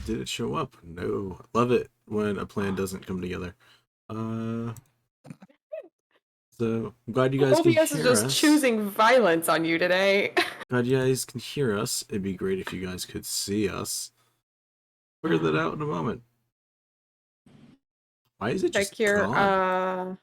Did it show up? No. Love it when a plan doesn't come together. So I'm glad you guys can OBS is hear just us. choosing violence on you today. Glad you guys can hear us. It'd be great if you guys could see us. Figure that out in a moment. Why is it just Check your gone?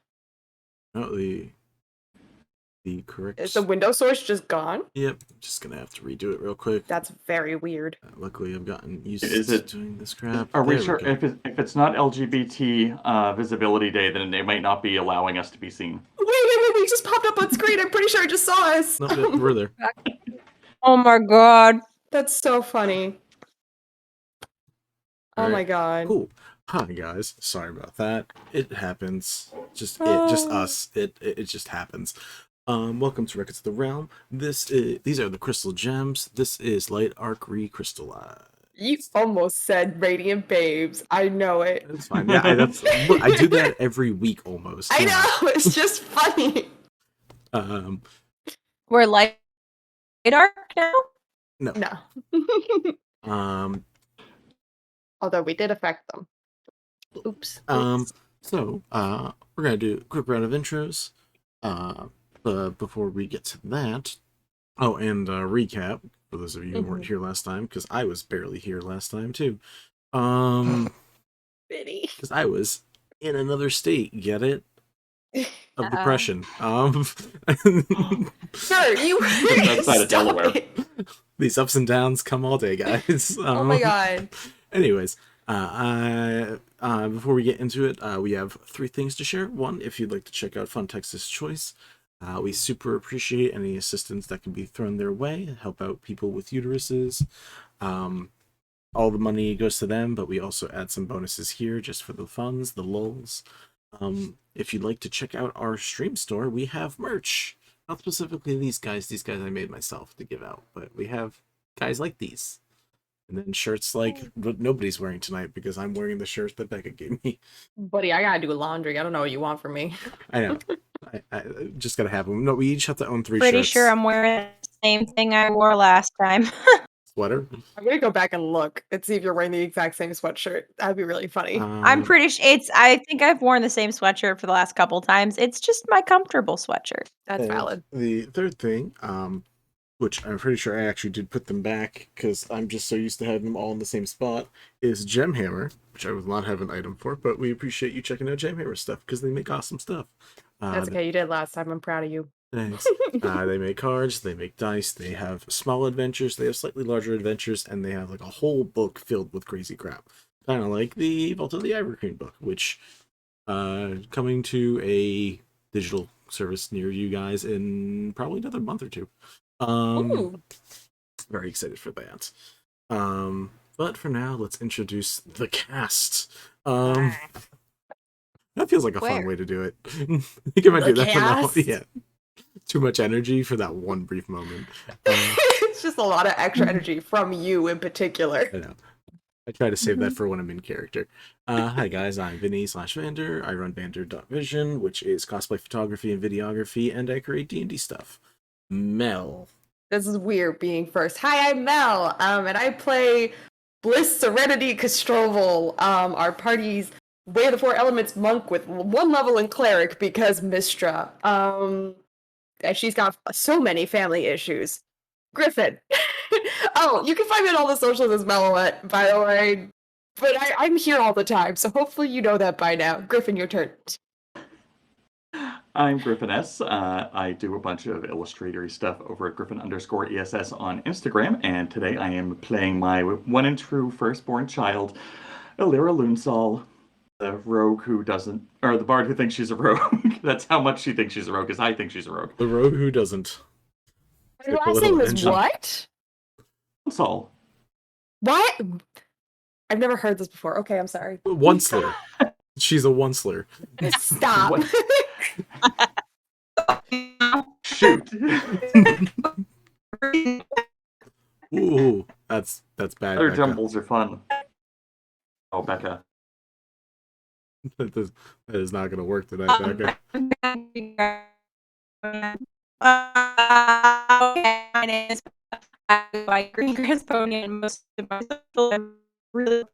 Oh, the correct. Is the window source just gone? Yep, just gonna have to redo it real quick. That's very weird. Luckily, I've gotten used to doing this crap. Are we sure if it's not LGBT visibility day, then they might not be allowing us to be seen? Wait! We just popped up on screen. I'm pretty sure I just saw us. No, yep, we're there. Oh my god. That's so funny. Oh my god. Cool. Hi guys. Sorry about that. It happens. Just us. It just happens. Welcome to Records of the Realm. These are the crystal gems. This is Light Arc Recrystalized. You almost said Radiant Babes. I know it. That's fine. Yeah, I do that every week almost. I know. It's just funny. We're Light Arc now? No. Although we did affect them. Oops. So we're gonna do a quick round of intros. But before we get to that, and recap for those of you who weren't here last time, because I was barely here last time too. Vinny. Because I was in another state. Get it? Of depression. Sure, you were outside of Delaware. These ups and downs come all day, guys. Oh my god. Anyways, before we get into it, we have 3 things to share. 1, if you'd like to check out Fun Texas Choice, we super appreciate any assistance that can be thrown their way, help out people with uteruses. all the money goes to them, but we also add some bonuses here just for the funds, the lulz. If you'd like to check out our stream store, we have merch. Not specifically these guys. These guys I made myself to give out, but we have guys like these. And then shirts like what nobody's wearing tonight because I'm wearing the shirt that Becca gave me. Buddy, I gotta do laundry. I don't know what you want from me. I know. I just gotta have them. No, we each have to own 3 Pretty shirts. sure I'm wearing the same thing I wore last time. Sweater. I'm gonna go back and look and see if you're wearing the exact same sweatshirt. That'd be really funny. I'm pretty sure I think I've worn the same sweatshirt for the last couple times. It's just my comfortable sweatshirt. That's And valid. The third thing, which I'm pretty sure I actually did put them back because I'm just so used to having them all in the same spot, is Gemhammer, which I will not have an item for, but we appreciate you checking out Gemhammer stuff because they make awesome stuff. That's okay. You did last time. I'm proud of you. Thanks. They make cards, they make dice, they have small adventures, they have slightly larger adventures, and they have like a whole book filled with crazy crap. Kind of like the Vault of the Ivory Queen book, which coming to a digital service near you guys in probably another month or two. Ooh. Very excited for that. But for now, let's introduce the cast. That feels like a fun Where? way to do it. I think I might do The that for now. cast? Yeah. Too much energy for that one brief moment. It's just a lot of extra energy from you in particular. I know. I try to save that for when I'm in character. Hi guys, I'm Vinny /Vander. I run Vander.vision, which is cosplay photography and videography, and I create D&D stuff. Mel. This is weird being first. Hi, I'm Mel, and I play Bliss Serenity Castroval, our party's Way of the Four Elements monk with 1 level in Cleric because Mistra. And she's got so many family issues. Griffin. Oh, you can find me on all the socials as Melowette, by the way. But I'm here all the time, so hopefully you know that by now. Griffin, your turn. I'm Griffin S. I do a bunch of illustratory stuff over at Griffin_ESS on Instagram, and today I am playing my one and true firstborn child, Eleira Loonsol, the rogue who doesn't, or the bard who thinks she's a rogue. That's how much she thinks she's a rogue, because I think she's a rogue. The rogue who doesn't. Your Skip a last name little is engine. what? Loonsol. What? I've never heard this before. Okay, I'm sorry. Onceler. She's a onceler. Stop. What? Shoot. Ooh, that's bad. Other Becca. jumbles are fun. Oh, Becca. That is not going to work tonight, Becca. Okay, my name is by Green Grass Pony, and most of my social I'm really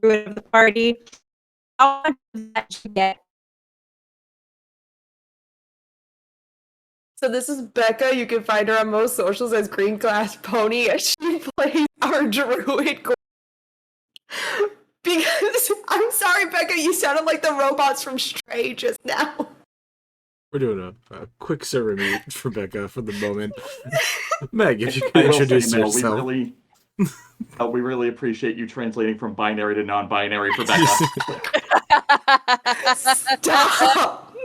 Druid of the party. How much does that she get? So this is Becca. You can find her on most socials as Green Glass Pony, and she plays our druid. Because I'm sorry, Becca, you sounded like the robots from Stray just now. We're doing a quick server meet for Becca for the moment. Meg, if you I could will say, introduce Mel, yourself. we really appreciate you translating from binary to non-binary for Becca. Stop.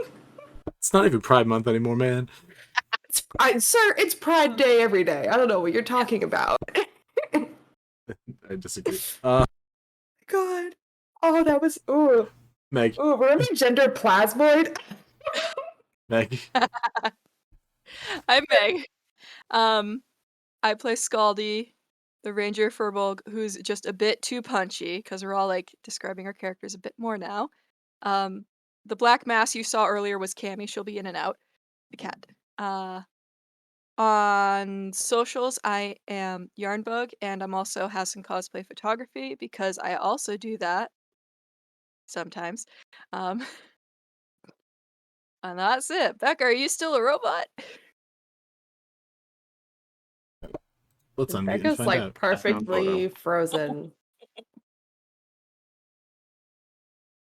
It's not even Pride Month anymore, man. Sir, it's Pride Day every day. I don't know what you're talking about. I disagree. God. Oh, that was. Ooh. Meg, Ooh, remember Gender Plasmoid? Meg. I'm Meg. I play Skaldi, the Ranger Firbolg, who's just a bit too punchy, because we're all like describing our characters a bit more now. The black mass you saw earlier was Cammy. She'll be in and out. The cat. On socials, I am Yarnbug, and I'm also has some cosplay photography because I also do that sometimes. And that's it. Becca, are you still a robot? Let's unmute and Becca's find like out. perfectly frozen.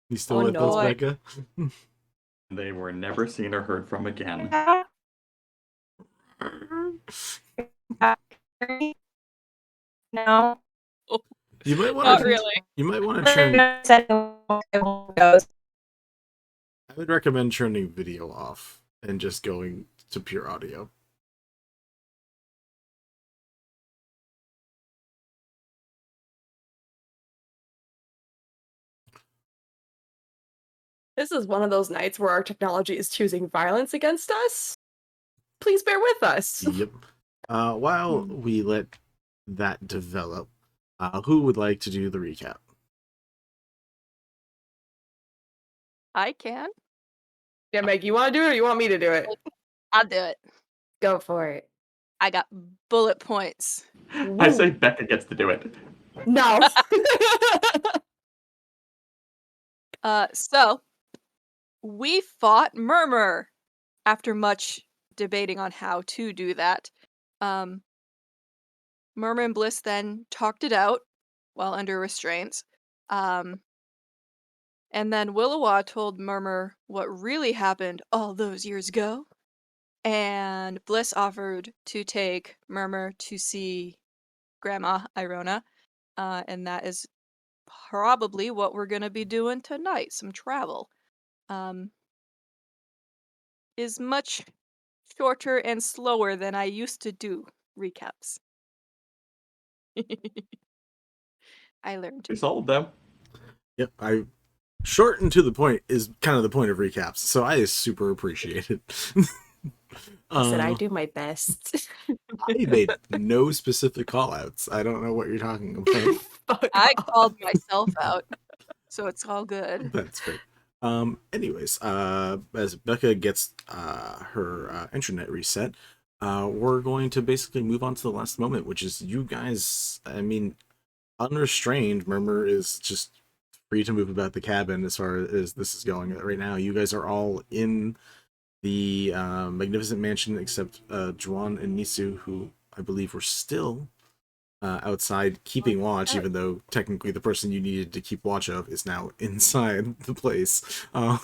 You still Oh, with no. us, Becca? They were never seen or heard from again. No. You might want Not to. really. You might want to turn. I would recommend turning video off and just going to pure audio. This is one of those nights where our technology is choosing violence against us. Please bear with us. Yep. While we let that develop, who would like to do the recap? I can. Yeah, Meg, you want to do it or you want me to do it? I'll do it. Go for it. I got bullet points. I say Becca gets to do it. No. So we fought Murmur after much debating on how to do that. Murmur and Bliss then talked it out while under restraints. And then Willowa told Murmur what really happened all those years ago. And Bliss offered to take Murmur to see Grandma Irona. And that is probably what we're going to be doing tonight, some travel. Is much shorter and slower than I used to do recaps. I learned. We sold them. Yep, short and to the point is kind of the point of recaps, so I super appreciate it. I said I do my best. I made no specific callouts. I don't know what you're talking about. I called myself out, so it's all good. That's fair. Anyways, as Becca gets her intranet reset, we're going to basically move on to the last moment, which is you guys. I mean, unrestrained, Murmur is just free to move about the cabin as far as this is going right now. You guys are all in the magnificent mansion, except Juan and Nisu, who I believe were still outside keeping watch, even though technically the person you needed to keep watch of is now inside the place. But,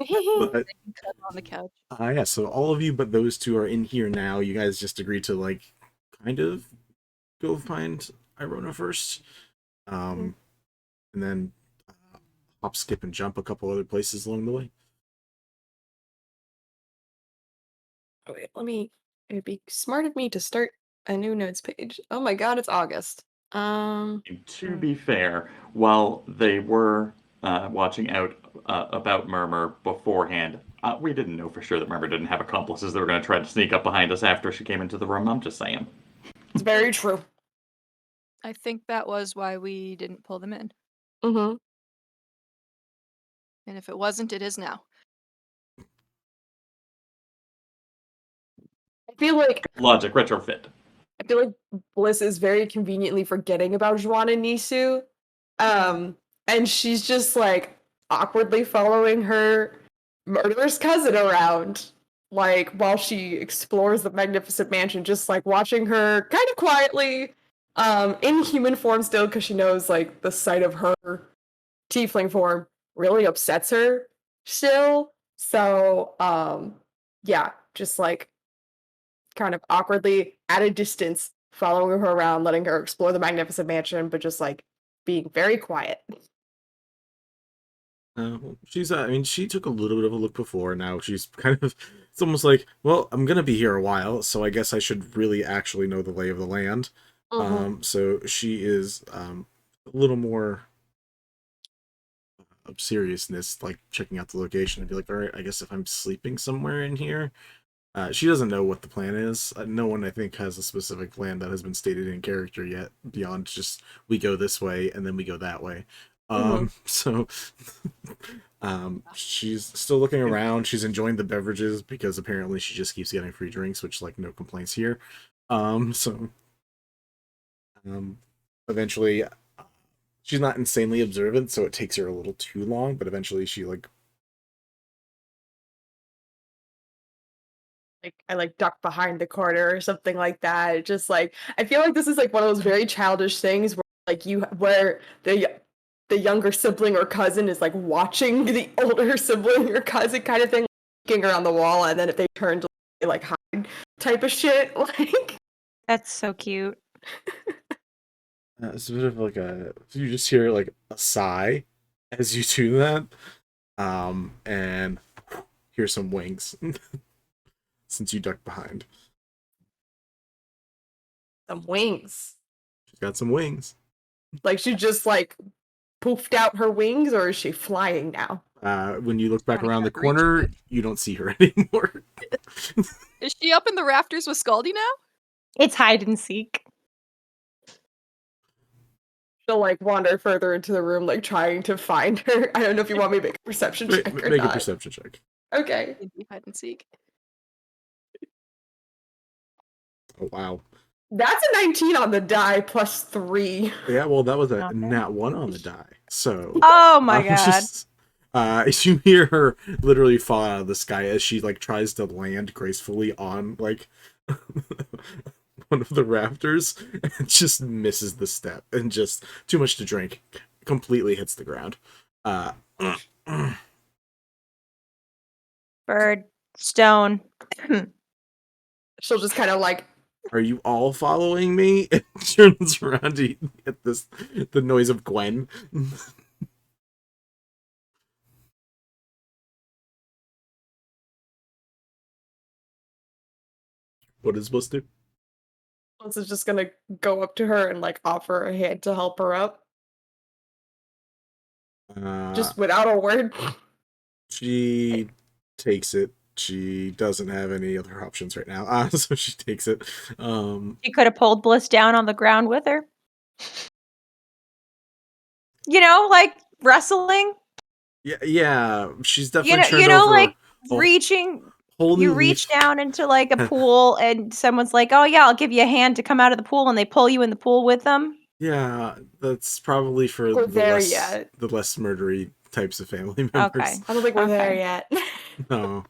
On the couch. yeah, so all of you but those two are in here now. You guys just agreed to, like, kind of go find Irona first. And then hop, skip, and jump a couple other places along the way. Wait, it'd be smart of me to start a new notes page. Oh my god, it's August. To be fair, while they were watching out about Murmur beforehand, we didn't know for sure that Murmur didn't have accomplices that were going to try to sneak up behind us after she came into the room. I'm just saying. It's very true. I think that was why we didn't pull them in. Mm-hmm. And if it wasn't, it is now. I feel like Logic retrofit. Bliss is very conveniently forgetting about Juan and Nisu. And she's just like awkwardly following her murderous cousin around, like while she explores the magnificent mansion, just like watching her kind of quietly, in human form still, because she knows like the sight of her tiefling form really upsets her still. So, yeah, just like kind of awkwardly at a distance, following her around, letting her explore the magnificent mansion, but just like being very quiet. She's, I mean, she took a little bit of a look before. Now she's kind of, it's almost like, well, I'm gonna be here a while, so I guess I should really actually know the lay of the land. So she is a little more of seriousness, like checking out the location and be like, all right, I guess if I'm sleeping somewhere in here. She doesn't know what the plan is. No one, I think, has a specific plan that has been stated in character yet, beyond just we go this way and then we go that way. So she's still looking around. She's enjoying the beverages because apparently she just keeps getting free drinks, which, like, no complaints here. Eventually, she's not insanely observant, so it takes her a little too long, but eventually she, like, I duck behind the corner or something like that. Just like, I feel like this is like one of those very childish things where like where the younger sibling or cousin is like watching the older sibling or cousin kind of thing, looking around the wall, and then if they turn to like hide type of shit. Like, That's so cute. it's a bit of like you just hear like a sigh as you do that, and hear some wings since you ducked behind. some wings. She's got some wings. Like she just like poofed out her wings, or is she flying now? When you look back Kinda around the can't reach corner, you don't see her anymore. Is she up in the rafters with Skaldi now? It's hide and seek. She'll like wander further into the room, like trying to find her. I don't know if you want me to make a perception check or Make a not. perception check. Okay. Hide and seek. Oh wow. That's a 19 on the die plus 3. Yeah, well, that was a Okay. nat 1 on the die. So. Oh my god. You hear her literally fall out of the sky as she like tries to land gracefully on like one of the rafters and just misses the step and just too much to drink completely hits the ground. Bird. Stone. She'll just kind of like, Are you all following me? And turns around to get the noise of Gwen. What is supposed to? is just gonna go up to her and like offer a hand to help her up, just without a word. She takes it. She doesn't have any other options right now, so she takes it. She could have pulled Bliss down on the ground with her. You know, like wrestling. Yeah, she's definitely turned You know, over like a reaching. whole You new reach leaf. down into like a pool, and someone's like, "Oh yeah, I'll give you a hand to come out of the pool," and they pull you in the pool with them. Yeah, that's probably for We're the there less yet. murdery types of family members. Okay. I don't think we're there Okay. yet. No,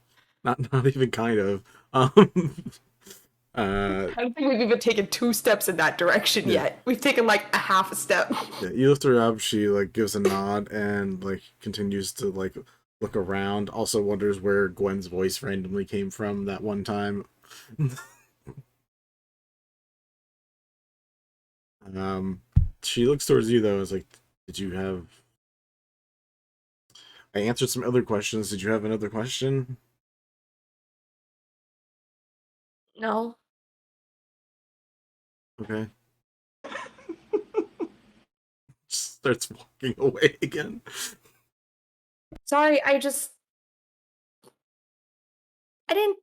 not even kind of. I don't think we've even taken 2 steps in that direction Yeah. yet. We've taken like a half a step. Yeah, you lift her up. She like gives a nod and like continues to like look around. Also wonders where Gwen's voice randomly came from that one time. She looks towards you though. Is like, did you have? I answered some other questions. Did you have another question? No. Okay. Starts walking away again. Sorry, I didn't.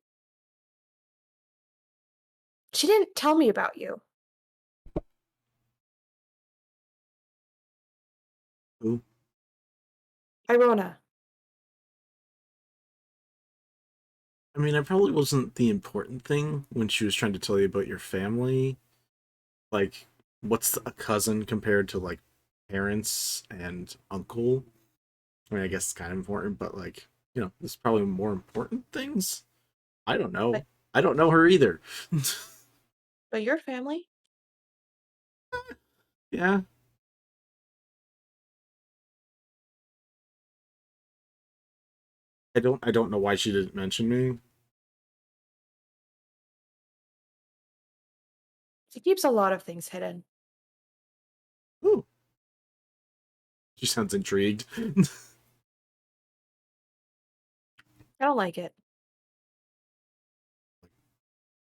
She didn't tell me about you. Who? Irona. I mean, it probably wasn't the important thing when she was trying to tell you about your family. Like, what's a cousin compared to like parents and uncle? I mean, I guess it's kind of important, but like, there's probably more important things. I don't know. But- I don't know her either. But your family? Yeah. I don't know why she didn't mention me. She keeps a lot of things hidden. Ooh. She sounds intrigued. I don't like it.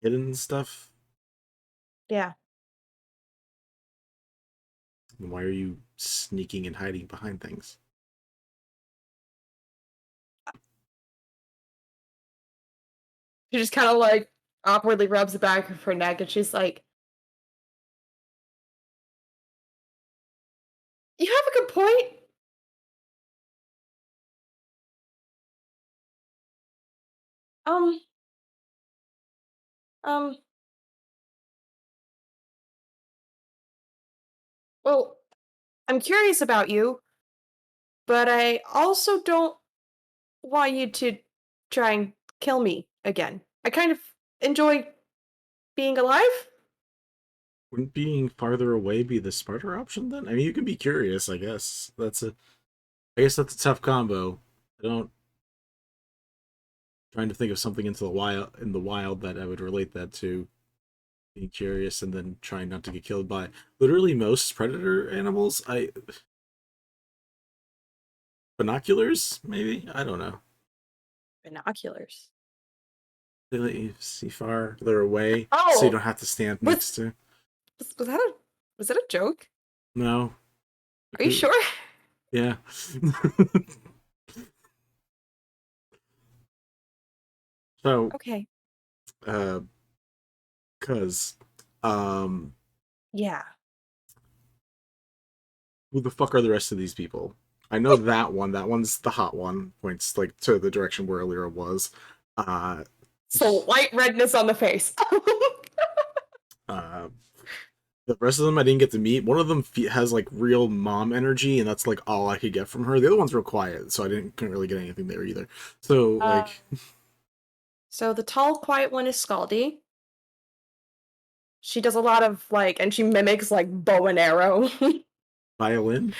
Hidden stuff. Yeah. Why are you sneaking and hiding behind things? She just kind of like awkwardly rubs the back of her neck and she's like, you have a good point. Um, um, well, I'm curious about you, but I also don't want you to try and kill me again. I kind of enjoy being alive. Wouldn't being farther away be the smarter option then? I mean, you can be curious, I guess. I guess that's a tough combo. I don't trying to think of something in the wild that I would relate that to being curious and then trying not to get killed by literally most predator animals. Binoculars, maybe? I don't know. Binoculars. They let you see far, they're away, Oh! so you don't have to stand next to. Was that a joke? No. Are you sure? Yeah. So, Okay. cause, Yeah. who the fuck are the rest of these people? I know that one. That one's the hot one. Points like to the direction where Eleira was. So light redness on the face. The rest of them I didn't get to meet. One of them has like real mom energy, and that's like all I could get from her. The other one's real quiet, so I couldn't really get anything there either. So like, So the tall, quiet one is Skaldi. She does a lot of like, and she mimics like bow and arrow. violin.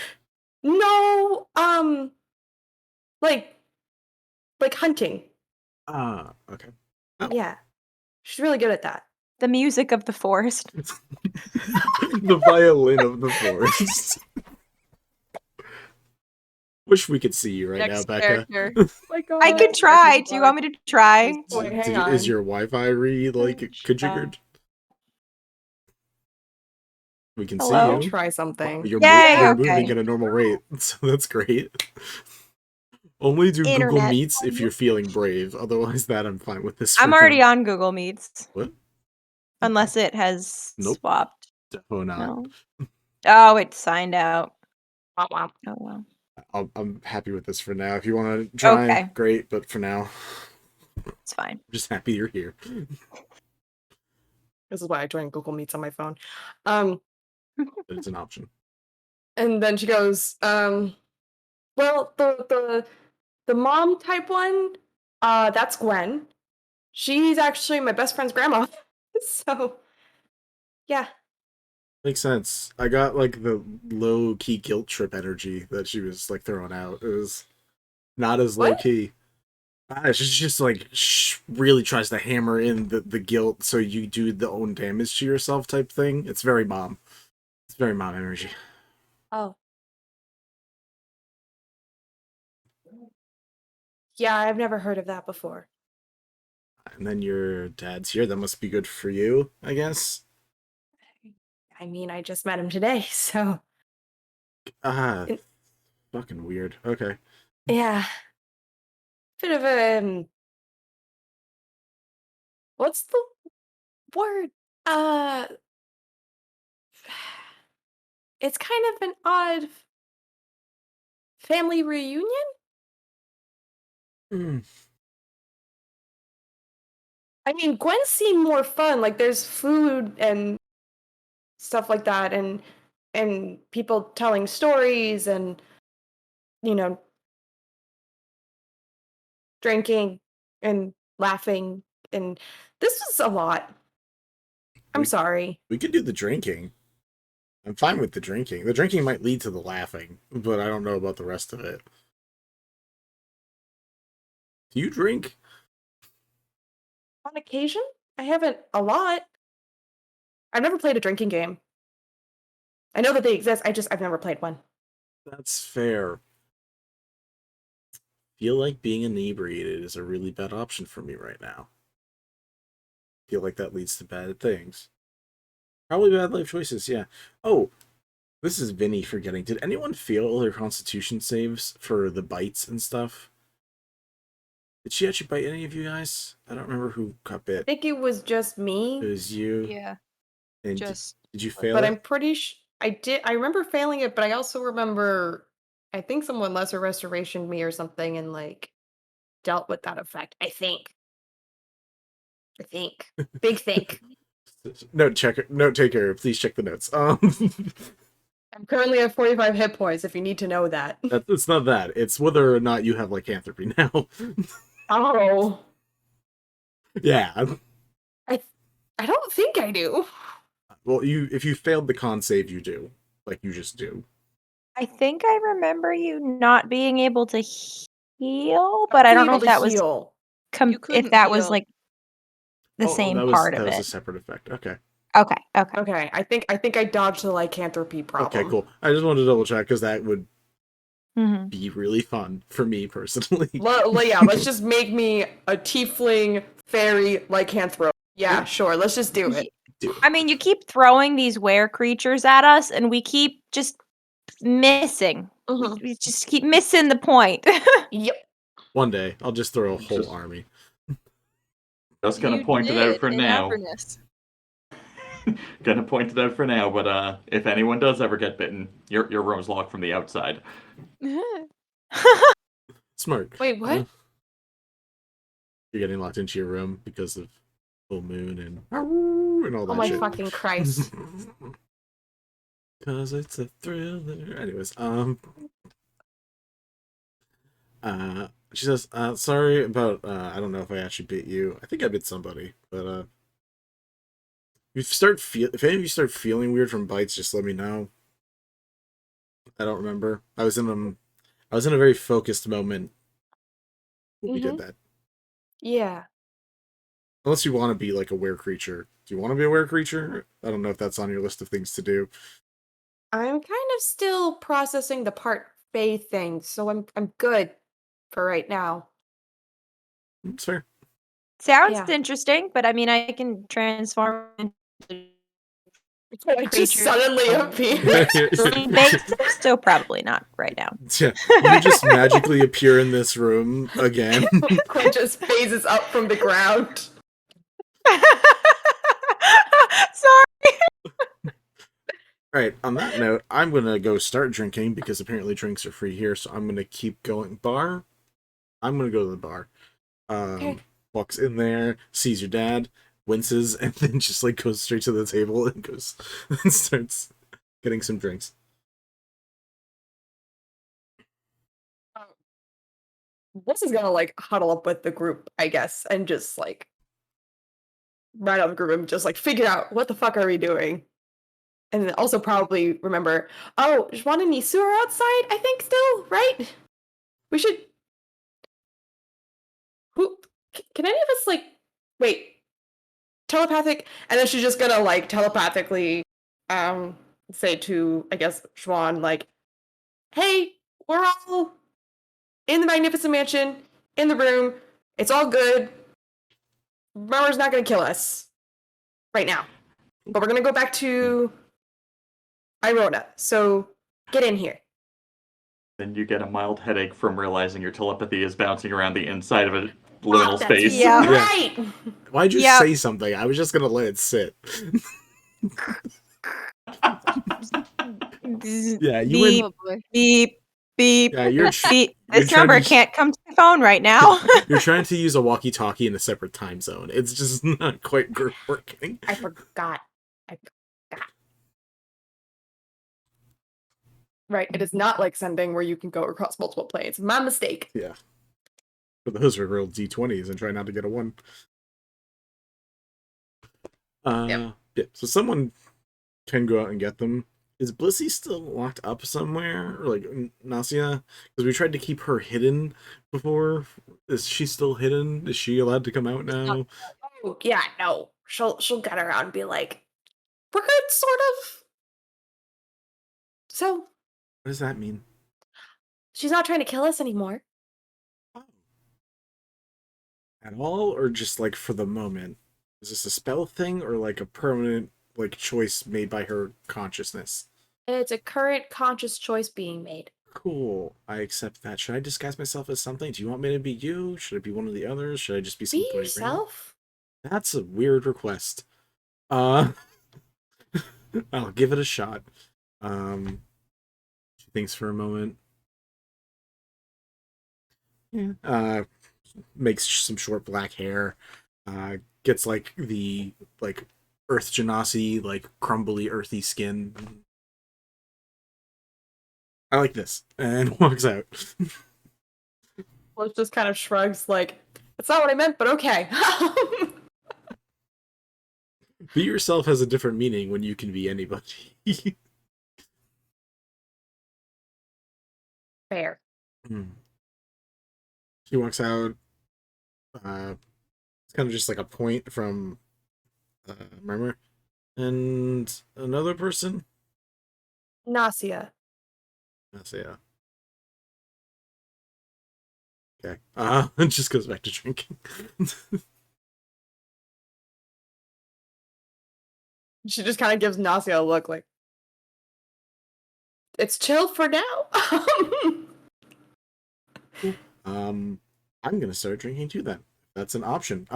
No, like hunting. Okay. Oh. Yeah, she's really good at that. The music of the forest. The violin of the forest. Wish we could see you right now, Next Becca. character. Oh my God. I could try. Do you want me to try? Wait, hang on. Is your Wi-Fi configured? We can Hello? see you. Try something. You're, Yay, you're okay. moving at a normal rate, so that's great. Only do Google Internet. Meets if you're feeling brave. Otherwise, that I'm fine with this. I'm already on Google Meets. What? Unless it has Nope. swapped. Oh, not. No. Oh, it signed out. Womp womp. Oh, well. I'm happy with this for now. If you want to try, Okay. great. But for now, It's fine. I'm just happy you're here. This is why I joined Google Meets on my phone. It's an option. And then she goes, well, the mom type one, that's Gwen. She's actually my best friend's grandma. So, yeah. Makes sense. I got like the low key guilt trip energy that she was like throwing out. It was not as low What? key. She's just like really tries to hammer in the guilt so you do the own damage to yourself type thing. It's very mom. It's very mom energy. Oh. Yeah, I've never heard of that before. And then your dad's here. That must be good for you, I guess. I mean, I just met him today, so Fucking weird. Okay. yeah. Bit of a what's the word? It's kind of an odd family reunion? Mm. I mean, Gwen seemed more fun. Like there's food and stuff like that, and people telling stories, and drinking and laughing, and this was a lot. I'm sorry. We could do the drinking. I'm fine with the drinking. The drinking might lead to the laughing, but I don't know about the rest of it. Do you drink? On occasion, I haven't a lot. I've never played a drinking game. I know that they exist. I've never played one. That's fair. Feel like being inebriated is a really bad option for me right now. Feel like that leads to bad things. Probably bad life choices, yeah. Oh, this is Vinny forgetting. Did anyone fail their constitution saves for the bites and stuff? Did she actually bite any of you guys? I don't remember who got bit. I think it was just me. It was you. Yeah. And Just. did you fail But it? I'm pretty sure I did. I remember failing it, but I also remember I think someone lesser restorationed me or something and like dealt with that effect. I think. Big think. Note taker, please check the notes. I'm currently at 45 hit points if you need to know that. It's not that. It's whether or not you have lycanthropy now. Oh. Yeah. I don't think I do. Well, if you failed the con save, you do. Like, you just do. I think I remember you not being able to heal, but I don't know if that was heal. You couldn't if that was heal. like the same part of that was it. a separate effect. Okay. Okay. Okay, I think I dodged the lycanthropy problem. Okay, cool. I just wanted to double check because that would Mm-hmm. be really fun for me personally. Yeah, let's just make me a tiefling fairy lycanthrope. Yeah, sure. Let's just do it. I mean, you keep throwing these were creatures at us, and we keep just missing. Mhm. We just keep missing the point. Yep. One day, I'll just throw a whole army. Just gonna You point it out did for in now. Avernus. Gonna point it out for now, but if anyone does ever get bitten, your room's locked from the outside. Smart. Wait, what? You're getting locked into your room because of full moon and all that Oh my shit. fucking Christ. Cause it's a thriller. Anyways, she says, sorry about, I don't know if I actually bit you. I think I bit somebody, but, if any of you start feeling weird from bites, just let me know. I don't remember. I was in a very focused moment when we did that. Yeah. Unless you want to be like a were creature. Do you want to be a were creature? I don't know if that's on your list of things to do. I'm kind of still processing the part Fae thing, so I'm good for right now. It's fair. Sounds Yeah. interesting, but I mean, I can transform into I just creature. suddenly appear. Based, so probably not right now. Yeah, you just magically appear in this room again. Quinn just phases up from the ground. Sorry. Alright, on that note, I'm gonna go start drinking because apparently drinks are free here, so I'm gonna keep going. Bar? I'm gonna go to the bar. Okay. Walks in there, sees your dad, winces, and then just like goes straight to the table and goes and starts getting some drinks. This is gonna like huddle up with the group, I guess, and just like right out of the group and just like figure out what the fuck are we doing. And then also probably remember, oh, Juan and Nisu are outside, I think still, right? We should can any of us like wait, telepathic, and then she's just gonna like telepathically say to I guess Juan like, hey, we're all in the Magnificent Mansion, in the room, it's all good. Murmur's not gonna kill us right now. But we're gonna go back to Irona, so get in here. Then you get a mild headache from realizing your telepathy is bouncing around the inside of a liminal That's space. Yeah. right! Why'd you Yep. say something? I was just gonna let it sit. Yeah, you beep, went. Oh boy. beep, beep, Yeah, you're. beep. you're This trying number to- can't come to the phone right now. You're trying to use a walkie-talkie in a separate time zone. It's just not quite working. I forgot. Right, it is not like sending where you can go across multiple planes. My mistake. Yeah. For those who roll d20s and try not to get a 1. Yeah, so someone can go out and get them. Is Blissey still locked up somewhere? Or like Nasia? Because we tried to keep her hidden before. Is she still hidden? Is she allowed to come out now? Oh, yeah, no. She'll get around and be like, we're good, sort of. So, What does that mean? she's not trying to kill us anymore. At all? Or just like for the moment? Is this a spell thing or like a permanent like choice made by her consciousness? It's a current conscious choice being made. Cool. I accept that. Should I disguise myself as something? Do you want me to be you? Should I be one of the others? Should I just be Be somebody random? yourself. That's a weird request. I'll give it a shot. She thinks for a moment. Yeah. Makes some short black hair. Gets like the like earth genasi, like crumbly earthy skin. I like this, and walks out. Well, just kind of shrugs like, that's not what I meant, but okay. Be yourself has a different meaning when you can be anybody. Fair. She walks out. It's kind of just like a point from Murmur. And another person? Nasia. Yeah. Okay. It just goes back to drinking. She just kind of gives Nasia a look like, it's chill for now. I'm gonna start drinking too then. If That's an option.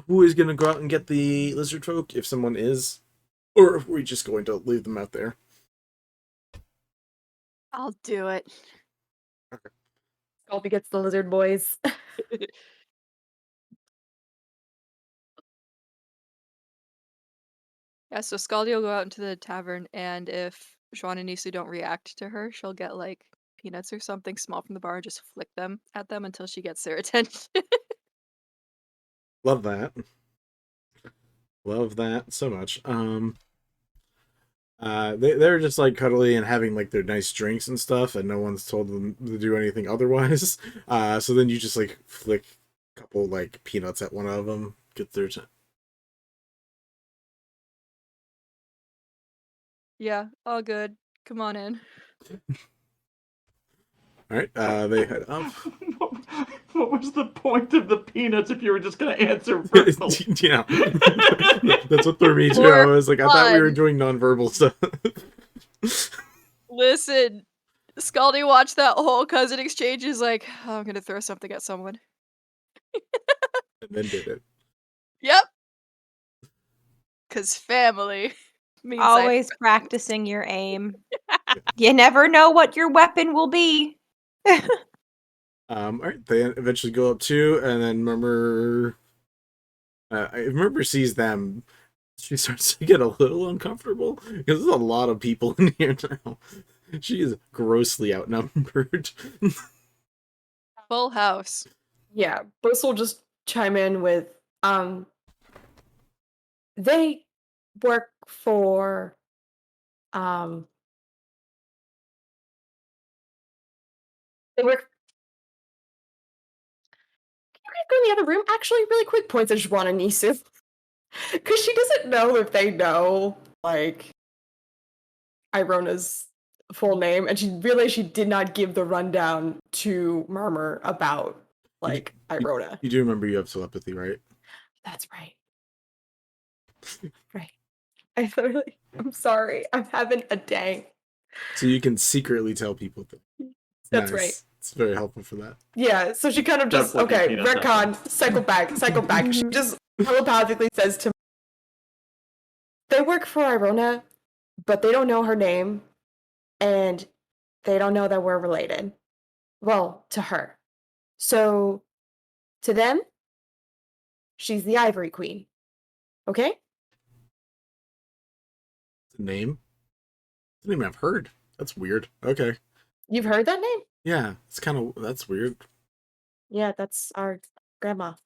Who is going to go out and get the lizard folk, if someone is, or are we just going to leave them out there? I'll do it. Skaldi gets the lizard boys. Yeah, so Skaldi will go out into the tavern, and if Joanne and Nisu don't react to her, she'll get like peanuts or something small from the bar and just flick them at them until she gets their attention. Love that. Love that so much. They're just like cuddly and having like their nice drinks and stuff, and no one's told them to do anything otherwise. So then you just like flick a couple like peanuts at one of them, get their Yeah, all good. Come on in. All right. They head up. What was the point of the peanuts if you were just going to answer verbal? Yeah, that's what threw me too. For I was like, I thought we were fun. doing nonverbal stuff. Listen, Skaldi watched that whole cousin exchange. Is like, oh, I'm gonna throw something at someone. And then did it. Yep. Cause family means Always practicing your aim. You never know what your weapon will be. All right. They eventually go up too, and then remember sees them. She starts to get a little uncomfortable because there's a lot of people in here now. She is grossly outnumbered. full house. Yeah, Bliss will just chime in with, they work for, they work. Can you guys go in the other room? Actually, really quick, points at Juan and Nisu. Because she doesn't know if they know, like, Irona's full name, and she realized she did not give the rundown to Murmur about, like, Irona. You do remember you have telepathy, right? That's right. Right. I'm sorry. I'm having a day. So you can secretly tell people things. That's Nice. right. It's very helpful for that. Yeah, so she kind of just, Definitely okay, peanut retcon, cycle back. She just telepathically says to me, they work for Irona, but they don't know her name, and they don't know that we're related. Well, to her. So, to them, she's the Ivory Queen. Okay? The name? It's a name I've heard. That's weird. Okay. You've heard that name? Yeah, that's weird. Yeah, that's our grandmother.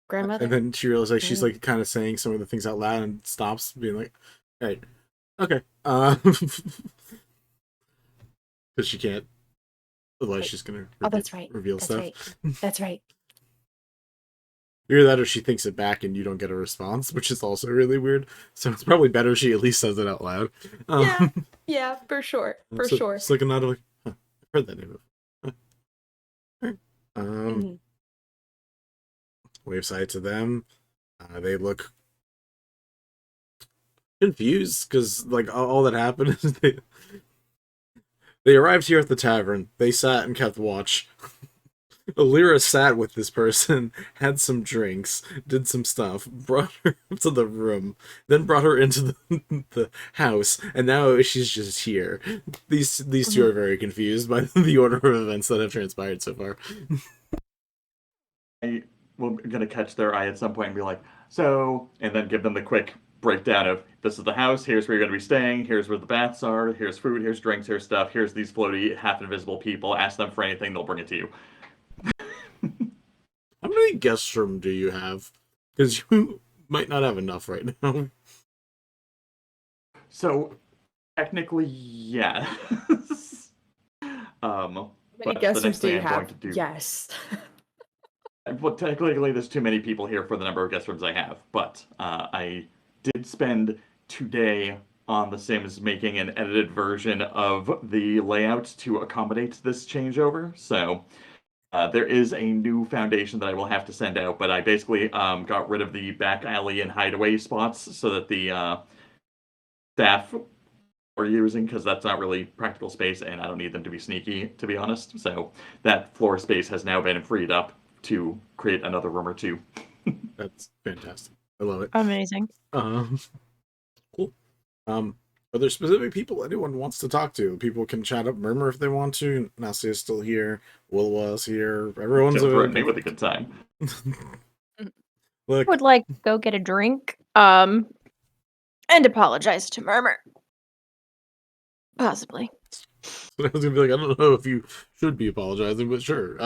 And then she realizes like she's like kind of saying some of the things out loud and stops being like, right, okay. Because she can't. Otherwise she's gonna that's right. reveal That's stuff. right. That's right. Either that or she thinks it back and you don't get a response, which is also really weird. So it's probably better she at least says it out loud. Yeah, for sure. For so, sure. It's like another like, huh, I've heard that name before. Huh. Mhm. Wave side to them. They look confused because like all that happened is they arrived here at the tavern. They sat and kept watch. Eleira sat with this person, had some drinks, did some stuff, brought her up to the room, then brought her into the house, and now she's just here. These two are very confused by the order of events that have transpired so far. We're going to catch their eye at some point and be like, so, and then give them the quick breakdown of, this is the house, here's where you're going to be staying, here's where the baths are, here's food, here's drinks, here's stuff, here's these floaty, half-invisible people, ask them for anything, they'll bring it to you. How many guest room do you have? Because you might not have enough right now. So, technically, yes. Many guest rooms do you have? Yes. Well, technically, there's too many people here for the number of guest rooms I have, but I did spend today on The Sims making an edited version of the layout to accommodate this changeover, so there is a new foundation that I will have to send out, but I basically got rid of the back alley and hideaway spots so that the staff are using, because that's not really practical space, and I don't need them to be sneaky, to be honest. So that floor space has now been freed up to create another room or two. That's fantastic. I love it. Amazing. Cool. Are there specific people anyone wants to talk to? People can chat up Murmur if they want to. Nasia's still here. Wilwa's here. Everyone's Don't threaten me available. with a good time. Look, Would like to go get a drink. And apologize to Murmur. Possibly. I was gonna be like, I don't know if you should be apologizing, but sure.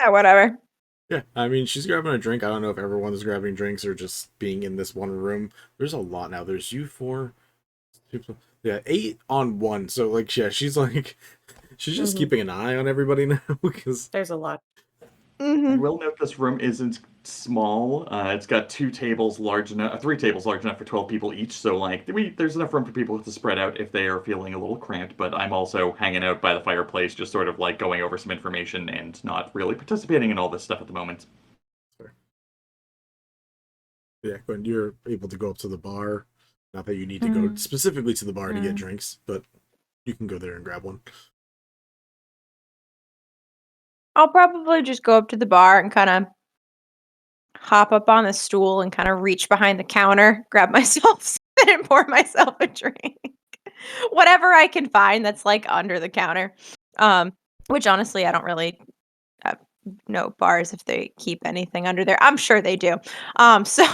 Whatever. Yeah, I mean, she's grabbing a drink. I don't know if everyone's grabbing drinks or just being in this one room. There's a lot now. There's you four, yeah, 8 on 1. So like, yeah, she's like, she's just keeping an eye on everybody now because There's a lot. I will note this room isn't small. It's got 3 tables large enough for 12 people each. So like, there's enough room for people to spread out if they are feeling a little cramped. But I'm also hanging out by the fireplace, just sort of like going over some information and not really participating in all this stuff at the moment. yeah, when you're able to go up to the bar, not that you need to go specifically to the bar to get drinks, but you can go there and grab one. I'll probably just go up to the bar and kind of hop up on the stool and kind of reach behind the counter, grab myself something and pour myself a drink. Whatever I can find that's like under the counter. Which honestly I don't really know bars if they keep anything under there. I'm sure they do. So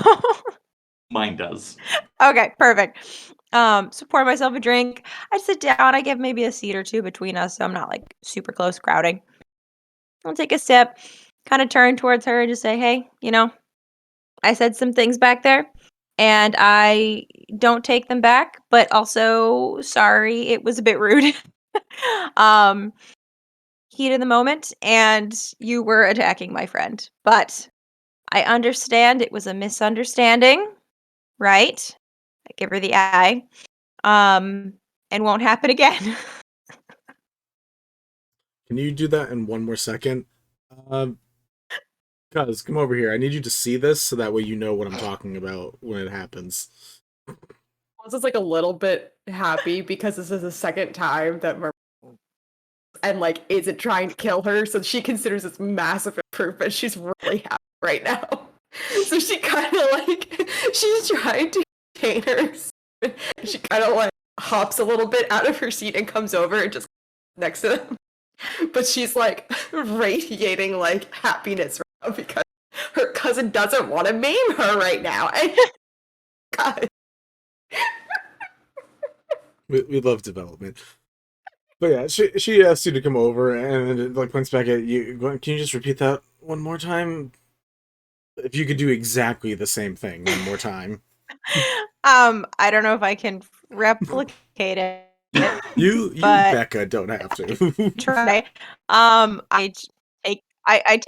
Mine does. okay, perfect. So pour myself a drink. I sit down, I give maybe a seat or two between us, so I'm not like super close crowding. I'll take a sip, kind of turn towards her and just say, hey, I said some things back there and I don't take them back, but also sorry, it was a bit rude. Heat of the moment and you were attacking my friend, but I understand it was a misunderstanding, right? I give her the eye. And won't happen again. Can you do that in one more second? Cuz, come over here. I need you to see this so that way you know what I'm talking about when it happens. This is like a little bit happy because this is the second time that and like isn't trying to kill her, so she considers this massive improvement. She's really happy right now. So she kind of like she's trying to contain her. She kind of like hops a little bit out of her seat and comes over and just next to them. But she's like radiating like happiness right now because her cousin doesn't want to maim her right now. And God. We love development. But yeah, she asked you to come over and it like points back at you. Can you just repeat that one more time? If you could do exactly the same thing one more time. I don't know if I can replicate it. You But Becca don't have to. try. I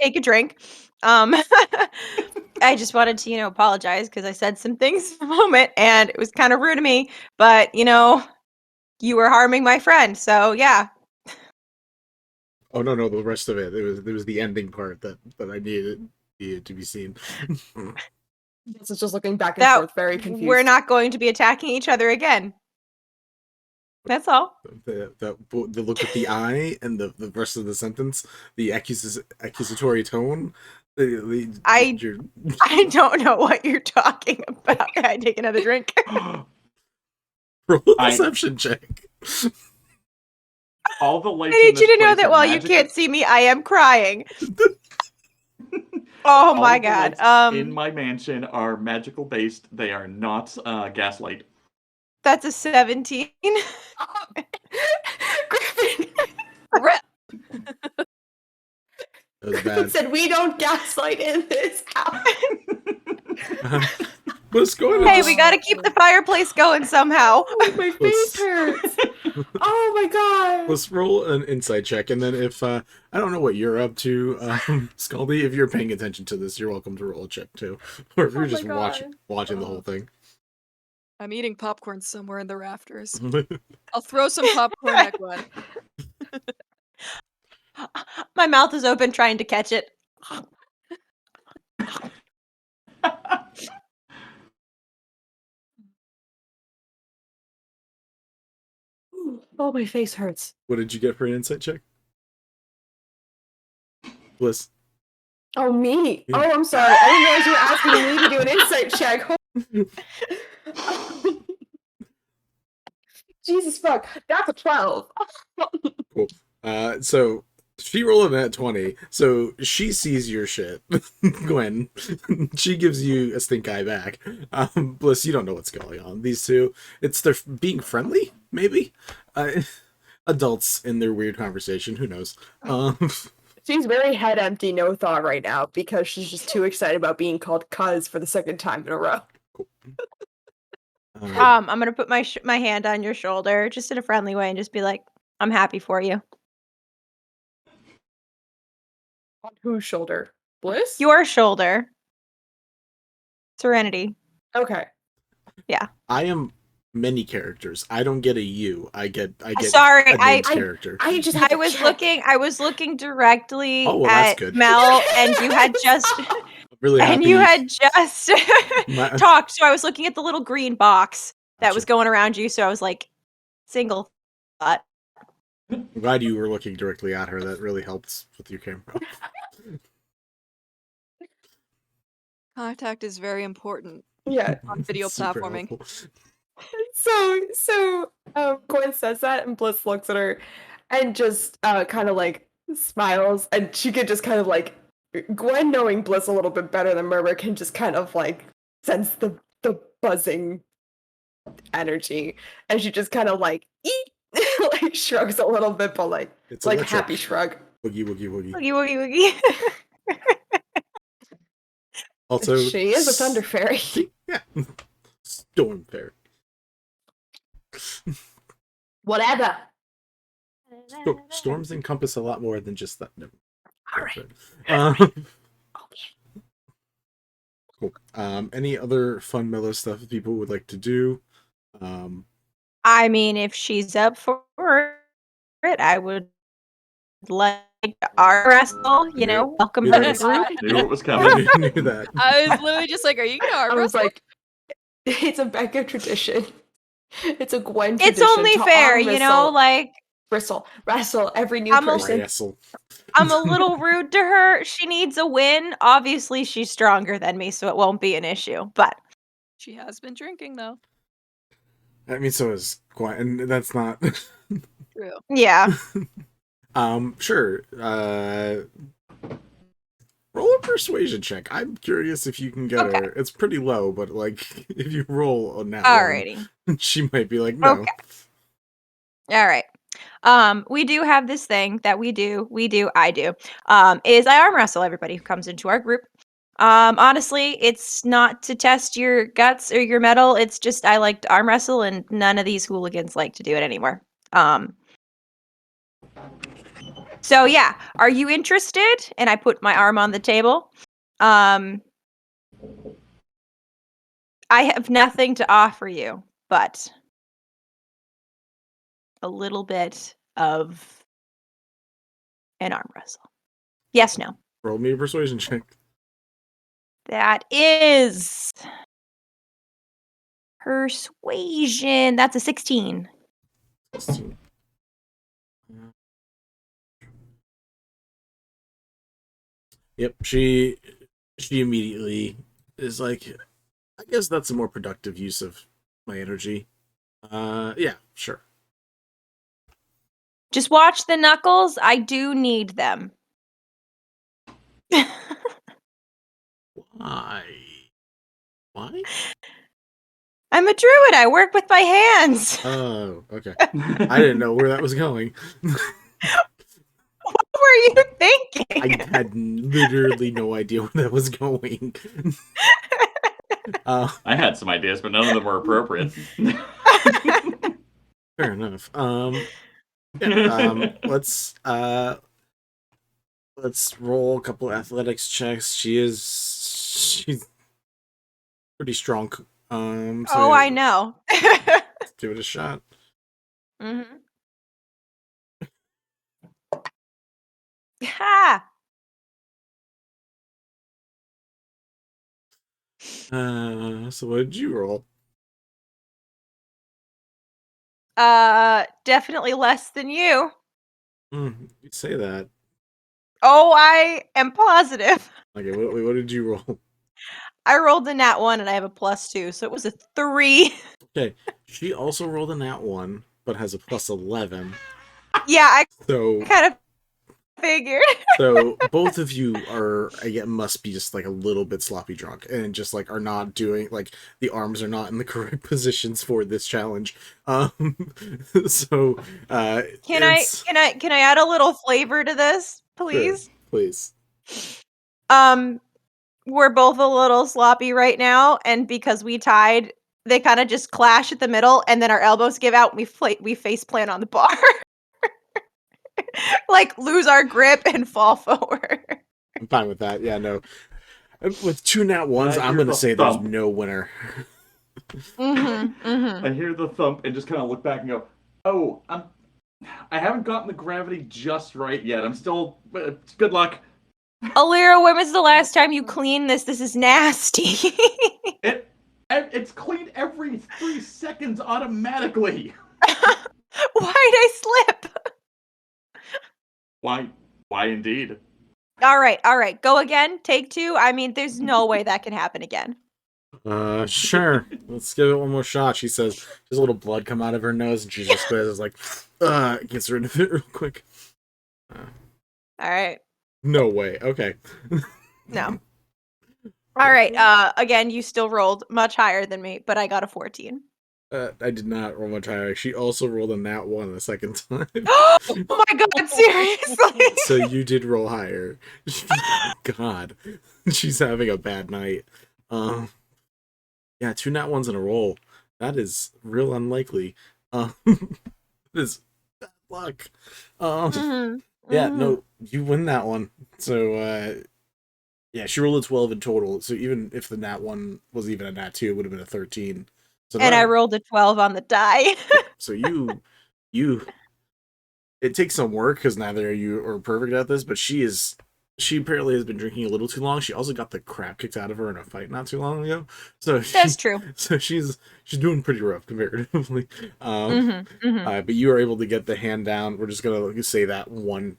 take a drink. I just wanted to, apologize because I said some things in the moment and it was kind of rude of me, but you were harming my friend, so yeah. Oh no, the rest of it. It was the ending part that I needed to be seen. This is just looking back and forth, very confused. We're not going to be attacking each other again. That's all. The look with the eye and the rest of the sentence, the accusatory tone. I don't know what you're talking about. Can I take another drink? Roll a deception check. All the lights I need you to know that while you can't see me, I am crying. Oh my god. In my mansion are magical based. They are not gaslight. That's a 17. Griffin. That was Griffin bad. said we don't gaslight in this house. What's going on? Hey, we gotta keep the fireplace going somehow. Oh, my face hurts. Oh my god. Let's roll an insight check, and then if I don't know what you're up to, Skaldi, if you're paying attention to this, you're welcome to roll a check too, or if you're just watching the whole thing. I'm eating popcorn somewhere in the rafters. I'll throw some popcorn at Gwen. My mouth is open trying to catch it. Oh, my face hurts. What did you get for an insight check? Bliss. Oh, me. Yeah. Oh, I'm sorry. I didn't realize you were asking me to do an insight check. Jesus fuck. That's a 12. Cool. So she rolled a nat 20, so she sees your shit. Gwen. She gives you a stink eye back. Bliss, you don't know what's going on. These two, it's they're being friendly, maybe? Adults in their weird conversation, who knows? She's very head empty, no thought right now because she's just too excited about being called cuz for the second time in a row. I'm gonna put my hand on your shoulder, just in a friendly way, and just be like, "I'm happy for you." On whose shoulder? Bliss? Your shoulder. Serenity. Okay. Yeah. I am many characters. I don't get a you. I get Sorry, a named character. I just had to check. I was looking directly Oh, well, that's at good. Mel, and you had just I'm really happy. and you had just My- talked. So I was looking at the little green box that Gotcha. was going around you. So I was like, single thought. I'm glad you were looking directly at her. That really helps with your camera. Contact is very important Yeah. on video Super platforming. helpful. So Gwen says that and Bliss looks at her and just kind of like smiles, and she could just kind of like, Gwen, knowing Bliss a little bit better than Murmur, can just kind of like sense the buzzing energy, and she just kind of like like shrugs a little bit, but like It's like electric. happy shrug. Woogie woogie woogie. Woogie woogie woogie. Also, She is a thunder fairy. Yeah. Storm fairy. Whatever. Storms encompass a lot more than just that. No. All right. Cool. Any other fun mellow stuff that people would like to do? I mean, if she's up for it, I would like to arm wrestle. You know, welcome to that the was- group. Knew it was I coming. knew that. I was literally just like, "Are you gonna arm I was wrestle?" like, it's a Becca tradition. It's a Gwen It's tradition. only to fair, arm you know. wrestle, Like, wrestle every new I'm a- person. Wrestle. I'm a little rude to her. She needs a win. Obviously, she's stronger than me, so it won't be an issue. But She has been drinking though. I mean, so is Gwen, and that's not. True. yeah, Sure. Roll a persuasion check. I'm curious if you can get Okay. her. It's pretty low, but like if you roll on that one, alrighty. she might be like, no. Okay. All right. We do have this thing that I do, is I arm wrestle everybody who comes into our group. Honestly, it's not to test your guts or your metal. It's just I like to arm wrestle, and none of these hooligans like to do it anymore. So yeah, are you interested? And I put my arm on the table. I have nothing to offer you, but a little bit of an arm wrestle. Yes, no. Roll me a persuasion check. That is persuasion. That's a 16. 16. Yep, she immediately is like, I guess that's a more productive use of my energy. Yeah, sure. Just watch the knuckles. I do need them. Why? Why? I'm a druid. I work with my hands. Oh, okay. I didn't know where that was going. What were you thinking? I had literally no idea where that was going. I had some ideas, but none of them were appropriate. Fair enough. Let's roll a couple athletics checks. She's pretty strong. So Oh, I know. let's give it a shot. Mm-hmm. Ha! So what did you roll? Definitely less than you. You say that. Oh, I am positive. Okay, what did you roll? I rolled a nat 1 and I have a +2, so it was a 3. Okay, she also rolled a nat 1, but has a +11. Yeah, I So kind of figured. So both of you are, again, must be just like a little bit sloppy drunk and just like are not doing like the arms are not in the correct positions for this challenge. So Can I it's add a little flavor to this, sure, please? please. We're both a little sloppy right now, and because we tied, they kind of just clash at the middle, and then our elbows give out. And we face plant on the bar, like lose our grip and fall forward. I'm fine with that. Yeah, no. With 2 nat 1s, I I'm hear gonna the say there's thump. no winner. I hear the thump and just kind of look back and go, "Oh, I haven't gotten the gravity just right yet. I'm still. Good luck." Eleira, when was the last time you cleaned this? This is nasty. It's cleaned every 3 seconds automatically. Why'd I slip? Why indeed? All right. Go again. Take 2. I mean, there's no way that can happen again. Sure. Let's give it one more shot. She says, there's a little blood come out of her nose, and she just goes like, gets rid of it real quick. All right. No way. Okay. No. All right. Again, you still rolled much higher than me, but I got a 14. I did not roll much higher. She also rolled a nat 1 the second time. Oh my god, seriously? So you did roll higher. God. She's having a bad night. Yeah, 2 nat 1s in a row. That is real unlikely. That is bad luck. Yeah, no, you win that one. So, yeah, she rolled a 12 in total. So even if the nat 1 was even a nat 2, it would have been a 13. So And I rolled a 12 on the die. Yeah, so it takes some work because neither of you are perfect at this, but she apparently has been drinking a little too long. She also got the crap kicked out of her in a fight not too long ago. So That's true. So she's doing pretty rough comparatively. But you are able to get the hand down. We're just gonna say that one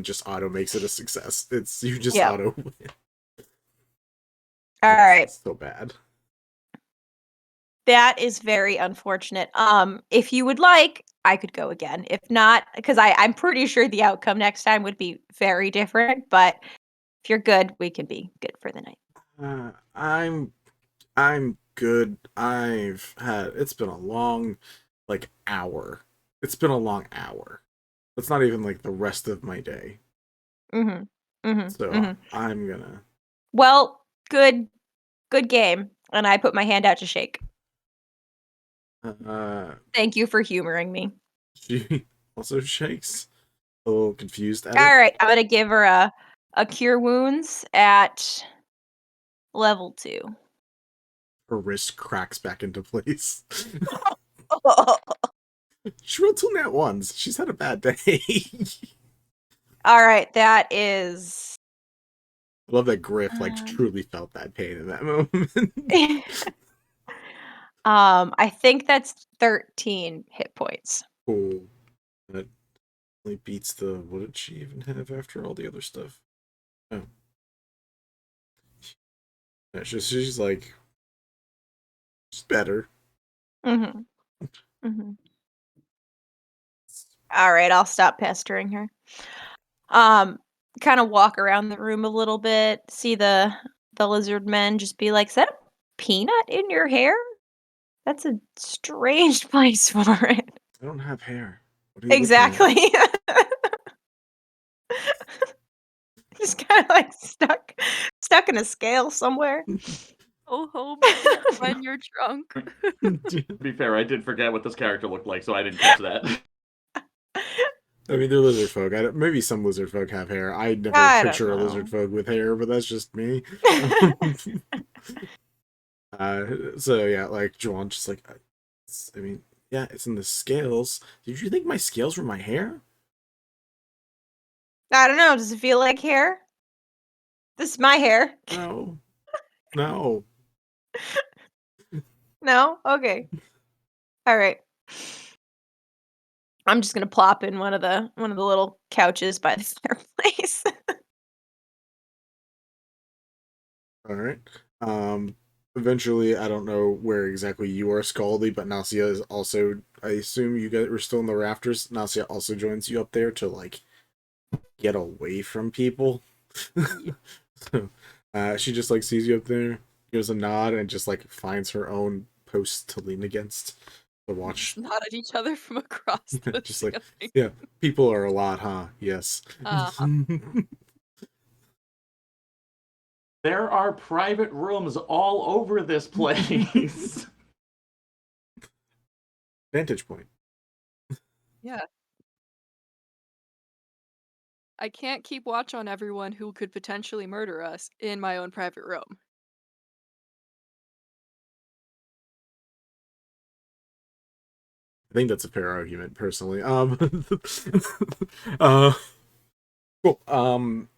just auto makes it a success. You just auto win. All right. So bad. That is very unfortunate. If you would like, I could go again. If not, because I'm pretty sure the outcome next time would be very different. But if you're good, we can be good for the night. I'm good. It's been a long hour. It's been a long hour. That's not even like the rest of my day. So I'm gonna. Well, good game. And I put my hand out to shake. Thank you for humoring me. She also shakes. A little confused at it. All right, I'm gonna give her a cure wounds at level 2. Her wrist cracks back into place. She rolled 2 nat 1s. She's had a bad day. All right, that is. I love that Griff truly felt that pain in that moment. I think that's 13 hit points. Cool. That only beats the. What did she even have after all the other stuff? Oh. Yeah, she's like. She's better. All right, I'll stop pestering her. Kind of walk around the room a little bit, see the lizard men, just be like, "Is that a peanut in your hair? That's a strange place for it." I don't have hair. What are you Exactly. He's kind of like stuck in a scale somewhere. Oh, home when you're drunk. To be fair, I did forget what this character looked like, so I didn't catch that. I mean, they're lizard folk. Maybe some lizard folk have hair. I never I picture a don't know. lizard folk with hair, but that's just me. So yeah, like Juwan, just like, I mean, yeah, it's in the scales. Did you think my scales were my hair? I don't know. Does it feel like hair? This is my hair. No, no. No? Okay. All right. I'm just gonna plop in one of the little couches by the fireplace. All right. Eventually, I don't know where exactly you are, Skaldi, but Nasia is also. I assume you guys were still in the rafters. Nasia also joins you up there to like get away from people. So, she just like sees you up there, gives a nod, and just like finds her own post to lean against to watch. Nod at each other from across the Just like, ceiling. yeah, people are a lot, huh? Yes. There are private rooms all over this place. Vantage point. Yeah. I can't keep watch on everyone who could potentially murder us in my own private room. I think that's a fair argument, personally. Uh, cool.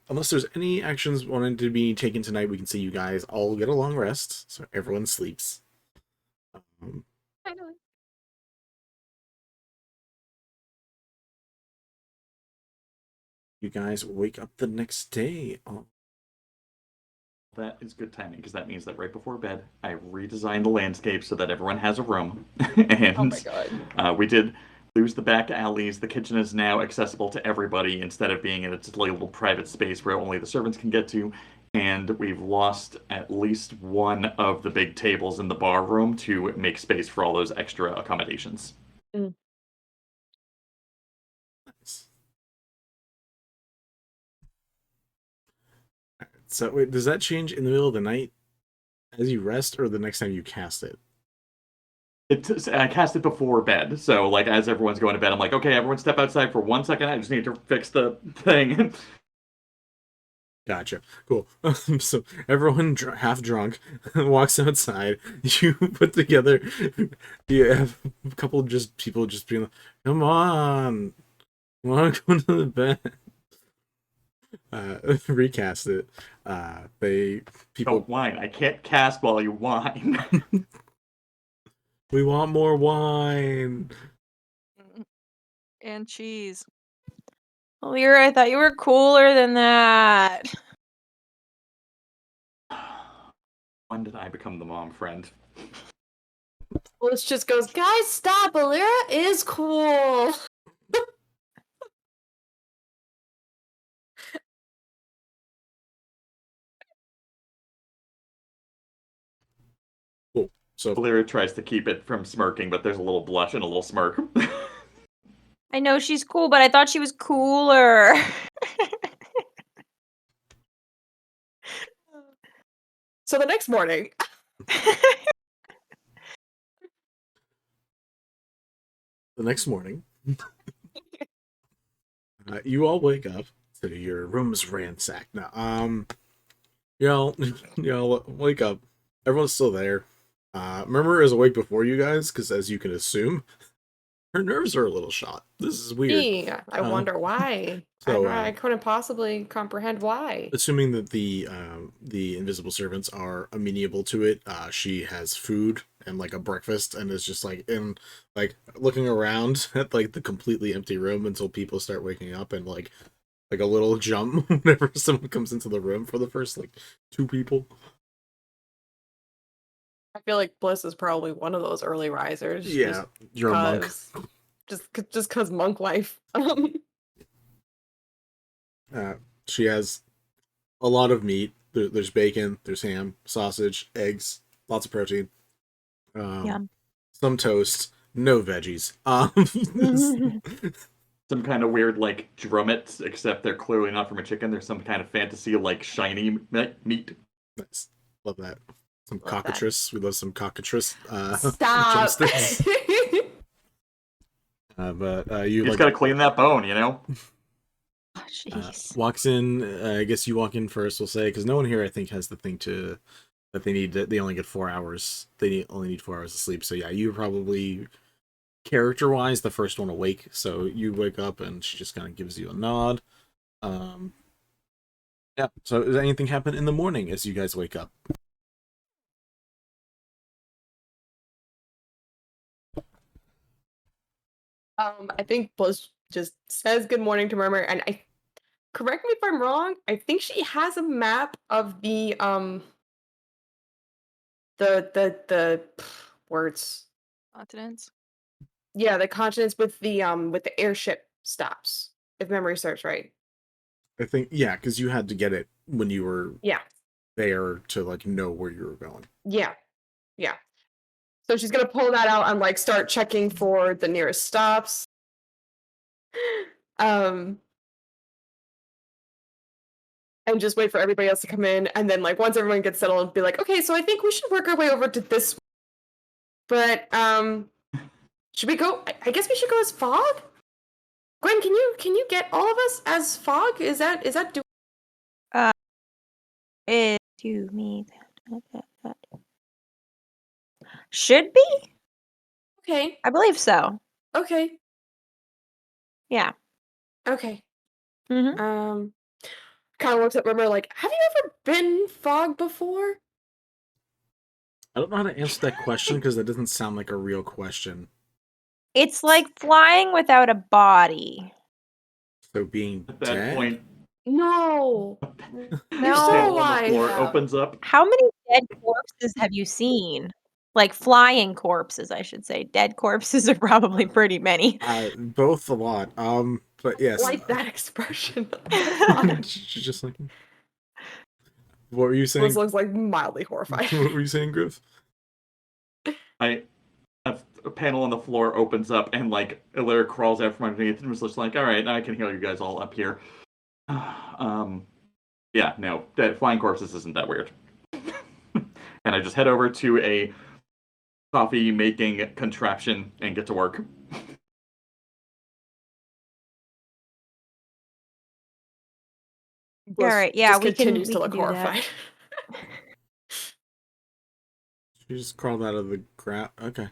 Unless there's any actions wanted to be taken tonight, we can see you guys all get a long rest, so everyone sleeps. Finally. You guys wake up the next day. That is good timing, because that means that right before bed, I redesigned the landscape so that everyone has a room. And Oh my god. we did lose the back alleys. The kitchen is now accessible to everybody instead of being in its little private space where only the servants can get to. And we've lost at least one of the big tables in the bar room to make space for all those extra accommodations. Mm. Nice. So, wait, does that change in the middle of the night as you rest, or the next time you cast it? I cast it before bed, so like as everyone's going to bed, I'm like, okay, everyone step outside for 1 second. I just need to fix the thing. Gotcha. Cool. So everyone half drunk walks outside. You put together. You have a couple of just people just being like, "Come on, want to go to the bed." Recast it. People Don't whine. I can't cast while you whine. We want more wine. And cheese. Lyra, I thought you were cooler than that. When did I become the mom friend? Bliss just goes, guys, stop! Eleira is cool! Cool. So Lyra tries to keep it from smirking, but there's a little blush and a little smirk. I know she's cool, but I thought she was cooler. So the next morning, you all wake up to your room's ransacked. Now, y'all wake up. Everyone's still there. Murmur is awake before you guys, because as you can assume, her nerves are a little shot. This is weird. gee, I wonder why. so, I couldn't possibly comprehend why. Assuming that the invisible servants are amenable to it, she has food and like a breakfast, and is just like looking around at like the completely empty room until people start waking up, and like a little jump whenever someone comes into the room for the first like 2 people. I feel like Bliss is probably one of those early risers. Yeah, you're a monk. Just because monk life. She has a lot of meat. There's bacon, there's ham, sausage, eggs, lots of protein. Yum. Some toast, no veggies. Some kind of weird, like, drummets, except they're clearly not from a chicken. There's some kind of fantasy, like, shiny meat. Nice. Love that. Some Love cockatrice. We love some cockatrice. Stop! Drumsticks. But you You just like gotta clean that bone, you know? Oh, jeez. walks in. I guess you walk in first. We'll say, because no one here I think has the thing that they need. They only get 4 hours. Only need 4 hours of sleep. So yeah, you probably character-wise the first one awake. So you wake up and she just kind of gives you a nod. Yeah. So does anything happen in the morning as you guys wake up? I think Bliss just says good morning to Murmur, and correct me if I'm wrong, I think she has a map of the words. Continents. Yeah, the continents with the airship stops, if memory serves right. I think, yeah, because you had to get it when you were Yeah. there to like know where you were going. Yeah. Yeah. So she's gonna pull that out and like start checking for the nearest stops. And just wait for everybody else to come in, and then like once everyone gets settled, be like, okay, so I think we should work our way over to this. But should we go? I guess we should go as Fog. Gwen, can you get all of us as Fog? Is that do? Do me that. Should be? Okay. I believe so. Okay. Yeah. Okay. Mm-hmm. Kind of looks at Rimmer like, have you ever been Fog before? I don't know how to answer that question because that doesn't sound like a real question. It's like flying without a body. So being At that dead? point, No. No. still panel on alive. the floor Yeah. opens up. How many dead corpses have you seen? Like flying corpses, I should say. Dead corpses are probably pretty many. Both a lot. But yes. Like that expression. She's just like, what were you saying? This looks like mildly horrified. What were you saying, Griff? A panel on the floor opens up, and like Eleira crawls out from underneath and was just like, "All right, now I can heal you guys all up here." Yeah, no, that flying corpses isn't that weird. And I just head over to a coffee making contraption and get to work. Bliss Alright, yeah, just we can continues to look do that. horrified. She just crawled out of the ground. Okay,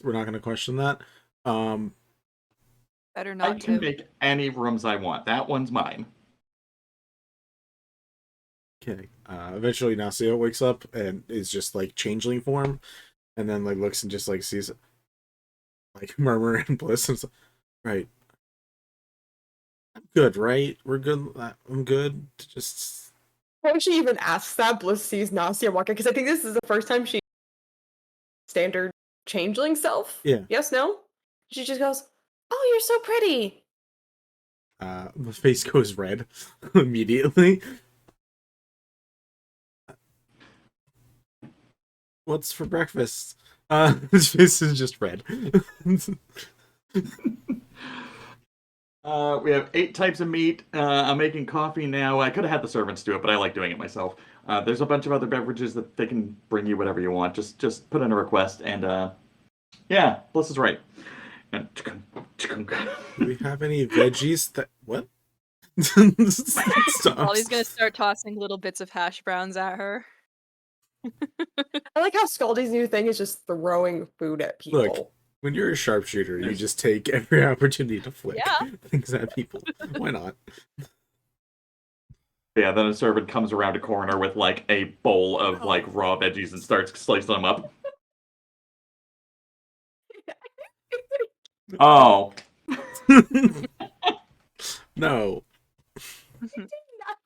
we're not going to question that. Better I not can to. make any rooms I want. That one's mine. Okay. Eventually, Nasio wakes up and is just like changeling form, and then like looks and just like sees like Murmur and Bliss and right. I'm good, right? We're good. I'm good. Just Before she even asks that, Bliss sees Nasia walking, because I think this is the first time she standard changeling self. Yeah. Yes, no? She just goes, oh, you're so pretty. the face goes red immediately. What's for breakfast? His face is just red. We have 8 types of meat. I'm making coffee now. I could have had the servants do it, but I like doing it myself. There's a bunch of other beverages that they can bring you whatever you want. Just put in a request, and yeah, Bliss is right. And Do we have any veggies that what? Stop. Ollie's gonna start tossing little bits of hash browns at her. I like how Skaldi's new thing is just throwing food at people. Look, when you're a sharpshooter, you just take every opportunity to flick Yeah. things at people. Why not? Yeah, then a servant comes around a corner with like a bowl of like raw veggies and starts slicing them up. Oh. No.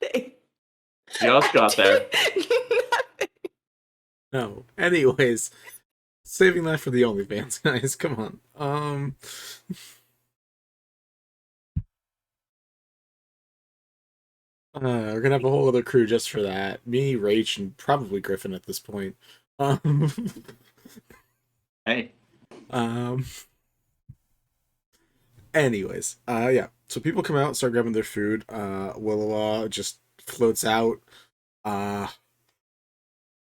Nothing. Just got there. Nothing. No. Anyways, saving that for the OnlyFans, guys. Come on. We're gonna have a whole other crew just for that. Me, Rach, and probably Griffin at this point. Hey. Anyways, yeah. So people come out, start grabbing their food. Willowa just floats out.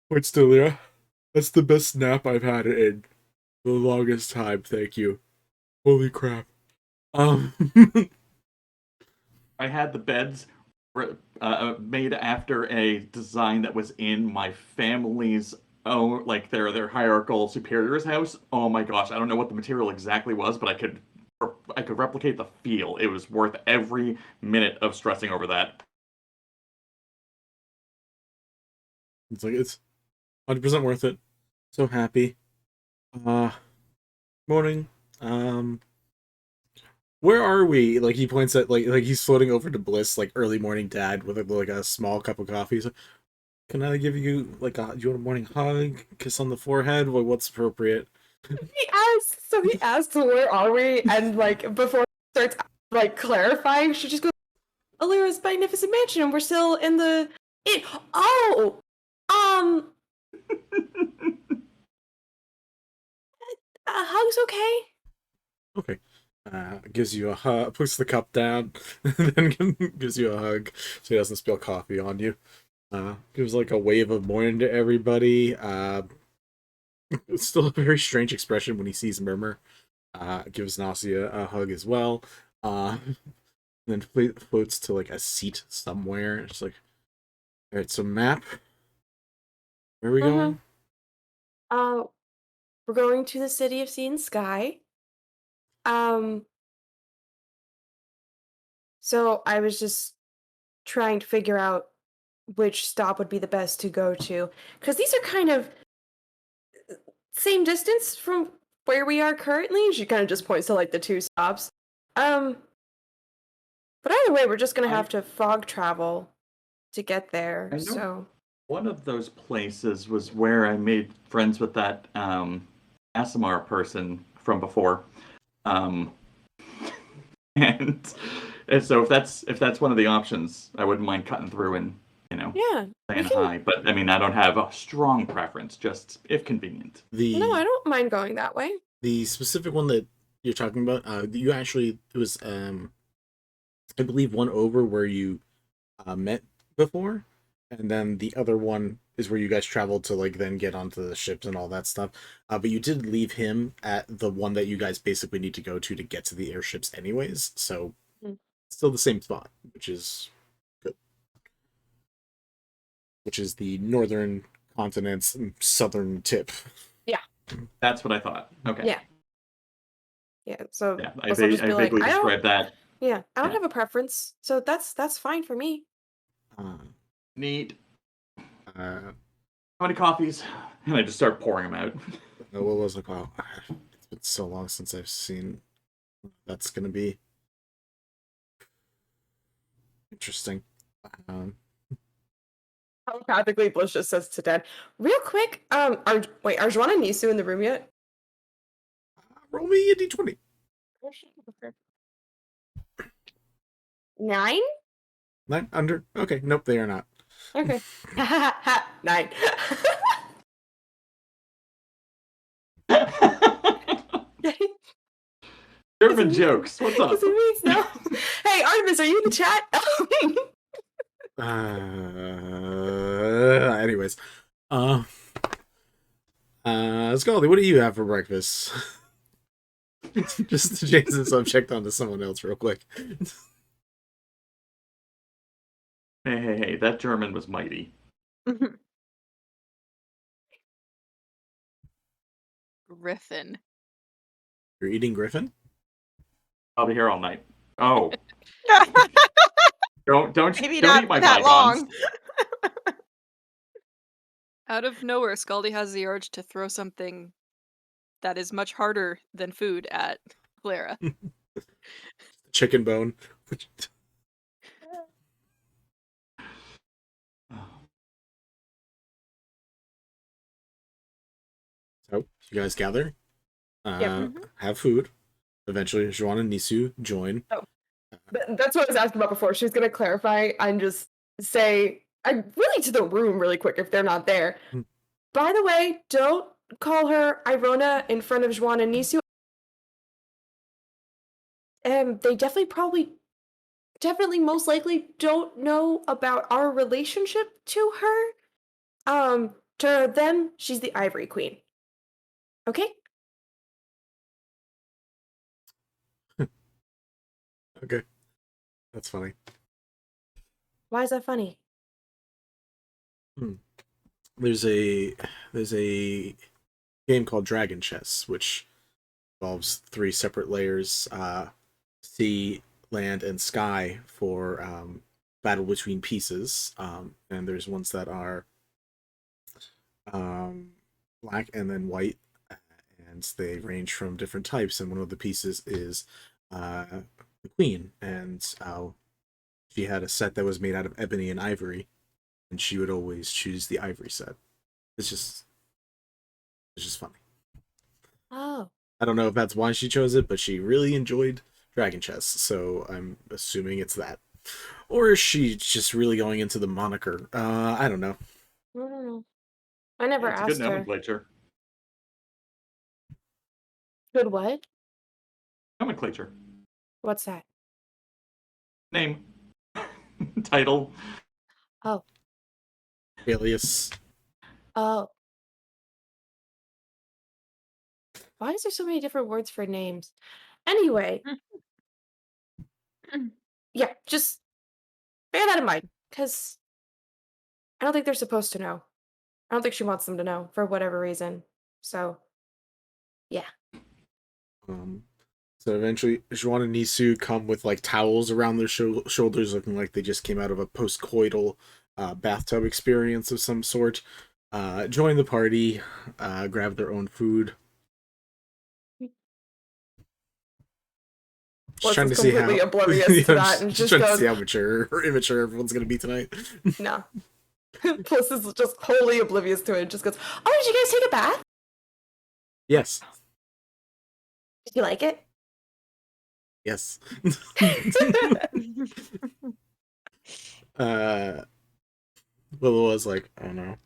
What's still there? That's the best nap I've had in the longest time. Thank you. Holy crap. I had the beds made after a design that was in my family's own, like their hierarchical superior's house. Oh my gosh, I don't know what the material exactly was, but I could replicate the feel. It was worth every minute of stressing over that. It's like it's 100% worth it. So happy. Morning. Where are we? Like he points at like he's floating over to Bliss, like early morning dad with like a small cup of coffee. He's like, can I give you like do you want a morning hug, kiss on the forehead? What's appropriate? He asks, where are we? And like before he starts like clarifying, she just goes, Eleira's magnificent mansion, and we're still in the oh, hug's okay. Okay. Gives you a hug, puts the cup down, then gives you a hug so he doesn't spill coffee on you. Gives like a wave of morning to everybody. It's still a very strange expression when he sees Murmur. Gives Nausea a hug as well. Then floats to like a seat somewhere. It's like, all right, so map. Where are we going? We're going to the city of sea and sky. So I was just trying to figure out which stop would be the best to go to, because these are kind of same distance from where we are currently. She kind of just points to like the two stops. But either way, we're just gonna have to fog travel to get there. I know. So One of those places was where I made friends with that Asimar person from before. And so if that's one of the options, I wouldn't mind cutting through and saying hi. But I mean, I don't have a strong preference, just if convenient. No, I don't mind going that way. The specific one that you're talking about, you actually it was I believe one over where you met before, and then the other one is where you guys traveled to like then get onto the ships and all that stuff. But you did leave him at the one that you guys basically need to go to get to the airships anyways, so still the same spot, which is good. Which is the northern continent's southern tip. Yeah. That's what I thought. Okay. Yeah. Yeah. So Yeah, I also just be vaguely like, described that. Yeah, I don't have a preference, so that's fine for me. Neat. How many coffees? And I just start pouring them out. What was it called? It's been so long since I've seen. That's gonna be interesting. Telepathically, Bliss just says to Dad, real quick. Are Juan and Nisu in the room yet? Roll me a d20. 9? 9 under. Okay, nope, they are not. Okay. 9. Urban jokes. What's up? No. Hey, Artemis, are you in the chat? Anyways, Skaldi, what do you have for breakfast? Just to change the subject onto someone else real quick. Hey, that German was mighty. Griffin. You're eating Griffin? I'll be here all night. Oh. don't Maybe eat not my that bygones. long. Out of nowhere, Skaldi has the urge to throw something that is much harder than food at Eleira. Chicken bone. So, you guys gather, have food. Eventually, Juan and Nisu join. Oh. That's what I was asking about before. She's going to clarify and just say, really to the room really quick if they're not there. By the way, don't call her Irona in front of Juan and Nisu. They definitely most likely don't know about our relationship to her. To them, she's the Ivory Queen. Okay? Okay. That's funny. Why is that funny? There's a game called Dragon Chess, which involves 3 separate layers, sea, land, and sky for battle between pieces. And there's ones that are black and then white, and they range from different types. And one of the pieces is the queen, and she had a set that was made out of ebony and ivory, and she would always choose the ivory set. It's just funny. Oh. I don't know if that's why she chose it, but she really enjoyed Dragon Chess, so I'm assuming it's that. Or is she just really going into the moniker? I don't know. I don't know. I never It's a asked good her. nomenclature. Good what? Nomenclature. What's that? Name. Title. Oh. Alias. Oh. Why is there so many different words for names? Anyway. Yeah, just bear that in mind, because I don't think they're supposed to know. I don't think she wants them to know for whatever reason. So, yeah. So eventually, Juan and Nisu come with like towels around their shoulders, looking like they just came out of a post-coital bathtub experience of some sort. Join the party, grab their own food. Just trying to see how completely oblivious to that and just just trying to goes, see how mature or immature everyone's gonna be tonight. no. Plus is just wholly oblivious to it and just goes, oh, did you guys take a bath? Yes. Did you like it? Yes. Willow was like, oh no.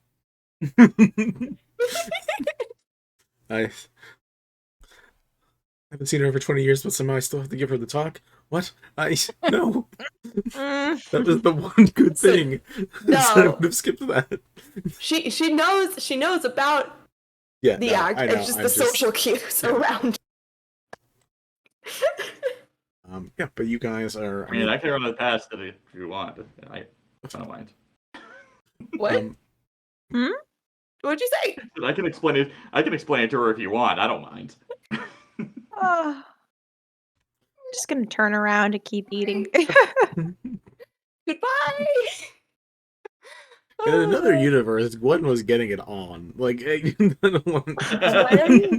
I haven't seen her for 20 years, but somehow I still have to give her the talk. What? No. That was the one good thing. No. So I would have skipped that. She knows about the act. It's just the social cues around. Yeah, but you guys are. I mean, I can run it past it if you want. I don't mind. What? What'd you say? I can explain it. I can explain it to her if you want. I don't mind. I'm just gonna turn around and keep eating. Goodbye. In another universe, Gwen was getting it on. Like, Gwen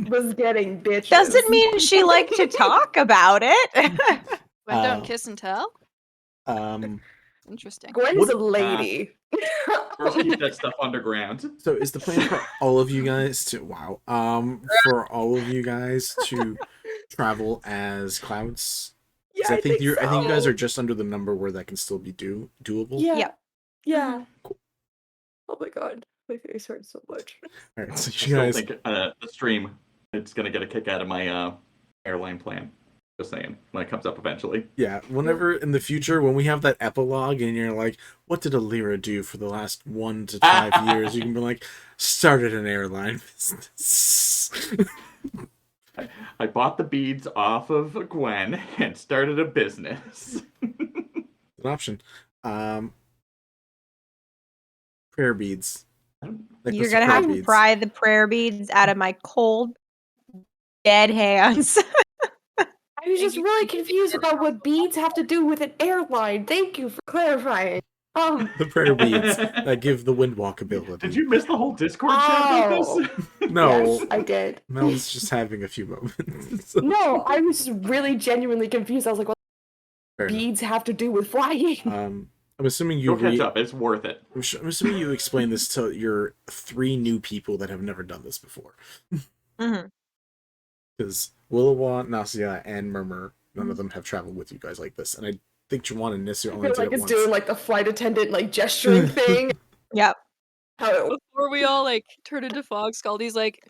was getting bitches. Doesn't mean she liked to talk about it. Gwen don't kiss and tell? Interesting. Gwen's a lady. First, keep that stuff underground. So is the plan for all of you guys to for all of you guys to travel as clouds? Yeah, I think you so. guys are just under the number where that can still be doable. Yeah. Yep. Yeah. Cool. Oh my god, my face hurts so much. All right, so I you still guys. think the stream it's gonna get a kick out of my airline plan. Just saying, when it comes up eventually. Yeah, whenever in the future, when we have that epilogue and you're like, what did Eleira do for the last 1 to 5 years? You can be like, started an airline business. I bought the beads off of Gwen and started a business. An option. Prayer beads. You're gonna have to pry the prayer beads out of my cold, dead hands. I was just really confused about what beads have to do with an airline. Thank you for clarifying. The prayer beads that give the windwalk ability. Did you miss the whole Discord chat about this? No. Yes, I did. Mel's just having a few moments. No, I was just really genuinely confused. I was like, what beads have to do with flying? I'm assuming you catch up. It's worth it. I'm assuming you explain this to your 3 new people that have never done this before. Because Willowa, Nasia, and Murmur, none of them have traveled with you guys like this, and I think Juwan and Nisu only did it once. Doing like the flight attendant like gesturing thing. Yep. Before we all like turn into fog, Skaldi's like,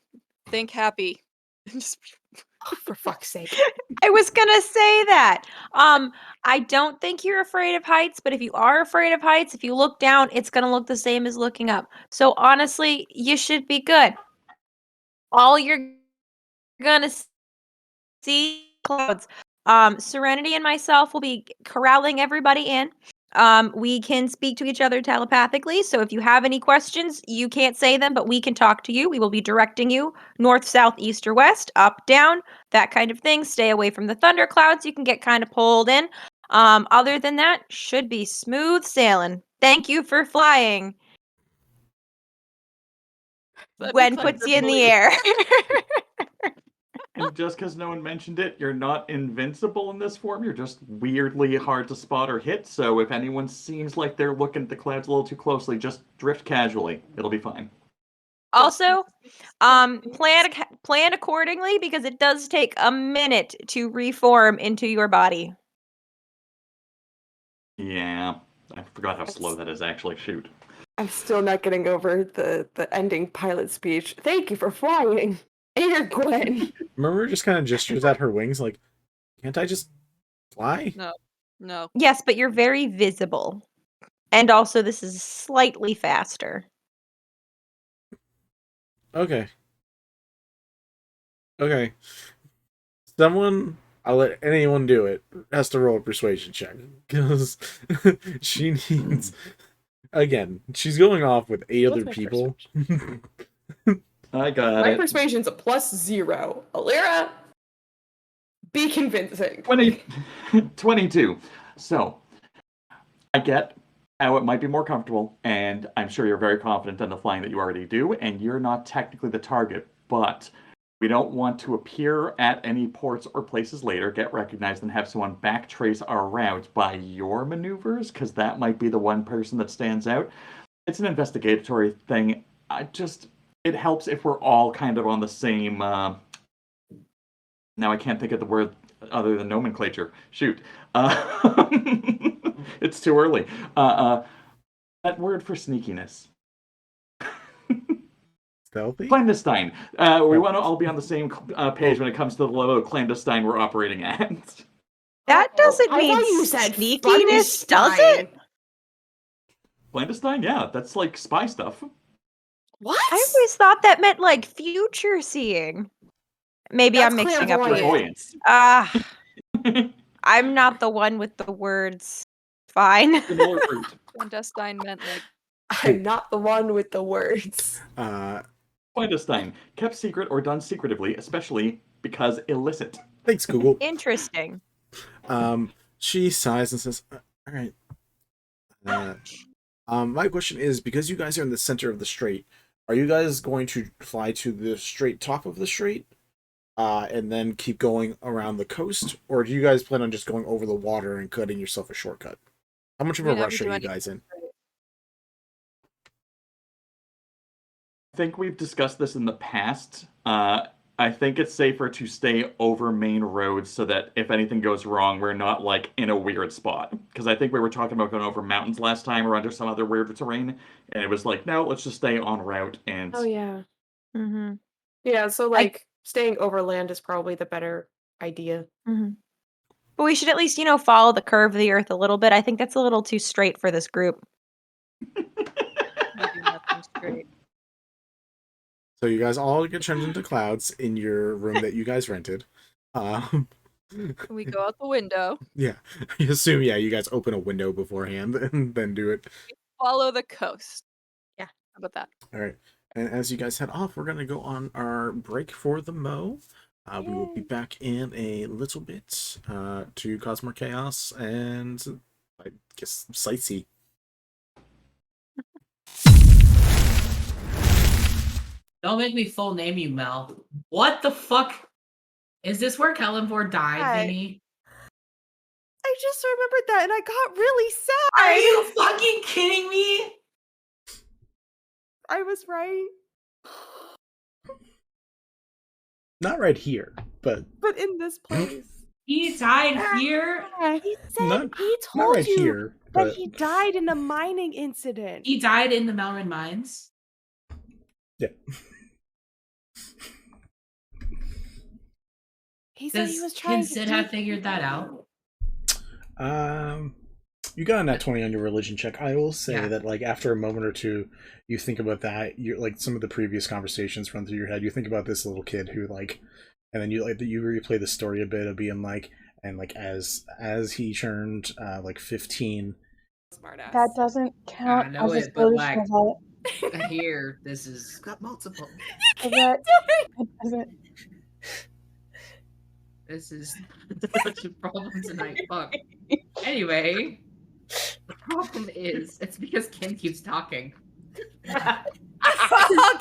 think happy. Just for fuck's sake. I was gonna say that. I don't think you're afraid of heights, but if you are afraid of heights, if you look down, it's gonna look the same as looking up. So honestly, you should be good. All you're gonna see clouds. Serenity and myself will be corralling everybody in. We can speak to each other telepathically, so if you have any questions, you can't say them, but we can talk to you. We will be directing you north, south, east, or west, up, down, that kind of thing. Stay away from the thunderclouds. You can get kind of pulled in. Other than that, should be smooth sailing. Thank you for flying. Gwen puts you in the air. And just because no one mentioned it, you're not invincible in this form. You're just weirdly hard to spot or hit. So if anyone seems like they're looking at the clouds a little too closely, just drift casually. It'll be fine. Also, plan accordingly because it does take a minute to reform into your body. Yeah, I forgot how slow that is actually. Shoot. I'm still not getting over the ending pilot speech. Thank you for flying. Air Gwen. Remember, just kind of gestures at her wings, like, can't I just fly? No. Yes, but you're very visible. And also, this is slightly faster. Okay. Okay. Someone, I'll let anyone do it, has to roll a persuasion check. Because she needs... Again, she's going off with 8 other my people. I got My it. persuasion's a +0. Eleira, be convincing. 22. So, I get how it might be more comfortable, and I'm sure you're very confident in the flying that you already do, and you're not technically the target, but we don't want to appear at any ports or places later, get recognized, and have someone backtrace our route by your maneuvers, because that might be the one person that stands out. It's an investigatory thing. It helps if we're all kind of on the same... now I can't think of the word other than nomenclature. Shoot. It's too early. That word for sneakiness. Stealthy? Clandestine. We want to all be on the same page when it comes to the level of clandestine we're operating at. That doesn't I mean thought you said sneakiness, does Frankenstein. it? Clandestine? Yeah, that's like spy stuff. What? I always thought that meant like future seeing. Maybe That's I'm mixing up clairvoyant. words. I'm not the one with the words. Fine. Similar root. Clandestine meant like I'm not the one with the words. Clandestine. Kept secret or done secretively, especially because illicit. Thanks, Google. Interesting. She sighs and says, all right. My question is, because you guys are in the center of the strait, are you guys going to fly to the straight top of the strait and then keep going around the coast? Or do you guys plan on just going over the water and cutting yourself a shortcut? How much of a We never rush are do you anything guys in? I think we've discussed this in the past. I think it's safer to stay over main roads so that if anything goes wrong, we're not like in a weird spot. Because I think we were talking about going over mountains last time or under some other weird terrain, and it was like, no, let's just stay on route. And Oh yeah. Mm-hmm. Yeah, so like staying overland is probably the better idea. Mm-hmm. But we should at least, follow the curve of the earth a little bit. I think that's a little too straight for this group. we do nothing straight. So you guys all get turned into clouds in your room that you guys rented. We go out the window. Yeah, I assume, you guys open a window beforehand and then do it. Follow the coast. Yeah. How about that? All right. And as you guys head off, we're going to go on our break for the Mo. We will be back in a little bit to cause more chaos and, I guess, sightsee. Don't make me full name you, Mel. What the fuck? Is this where Kellenvor died, Hi. Vinny? I just remembered that and I got really sad. Are you fucking kidding me? I was right. Not right here, but But in this place. He died here? He said not, he not told right you here. that But he died in a mining incident. He died in the Melrin mines? yeah. He said he was trying Can to Sid do- have figured that out? You got a nat 20 on your religion check. I will say Yeah. that, like, after a moment or two, you think about that. You're like some of the previous conversations run through your head. You think about this little kid who, like, and then you replay the story a bit of being like, and like as he turned like 15. Smartass. That doesn't count I know as a it, but, spiritual like- event. Here, this is got multiple. It doesn't. This is such a problem tonight. Fuck. Anyway, the problem is it's because Kim keeps talking. I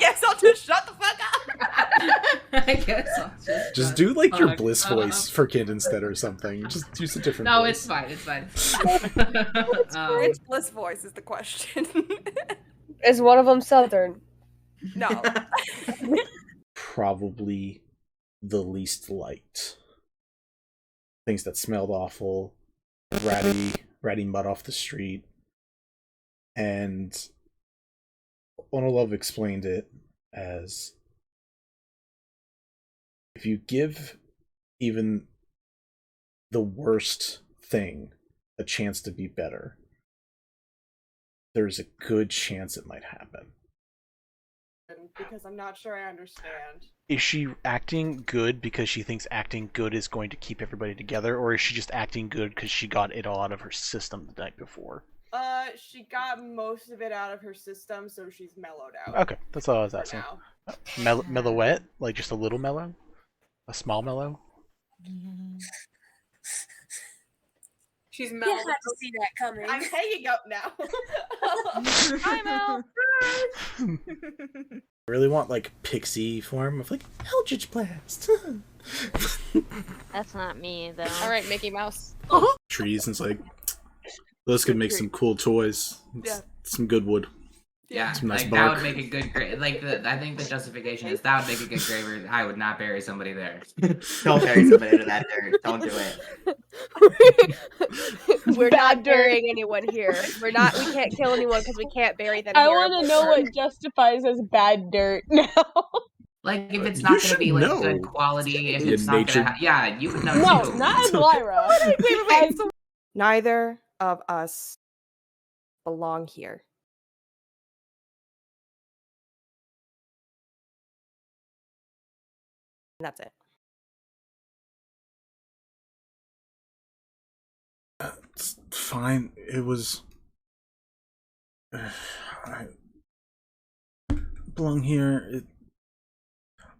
guess I'll just shut the fuck up. I guess I'll Just do like your fuck bliss up. voice for Kid instead or something. Just use a different No, voice. it's fine. It's fine. Which bliss voice is the question? Is one of them Southern? No. Probably the least liked. Things that smelled awful, ratty mud off the street. And Onolove explained it as, if you give even the worst thing a chance to be better, there's a good chance it might happen. Because I'm not sure I understand. Is she acting good because she thinks acting good is going to keep everybody together, or is she just acting good because she got it all out of her system the night before? She got most of it out of her system, so she's mellowed out. Okay, that's all I was for asking. now. Mellowette? Like just a little mellow? A small mellow? She's You mellowed had to see that coming. I'm hanging up now. Hi, Mel. I really want like pixie form of like Eldritch Blast. That's not me, though. All right, Mickey Mouse. Trees, and it's like, those could make some cool toys. Yeah. Some good wood. Yeah, Some nice like bark. that would make a good grave. Like I think the justification is that would make a good grave. Where I would not bury somebody there. Don't bury somebody into that dirt. Don't do it. We're not burying anyone here. We can't kill anyone because we can't bury them I here. want to know what justifies as bad dirt now. Like if it's You not going should to be like know. good quality, if Yeah, it's not going nature- to, yeah, you would know No, too. not as Lyra. Wait. Neither of us belong here. And that's it. It's fine. It was. I belong here.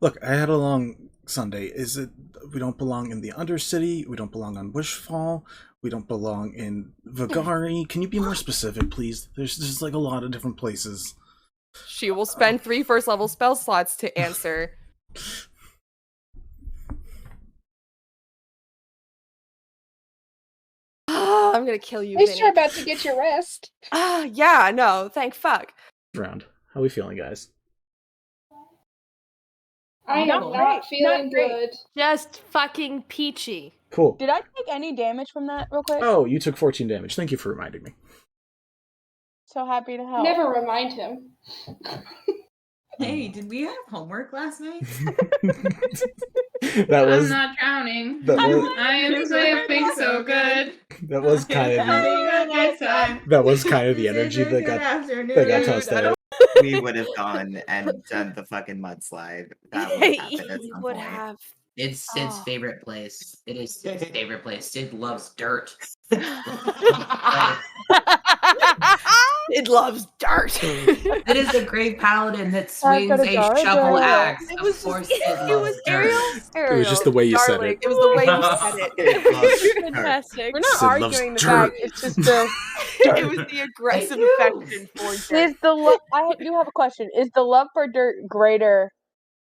Look, I had a long Sunday. Is it? We don't belong in the Undercity. We don't belong on Wishfall. We don't belong in Vagari. Can you be more specific, please? There's just like a lot of different places. She will spend 3 first level spell slots to answer. I'm gonna kill you, At least Vinny. you're about to get your rest. Yeah, no, thank fuck. Round. How we feeling, guys? I am Not not great, feeling not great. good. Just fucking peachy. Cool. Did I take any damage from that real quick? Oh, you took 14 damage. Thank you for reminding me. So happy to help. Never remind him. Hey, did we have homework last night? That was I'm not drowning. that was I am sleeping so good. that was kind of the that was kind of the energy that got tossed out. We would have gone and done the fucking mudslide. That would have happened at some point. It's Sid's favorite place. It is Sid's favorite place. Sid loves dirt. It loves dirt. It is the great paladin that I've swings got a a jar, shovel jar. axe. It Of was course, just, Sid it loves was dirt. It was just the way you said darling. it. It was the way you said It loves dirt. Fantastic. We're not Sid loves arguing the dirt. fact. It's just the. it was the aggressive affection for dirt. Is the I do have a question. Is the love for dirt greater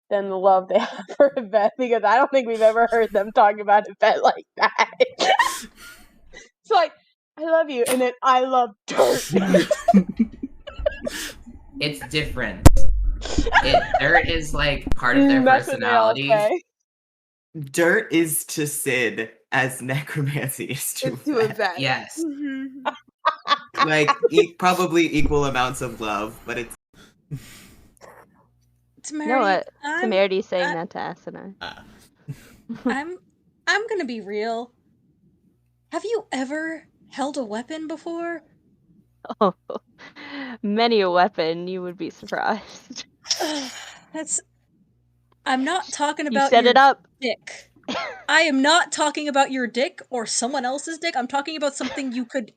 than the love they have for Yvette? Because I don't think we've ever heard them talk about Yvette like that. It's like, I love you, and then I love dirt. It's different. Dirt is like part of their That's what they all personality. say. Dirt is to Sid as necromancy is to To Yvette. Yvette. Yes. Like probably equal amounts of love, but it's You know what? Temerity's saying that to Asuna. I'm gonna be real. Have you ever held a weapon before? Oh, many a weapon, you would be surprised. I'm not talking You about set your it up. dick. I am not talking about your dick or someone else's dick. I'm talking about something you could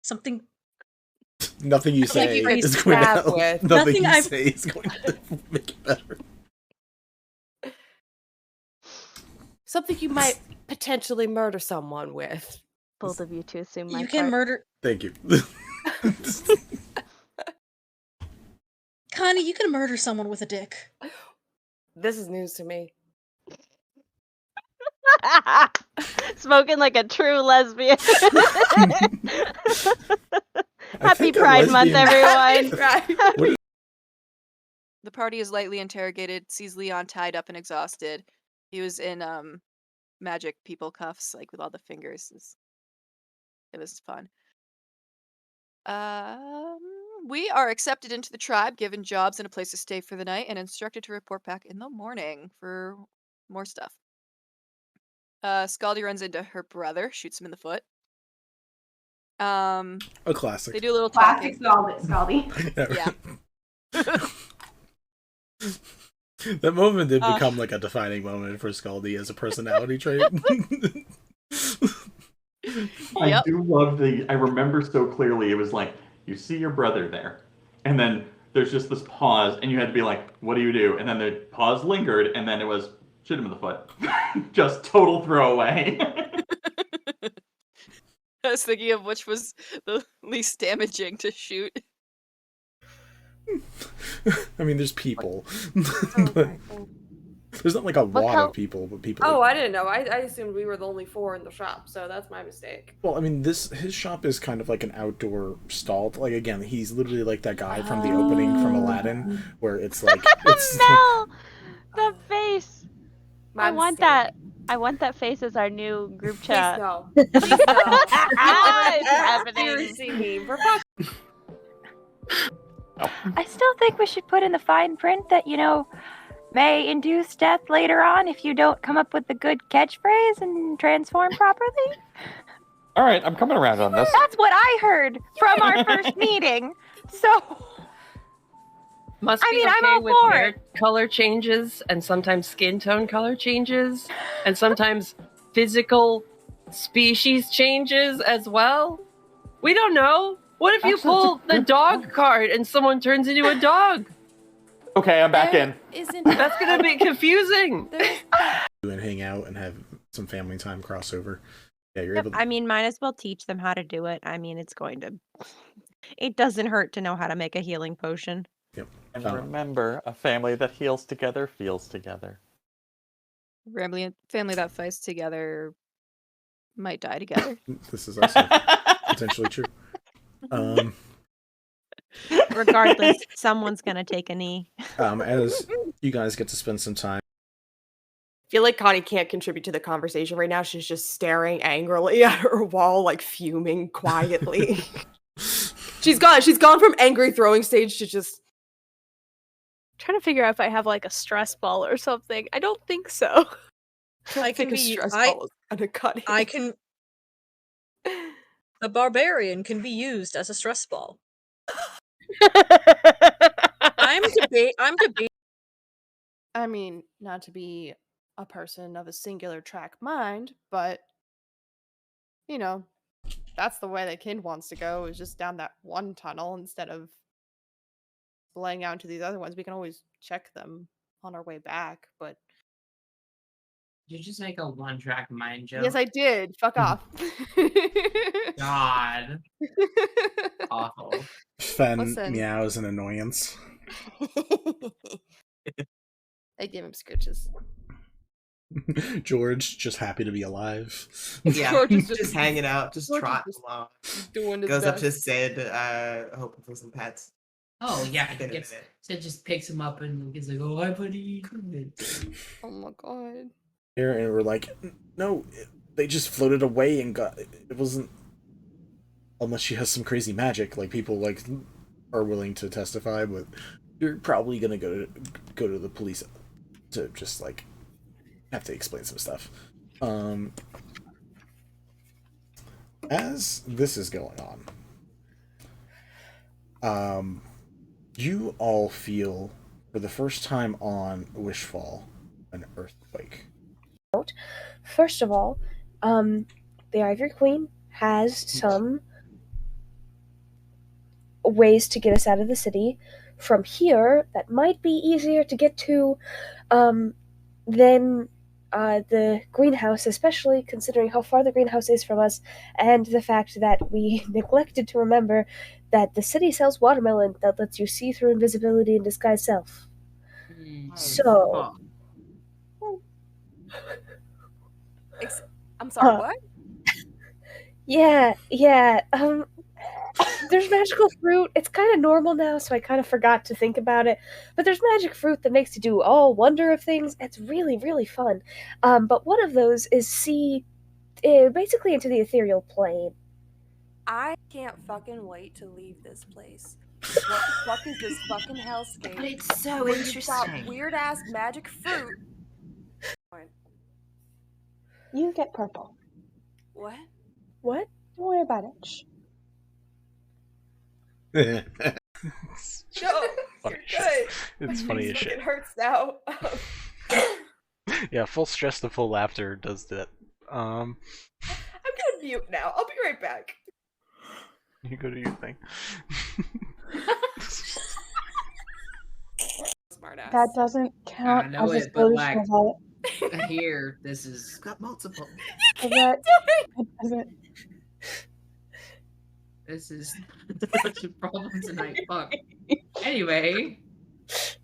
something Nothing you say you could is going to stab help. with. Nothing Nothing you I've- say is going to make it better. Something you might potentially murder someone with. Both of you to assume my you can part. murder Thank you. Connie, you can murder someone with a dick. This is news to me. Smoking like a true lesbian. Happy think a Pride Month, lesbian- everyone. The party is lightly interrogated, sees Leon tied up and exhausted. He was in magic people cuffs, like with all the fingers. It was fun. We are accepted into the tribe, given jobs and a place to stay for the night, and instructed to report back in the morning for more stuff. Skaldi runs into her brother, shoots him in the foot. A classic. They do a little Classic talking. Skaldi. Yeah. That moment did become like a defining moment for Skaldi as a personality trait. I do love I remember so clearly, it was like, you see your brother there, and then there's just this pause, and you had to be like, what do you do? And then the pause lingered, and then it was, shoot him in the foot. Just total throwaway. I was thinking of which was the least damaging to shoot. I mean, there's people. But there's not like a lot of people, but people. Oh, I didn't know. I assumed we were the only 4 in the shop, so that's my mistake. Well, I mean, his shop is kind of like an outdoor stall. Like, again, he's literally like that guy from the opening from Aladdin, where it's like it's Mel, the face. My I want mistake. that. I want that face as our new group chat. Please no. Please no. It's happening. Seriously, me. For fuck. I still think we should put in the fine print that, may induce death later on if you don't come up with the good catchphrase and transform properly. All right, I'm coming around on this. That's what I heard from our first meeting. So, Must be I'm okay all with for hair it. color changes, and sometimes skin tone color changes, and sometimes physical species changes as well. We don't know. What if you pull the dog card and someone turns into a dog? Okay, I'm back in. That's gonna be confusing. and hang out and have some family time crossover. Yeah, you're able to. I mean, might as well teach them how to do it. I mean, it doesn't hurt to know how to make a healing potion. Yep. And remember, a family that heals together feels together. Family that fights together might die together. This is also potentially true. Regardless, someone's gonna take a knee. As you guys get to spend some time. I feel like Connie can't contribute to the conversation right now. She's just staring angrily at her wall, like fuming quietly. She's gone from angry throwing stage to just Trying to figure out if I have like a stress ball or something. I don't think so. I can think a be. stress ball is gonna cut it. I can. The barbarian can be used as a stress ball. I'm debating. I mean, not to be a person of a singular track mind, but that's the way the kid wants to go, is just down that one tunnel instead of laying out into these other ones. We can always check them on our way back, but Did you just make a one-track mind joke? yes, I did. Fuck off. God. Awful. Fen Listen. meows in annoyance. I give him scritches. George just happy to be alive. Yeah, George is just hanging out, just George is trotting just along. doing his Goes up to best. Sid, hoping for some pets. Oh, yeah. In a Gets, minute. Sid just picks him up and he's like, oh, hi, buddy. Oh my god. Here, and we're like, no, they just floated away and got. It wasn't. Unless she has some crazy magic, like people like are willing to testify, but you're probably gonna go to the police to just like have to explain some stuff. As this is going on, you all feel for the first time on Wishfall an earthquake. First of all, the Ivory Queen has some ways to get us out of the city. From here, that might be easier to get to than the greenhouse, especially considering how far the greenhouse is from us, and the fact that we neglected to remember that the city sells watermelon that lets you see through invisibility and disguise self. So, I'm sorry, what? yeah, there's magical fruit. It's kind of normal now, so I kind of forgot to think about it. But there's magic fruit that makes you do all wonder of things. It's really, really fun. But one of those is basically into the ethereal plane. I can't fucking wait to leave this place. What the fuck is this fucking hellscape? But it's so where you've got interesting. weird ass magic fruit. You get purple. What? What? Don't worry about it. Shh. No, Funny you're shit. good. It's funny as shit. It hurts now. Yeah, full stress to full laughter does that. I'm gonna mute now. I'll be right back. You go to your thing. Smartass. That doesn't count I know as a it, but solution like, of it. here, this is got multiple. It doesn't. This is such a problem tonight. Fuck. Anyway,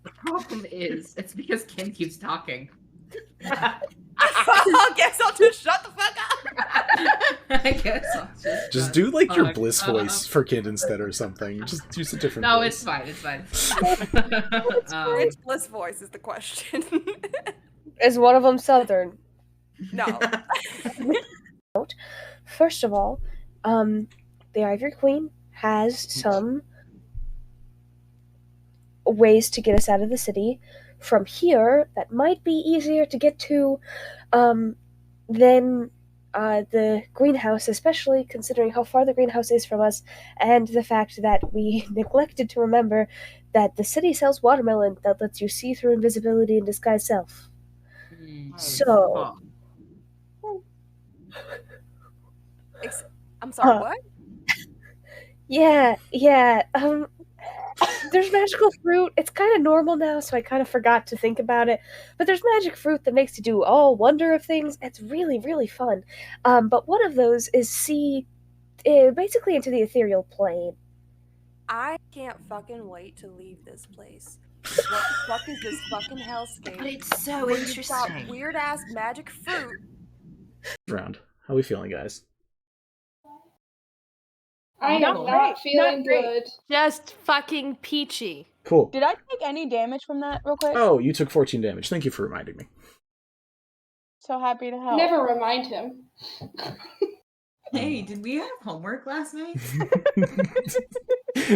the problem is it's because Ken keeps talking. I guess I'll just shut the fuck up. I guess I'll Just do like your fuck bliss up. voice for Kid instead or something. Just use a different No, voice. it's fine. It's fine. Which bliss voice is the question? Is one of them Southern? No. First of all, the Ivory Queen has some ways to get us out of the city from here that might be easier to get to than the greenhouse, especially considering how far the greenhouse is from us and the fact that we neglected to remember that the city sells watermelon that lets you see through invisibility and disguise self. So, I'm sorry, what? yeah, there's magical fruit. It's kind of normal now, so I kind of forgot to think about it. But there's magic fruit that makes you do all wonder of things. It's really, really fun. But one of those is basically into the ethereal plane. I can't fucking wait to leave this place. What the fuck is this fucking hellscape? But it's so where you've got interesting. weird ass magic fruit. Round. How we feeling, guys? I am not feeling good. Just fucking peachy. Cool. Did I take any damage from that real quick? Oh, you took 14 damage. Thank you for reminding me. So happy to help. Never remind him. Hey, did we have homework last night?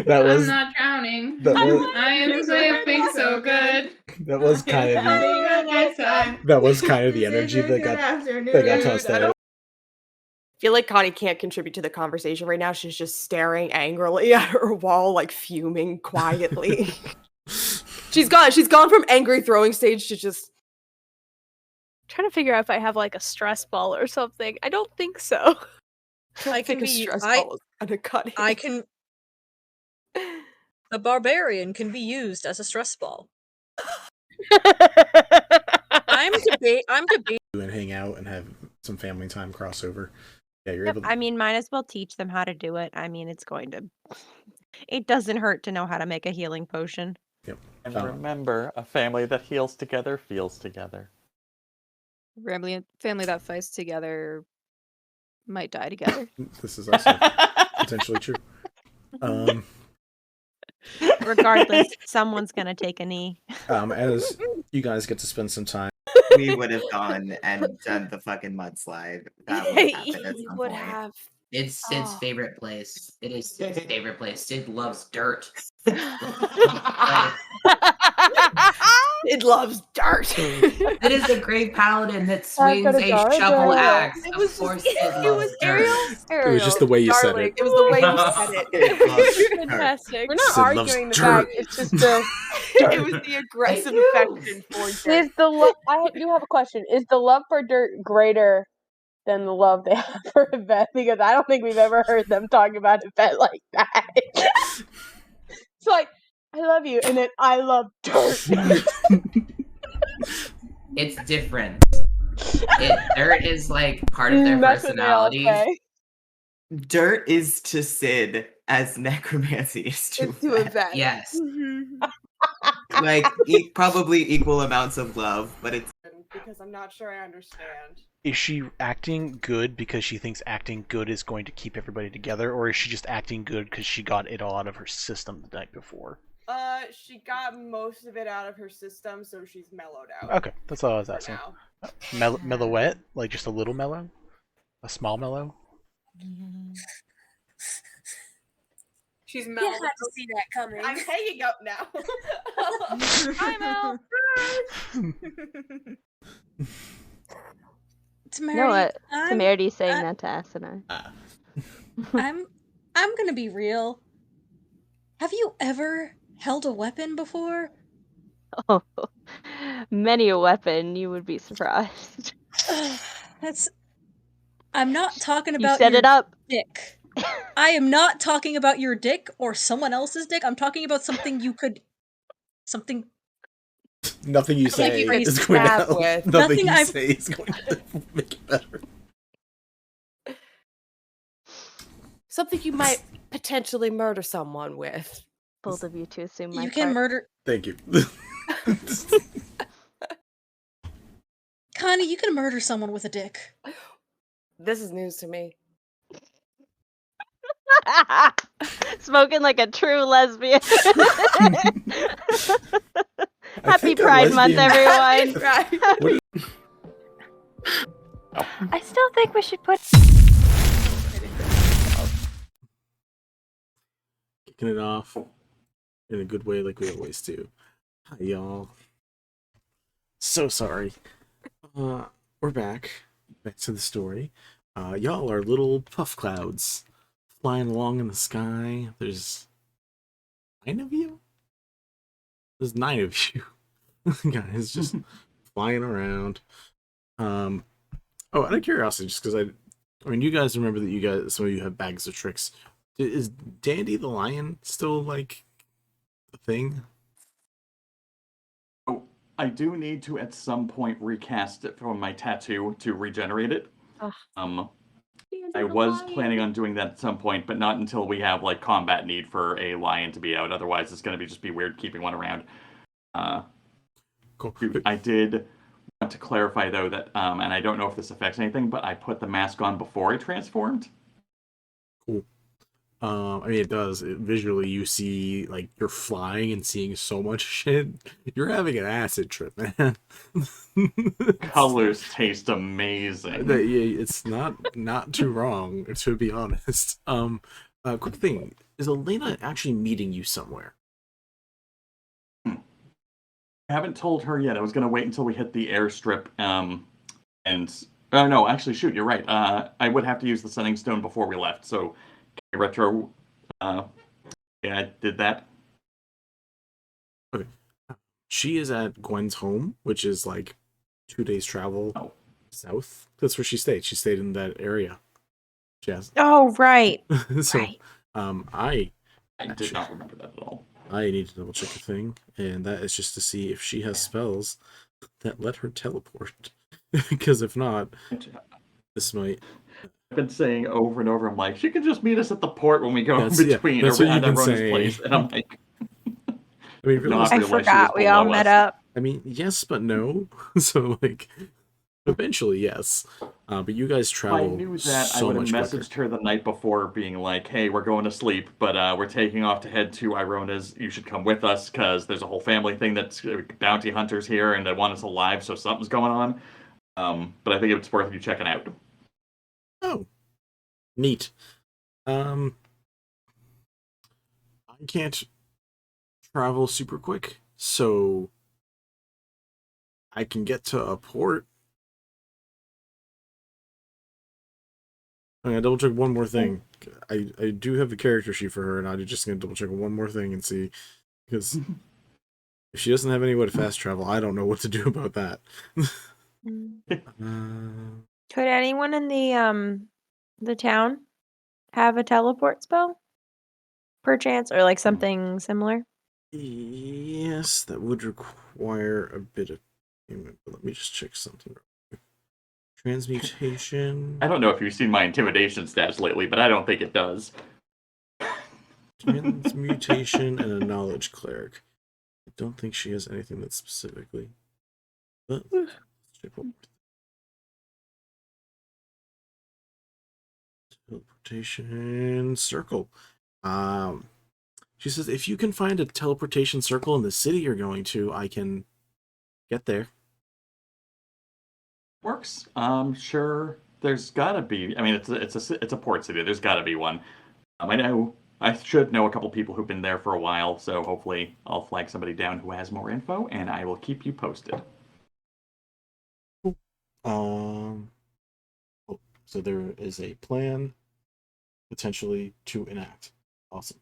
That was I'm not drowning. that was- I am sleeping so good. that was kind of the that was kind of the energy that got tossed out. I feel like Connie can't contribute to the conversation right now. She's just staring angrily at her wall, like fuming quietly. She's gone from angry throwing stage to just trying to figure out if I have like a stress ball or something. I don't think so. I can think a be. stress ball is gonna cut it. I can. A barbarian can be used as a stress ball. I'm debating. And hang out and have some family time crossover. Yeah, you're Yep, able to. I mean, might as well teach them how to do it. I mean, it doesn't hurt to know how to make a healing potion. Yep. And remember, a family that heals together feels together. Family that fights together might die together. This is also potentially true. Regardless, someone's gonna take a knee. As you guys get to spend some time, We would have gone and done the fucking mudslide. That would have happened at some point. It's Sid's favorite place. It is Sid's favorite place. Sid loves dirt. It loves dirt. It is the great paladin that swings a shovel axe. Of course, Sid loves dirt. it was just the way you said it. It was the way you said it. Fantastic. We're not Sid loves arguing the dirt. fact. It's just the. It was the aggressive affection for dirt. Is the love? I do have a question. Is the love for dirt greater than the love they have for Yvette? Because I don't think we've ever heard them talk about Yvette like that. It's like, I love you, and then I love dirt. It's different. Dirt is like part of their That's what they all personality. say. Dirt is to Sid as necromancy is to To Yvette. Yes. like probably equal amounts of love, but it's because I'm not sure I understand. Is she acting good because she thinks acting good is going to keep everybody together, or is she just acting good because she got it all out of her system the night before? She got most of it out of her system, so she's mellowed out. Okay, that's all I was asking. Mellowette? Like just a little mellow? A small mellow? She's You mellowed had to see that coming. I'm hanging up now. Hi, Mel. You know what? Temerity's saying that to Asuna. I'm gonna be real. Have you ever held a weapon before? Oh, many a weapon, you would be surprised. I'm not talking You about set your it up. dick. I am not talking about your dick or someone else's dick. I'm talking about something you could... Something... Nothing you Something say you could is going to stab help. with. Nothing Nothing you I've- say is going to make it better. Something you might potentially murder someone with. Both of you to assume my You can part. murder... Thank you. Connie, you can murder someone with a dick. This is news to me. Spoken like a true lesbian. Happy think a Pride Month, lesbian- everyone. I still think we should put. Kicking it off in a good way like we always do. Hi, y'all. So sorry. We're back to the story. Y'all are little puff clouds flying along in the sky. There's 9 of you? There's 9 of you. Guys, just flying around. Oh, out of curiosity, just because I mean, you guys remember that some of you have bags of tricks. Is Dandy the Lion still, like, a thing? Oh, I do need to, at some point, recast it from my tattoo to regenerate it. I was planning on doing that at some point, but not until we have, like, combat need for a lion to be out. Otherwise, it's going to just be weird keeping one around. Cool. I did want to clarify, though, that, and I don't know if this affects anything, but I put the mask on before I transformed. Cool. I mean, it does. Visually, you see, like, you're flying and seeing so much shit. You're having an acid trip, man. Colors taste amazing. It's not too wrong, to be honest. Quick thing. Is Elena actually meeting you somewhere? I haven't told her yet. I was going to wait until we hit the airstrip, and... Oh, no, actually, shoot, you're right. I would have to use the Sending Stone before we left, so... Retro, yeah, I did that. Okay. She is at Gwen's home, which is like 2 days travel south. That's where she stayed. She stayed in that area. Yes. Oh, right. So, right. I did not remember that at all. I need to double check a thing, and that is just to see if she has spells that let her teleport. Because if not, this might... I've been saying over and over, I'm like, she can just meet us at the port when we go in That's between, what or you've at been everyone's saying. place. And I'm like, I mean, not I realize she was forgot we all below met us. up. I mean, yes, but no. So, like, eventually, yes. But you guys If I travel knew that, I so would have much quicker. messaged her the night before, being like, hey, we're going to sleep, but we're taking off to head to Irona's. You should come with us, because there's a whole family thing that's bounty hunters here, and they want us alive, so something's going on. But I think it's worth you checking out. Oh. Neat. I can't travel super quick, so I can get to a port. I'm gonna double check one more thing. I do have a character sheet for her, and I'm just gonna double check one more thing and see, because if she doesn't have any way to fast travel, I don't know what to do about that. Could anyone in the town have a teleport spell? Perchance, or like something similar? Yes, that would require a bit of payment, but let me just check something. Transmutation. I don't know if you've seen my intimidation stats lately, but I don't think it does. Transmutation and a knowledge cleric. I don't think she has anything that's specifically. Teleportation circle. She says if you can find a teleportation circle in the city you're going to, I can get there. Works. Sure. There's gotta be. I mean, it's a port city. There's gotta be one. I should know a couple people who've been there for a while, so hopefully I'll flag somebody down who has more info, and I will keep you posted. So there is a plan potentially to enact. Awesome.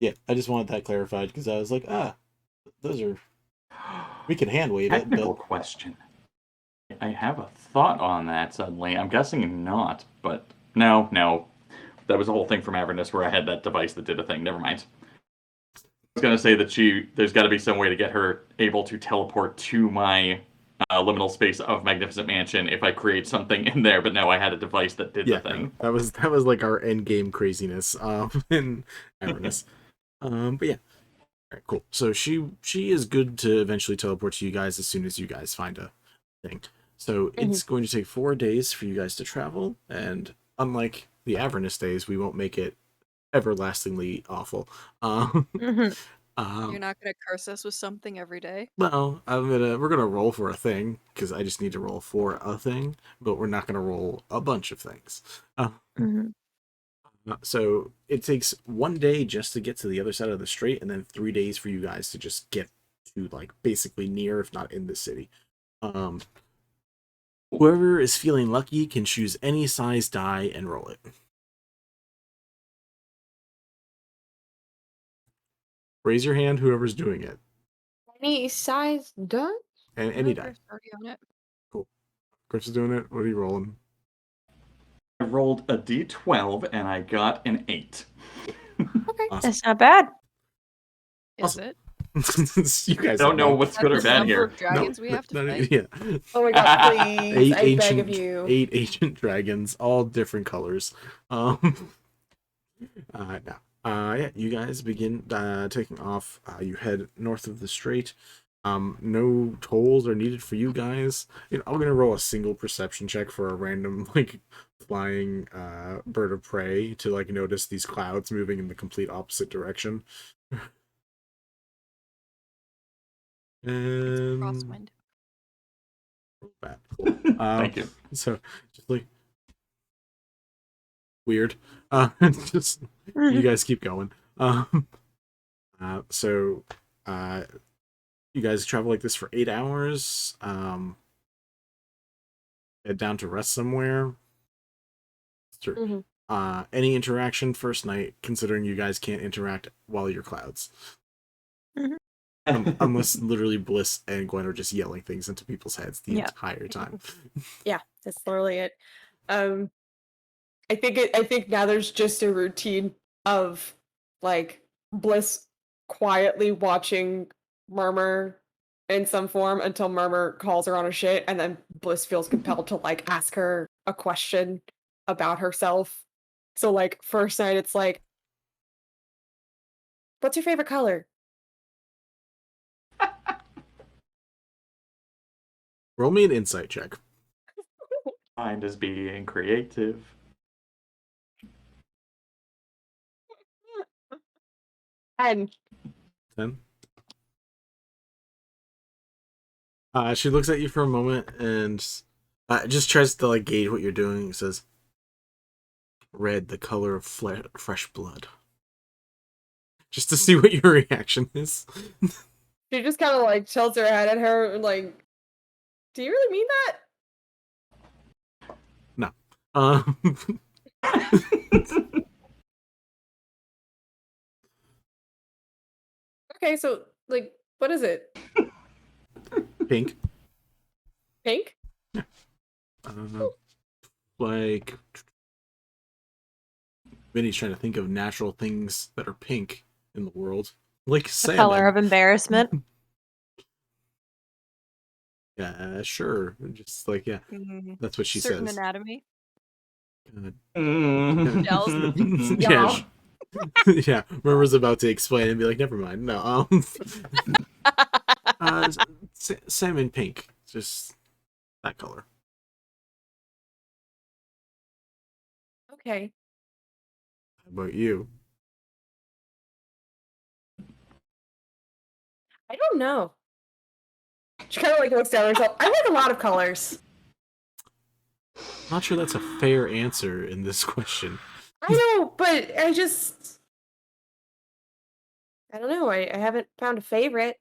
Yeah, I just wanted that clarified because I was like, those are, we can hand wave it. Technical question. I have a thought on that suddenly. I'm guessing not, but no. That was the whole thing from Avernus where I had that device that did a thing. Never mind. I was going to say that there's got to be some way to get her able to teleport to my liminal space of Magnificent Mansion if I create something in there, but no, I had a device that did the thing. That was like our end game craziness in Avernus. But yeah. All right, cool. So she is good to eventually teleport to you guys as soon as you guys find a thing. So it's going to take 4 days for you guys to travel, and unlike the Avernus days, we won't make it everlastingly awful. You're not gonna curse us with something every day? No, we're gonna roll for a thing because I just need to roll for a thing, but we're not gonna roll a bunch of things. So it takes 1 day just to get to the other side of the strait, and then 3 days for you guys to just get to like basically near, if not in the city. Whoever is feeling lucky can choose any size die and roll it. Raise your hand, whoever's doing it. Any size done? And any die. Already on it. Cool. Chris is doing it. What are you rolling? I rolled a d12 and I got an 8. Okay. Awesome. That's not bad. Is it? You guys don't know what's good or That's the bad number here. of dragons we have to fight? Yeah. Oh my god, please. I beg of you. 8 ancient dragons, all different colors. Yeah, you guys begin taking off. You head north of the strait. No tolls are needed for you guys. I'm gonna roll a single perception check for a random like flying bird of prey to like notice these clouds moving in the complete opposite direction. And Crosswind. bad. Cool. Thank you. So just like weird. Just you guys keep going. So you guys travel like this for 8 hours. Head down to rest somewhere. Any interaction first night, considering you guys can't interact while you're clouds. Unless literally Bliss and Gwen are just yelling things into people's heads the entire time. Yeah, that's literally it. I think now there's just a routine of like Bliss quietly watching Murmur in some form until Murmur calls her on her shit, and then Bliss feels compelled to like ask her a question about herself. So like first night it's like, what's your favorite color? Roll me an insight check. Mind is being creative. 10. She looks at you for a moment and just tries to like gauge what you're doing. It says, "Red, the color of fresh blood." Just to see what your reaction is. She just kind of like tilts her head at her and like, do you really mean that? No. Okay, so like, what is it? Pink. Pink? Like Vinny's trying to think of natural things that are pink in the world, like The salmon. color of embarrassment. Yeah, sure. Just like that's what she Certain says. anatomy. God. Gels. Yeah. Yeah, Murmur's about to explain and be like, never mind. No, salmon pink, just that color. Okay. How about you? I don't know. She kind of like looks down at herself. I like a lot of colors. Not sure that's a fair answer in this question. I know, but I don't know. I haven't found a favorite.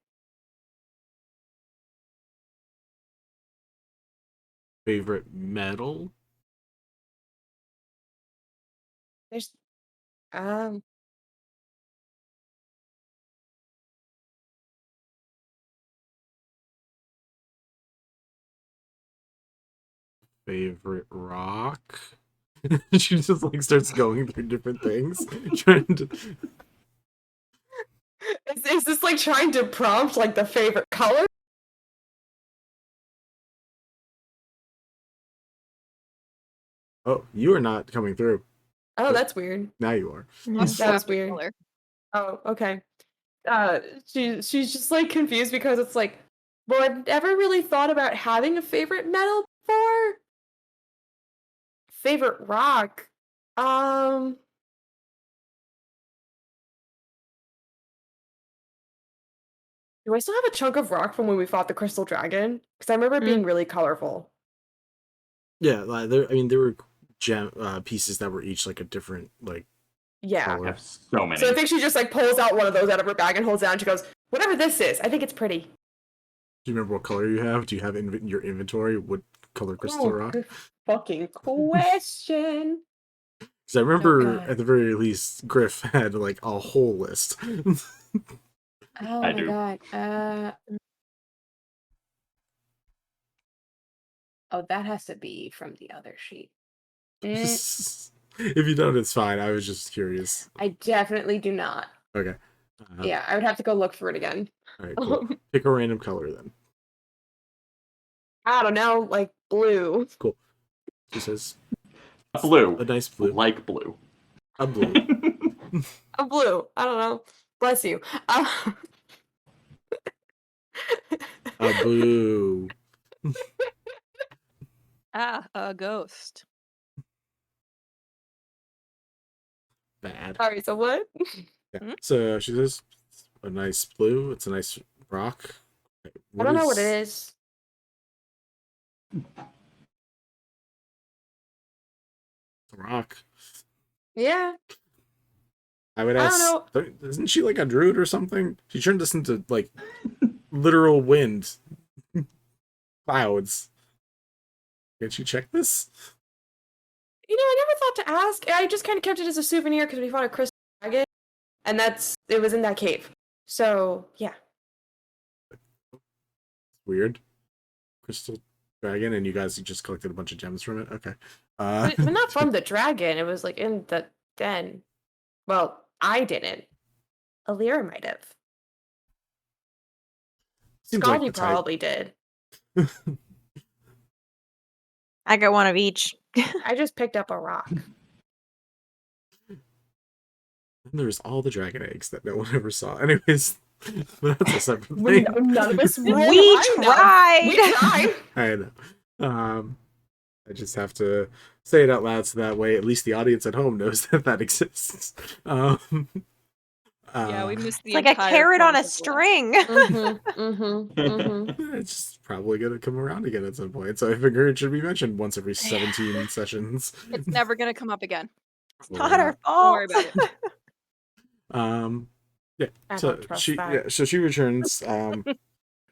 Favorite metal? There's Favorite rock? She just like starts going through different things, trying to. Is this like trying to prompt like the favorite color? Oh, you are not coming through. Oh, that's weird. Now you are. That's weird. Oh, okay. She's just like confused because it's like, well, I've never really thought about having a favorite metal before. Favorite rock. Do I still have a chunk of rock from when we fought the crystal dragon? Because I remember it being really colorful. Yeah, like there were gem pieces that were each like a different like. Yeah. Color. So many. So I think she just like pulls out one of those out of her bag and holds down. She goes, "Whatever this is, I think it's pretty." Do you remember what color you have? Do you have in your inventory what color crystal rock? Good fucking question. Because I remember at the very least, Griff had like a whole list. Oh I my do. god. Oh, that has to be from the other sheet. If you don't, it's fine. I was just curious. I definitely do not. Okay. Yeah, I would have to go look for it again. All right, cool. Pick a random color then. I don't know, like blue. Cool. She says blue. A nice blue. Like blue. A blue. A blue. I don't know. Bless you. A boo. A ghost. Bad. Sorry, so what? Yeah. So she says a nice blue. It's a nice rock. I don't know what it is. A rock. Yeah. I would I ask. don't Isn't she like a druid or something? She turned us into like literal wind clouds. Can't you check this? You know, I never thought to ask. I just kind of kept it as a souvenir because we fought a crystal dragon, and it was in that cave. So yeah. Weird. Crystal dragon, and you guys just collected a bunch of gems from it. Okay. But not from the dragon. It was like in the den. Well, I didn't. Eleira might have. Seems like Skaldi the type. probably did. I got one of each. I just picked up a rock. And there's all the dragon eggs that no one ever saw. Anyways, that's a separate thing. None of us We tried. We tried. I know. I just have to say it out loud so that way at least the audience at home knows that exists. Yeah, we missed the It's like a entire carrot on a point of string. It's just probably gonna come around again at some point, so I figure it should be mentioned once every 17 sessions. It's never gonna come up again. It's not our Don't fault. worry about it. Yeah. I So don't trust she that. so she returns.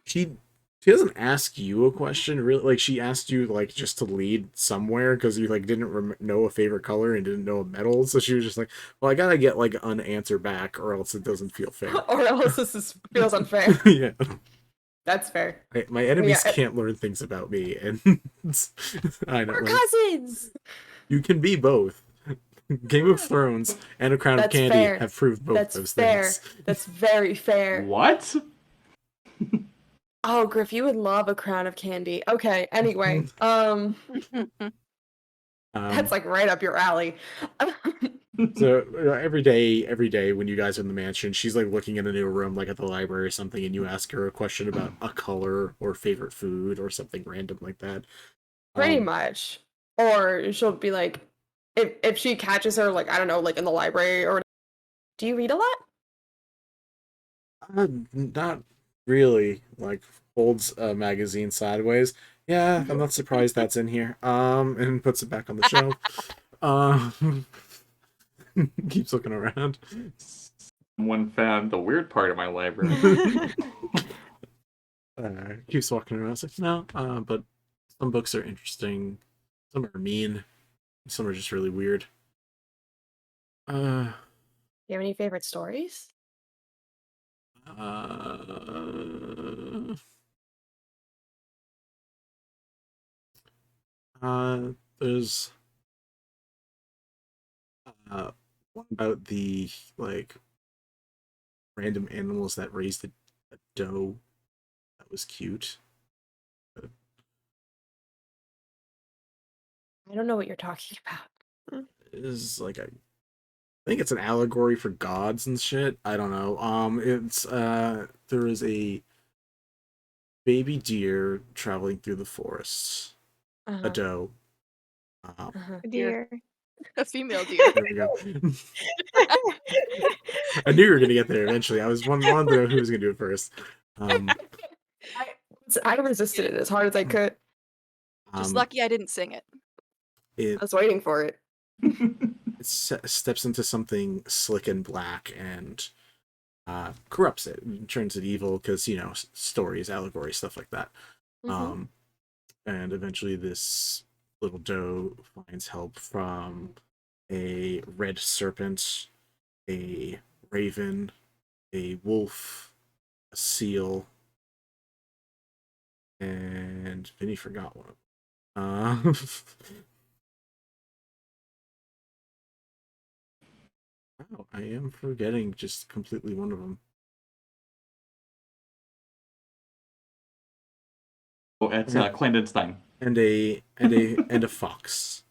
She doesn't ask you a question, really. Like, she asked you, like, just to lead somewhere because you, like, didn't know a favorite color and didn't know a metal. So she was just like, well, I gotta get, like, an answer back or else it doesn't feel fair. Or else this feels unfair. Yeah. That's fair. My enemies Yeah. can't learn things about me, and I know. We're Like, cousins! you can be both. Game of Thrones and A Crown of That's Candy fair. have proved both That's those fair. things. That's very fair. What? Oh, Griff, you would love a crown of candy. Okay, anyway. That's like right up your alley. So every day when you guys are in the mansion, she's like looking in a new room, like at the library or something, and you ask her a question about a color or favorite food or something random like that. Pretty much. Or she'll be like, if she catches her, like, I don't know, like in the library or. Do you read a lot? Not really. Like holds a magazine sideways. Yeah, I'm not surprised that's in here. And puts it back on the shelf. Keeps looking around. Someone found the weird part of my library. Keeps walking around. It's like, no, but some books are interesting. Some are mean. Some are just really weird. Do you have any favorite stories? There's one about the like random animals that raised a doe that was cute. I don't know what you're talking about. Is like I think it's an allegory for gods and shit. I don't know. It's there is a baby deer traveling through the forests. A doe. Deer. A female deer. There we go. I knew you were gonna get there eventually. I was wanting to know who was gonna do it first. I resisted it as hard as I could. Just lucky I didn't sing it. I was waiting for it. It steps into something slick and black and corrupts it and turns it evil because, you know, stories, allegories, stuff like that. And eventually this little doe finds help from a red serpent, a raven, a wolf, a seal, and Vinny forgot one. Wow, I am forgetting just completely one of them. Oh, it's Clandestine. And a fox.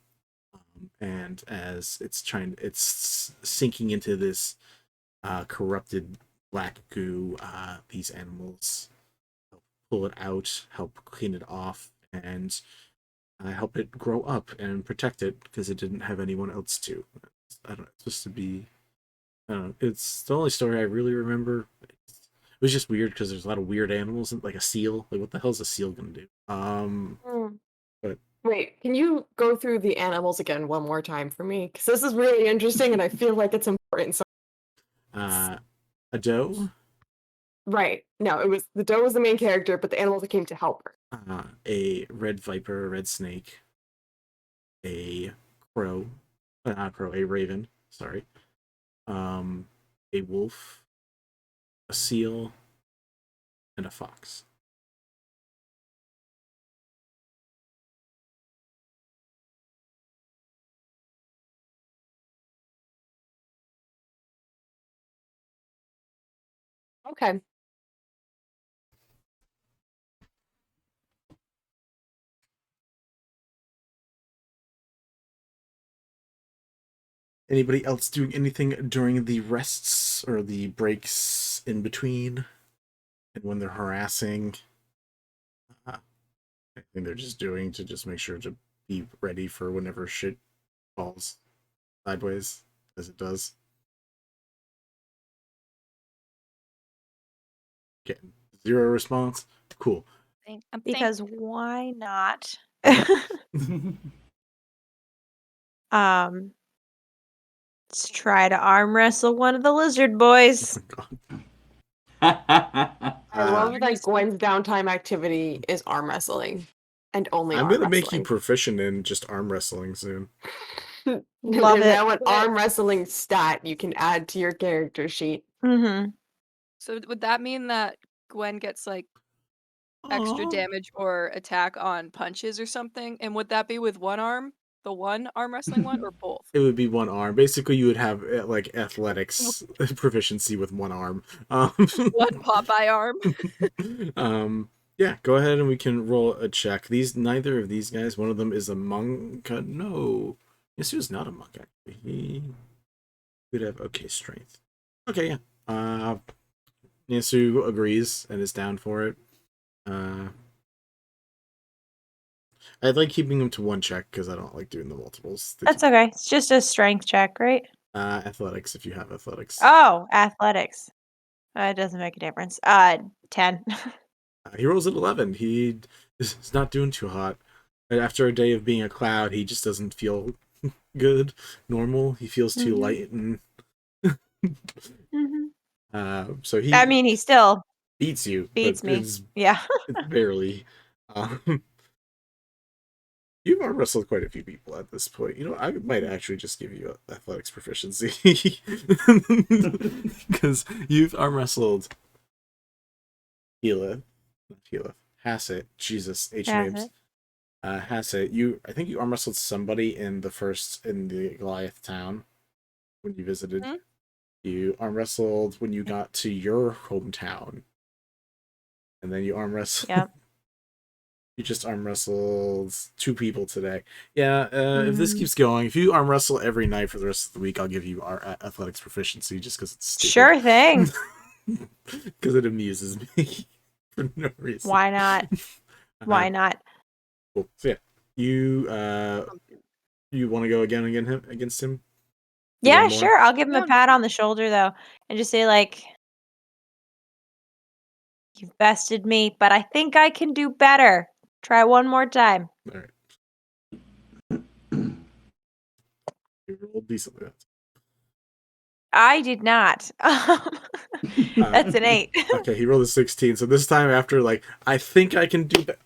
And as it's sinking into this corrupted black goo, these animals help pull it out, help clean it off, and help it grow up and protect it because it didn't have anyone else to. I don't know, it's supposed to be. I don't know. It's the only story I really remember. It was just weird because there's a lot of weird animals, like a seal. Like, what the hell is a seal gonna do? But Wait, can you go through the animals again one more time for me? Because this is really interesting and I feel like it's important. So, a doe, right. No, it was the doe was the main character, but the animals that came to help her. a red viper, a red snake, a crow, not a crow, a raven. Sorry, a wolf, a seal, and a fox. Okay. Anybody else doing anything during the rests or the breaks in between? And when they're harassing? I think they're just doing to just make sure to be ready for whenever shit falls sideways, as it does. Getting 0 response. Cool. Because why not? Let's try to arm wrestle one of the lizard boys. I love that Gwen's downtime activity is arm wrestling. And only I'm arm gonna wrestling. make you proficient in just arm wrestling soon. Love it. Now an arm wrestling stat you can add to your character sheet. So would that mean that Gwen gets like extra damage or attack on punches or something? And would that be with one arm? The one arm wrestling one or both? It would be one arm. Basically, you would have like athletics proficiency with one arm. One Popeye arm. Yeah, go ahead and we can roll a check. Neither of these guys. One of them is a monk. No, Yasuo's not a monk. Actually, We'd have okay strength. Okay, yeah. Niasu agrees and is down for it. I'd like keeping him to one check because I don't like doing the multiples. That's okay. It's just a strength check, right? Athletics, if you have athletics. Oh, athletics. It doesn't make a difference. 10. He rolls at 11. He is not doing too hot. And after a day of being a cloud, he just doesn't feel good, normal. He feels too light and. So he. I mean, he still beats you. Beats but me. Yeah. It's barely. You've arm wrestled quite a few people at this point. You know, I might actually just give you athletics proficiency because you've arm wrestled Hassett. Jesus, H names. Hassett. I think you arm wrestled somebody in the Goliath town when you visited. You arm wrestled when you got to your hometown, and then you arm wrestled. Yep. You just arm wrestled 2 people today. Yeah, if this keeps going, if you arm wrestle every night for the rest of the week, I'll give you our athletics proficiency just because it's stupid. Sure thing. Because it amuses me for no reason. Why not? Why not? Cool. So yeah, you want to go against him? Yeah, sure. I'll give him a pat on the shoulder though, and just say like, "You've bested me, but I think I can do better. Try one more time." All right. You rolled decently. I did not. That's an 8. Okay, he rolled a 16. So this time, after like, I think I can do that.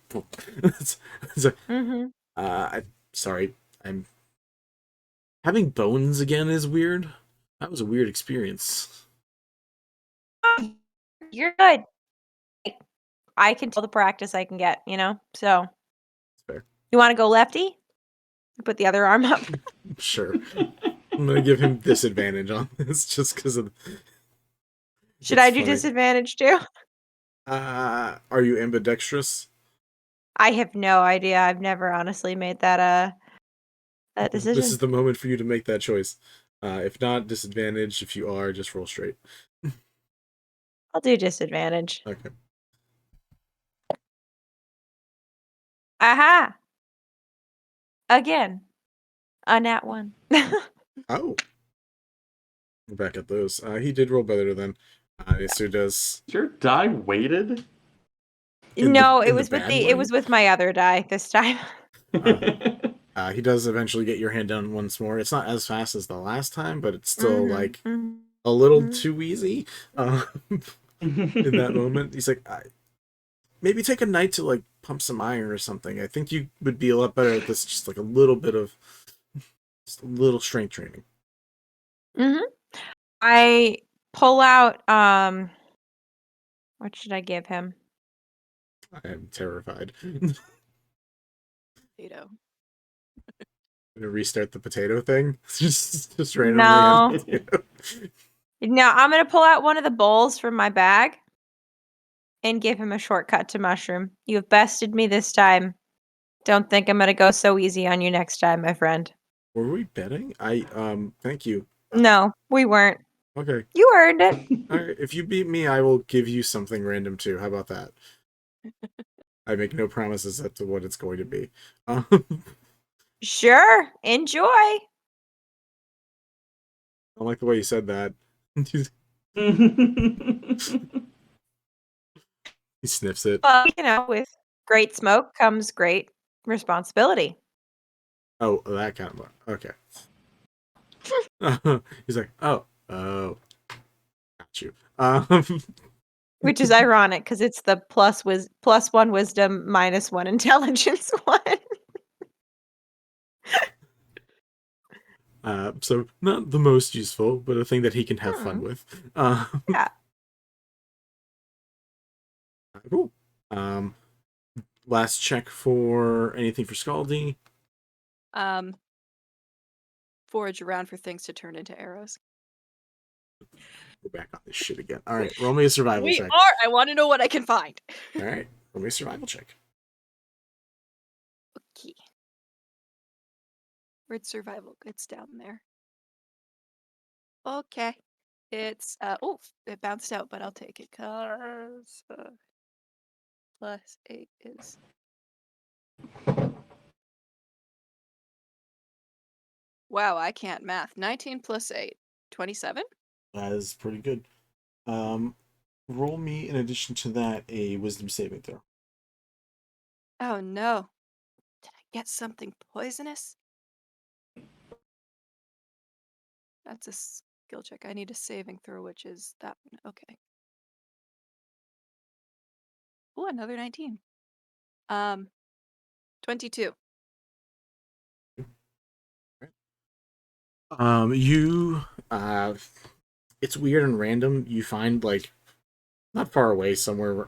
Sorry, I'm having bones again is weird. That was a weird experience. You're good. I can tell the practice I can get, you know? So. Fair. You want to go lefty? Put the other arm up. Sure. I'm going to give him disadvantage on this just because of... Should I do disadvantage too? Are you ambidextrous? I have no idea. I've never honestly made that decision. This is the moment for you to make that choice. If not, disadvantage. If you are, just roll straight. I'll do disadvantage. Okay. Aha! Again. A nat 1. Oh. We're back at those. He did roll better than Nisu does. Is your die weighted? No, it was with my other die this time. He does eventually get your hand down once more. It's not as fast as the last time, but it's still like a little too easy. In that moment, he's like, maybe take a night to like pump some iron or something. I think you would be a lot better at this. Just like a little bit of, just a little strength training. I pull out. What should I give him? I am terrified. Potato. Gonna restart the potato thing. just randomly. No. No, I'm gonna pull out one of the bowls from my bag and give him a shortcut to mushroom. You have bested me this time. Don't think I'm gonna go so easy on you next time, my friend. Were we betting? Thank you. No, we weren't. Okay. You earned it. All right, if you beat me, I will give you something random too. How about that? I make no promises as to what it's going to be. Sure. Enjoy. I don't like the way you said that. He sniffs it. Well, you know, with great smoke comes great responsibility. Oh, that kind of... Okay. He's like, oh, got you. Which is ironic, because it's the plus 1 wisdom, minus 1 intelligence one. So not the most useful, but a thing that he can have fun with. Yeah. Cool. Last check for anything for Skaldi. Forage around for things to turn into arrows. Go back on this shit again. All right, roll me a survival check. I want to know what I can find. All right, roll me a survival check. Okay. Where's survival? It's down there. Okay. It's oh, it bounced out, but I'll take it because +8 is. Wow, I can't math. 19 + 8, 27. That is pretty good. Roll me, in addition to that, a wisdom saving throw. Oh no. Did I get something poisonous? That's a skill check. I need a saving throw, which is that one. Okay. Oh, another 19. 22. You it's weird and random. You find, like, not far away, somewhere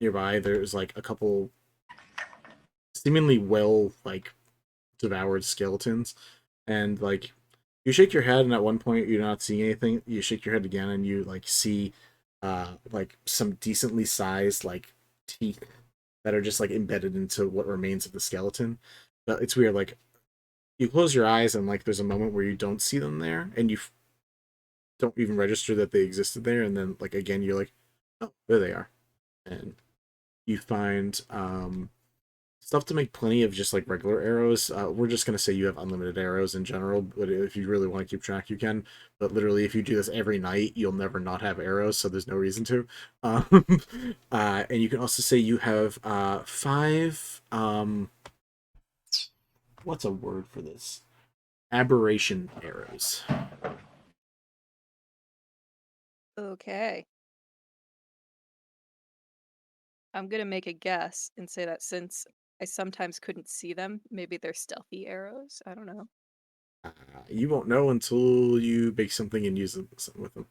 nearby, there's like a couple seemingly well, like, devoured skeletons, and like you shake your head, and at one point you're not seeing anything. You shake your head again, and you like see like some decently sized, like, teeth that are just like embedded into what remains of the skeleton. But it's weird, like, you close your eyes and like there's a moment where you don't see them there, and you don't even register that they existed there, and then like again you're like, oh, there they are. And you find stuff to make plenty of just like regular arrows. We're just gonna say you have unlimited arrows in general, but if you really want to keep track, you can. But literally, if you do this every night, you'll never not have arrows, so there's no reason to. And you can also say you have 5 what's a word for this? Aberration arrows. Okay. I'm gonna make a guess and say that since I sometimes couldn't see them, maybe they're stealthy arrows. I don't know. You won't know until you bake something and use them with them.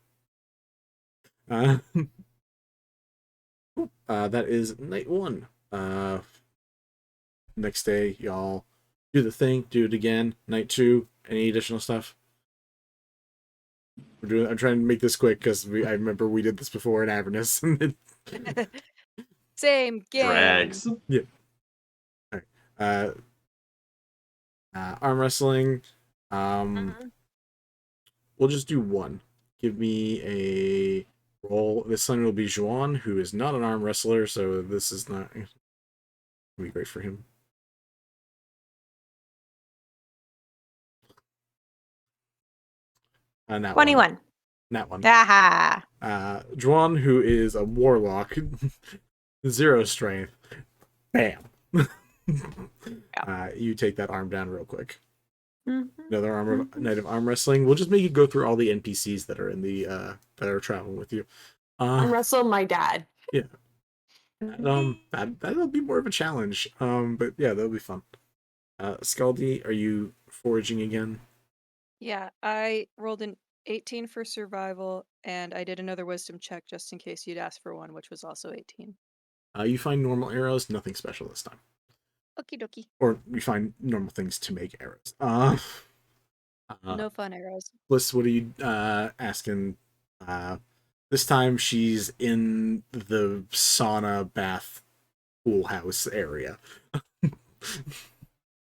That is night 1. Next day, y'all do the thing, do it again. Night 2, any additional stuff? I'm trying to make this quick because I remember we did this before in Avernus. Same game. Drags. Yeah. All right. Arm wrestling. We'll just do 1. Give me a roll. This time will be Juan, who is not an arm wrestler, so this is not gonna be great for him. Nat 21. 1. Nat 1. Aha. Juan, who is a warlock, 0 strength. Bam. You take that arm down real quick. Another night of arm wrestling. We'll just make you go through all the NPCs that are in the that are traveling with you. I'm wrestling my dad. Yeah. That'll be more of a challenge. But yeah, that'll be fun. Skaldi, are you foraging again? Yeah, I rolled an 18 for survival, and I did another wisdom check just in case you'd ask for one, which was also 18. You find normal arrows, nothing special this time. Okie dokie. Or you find normal things to make arrows. No fun arrows. Bliss, what are you asking? This time she's in the sauna bath pool house area.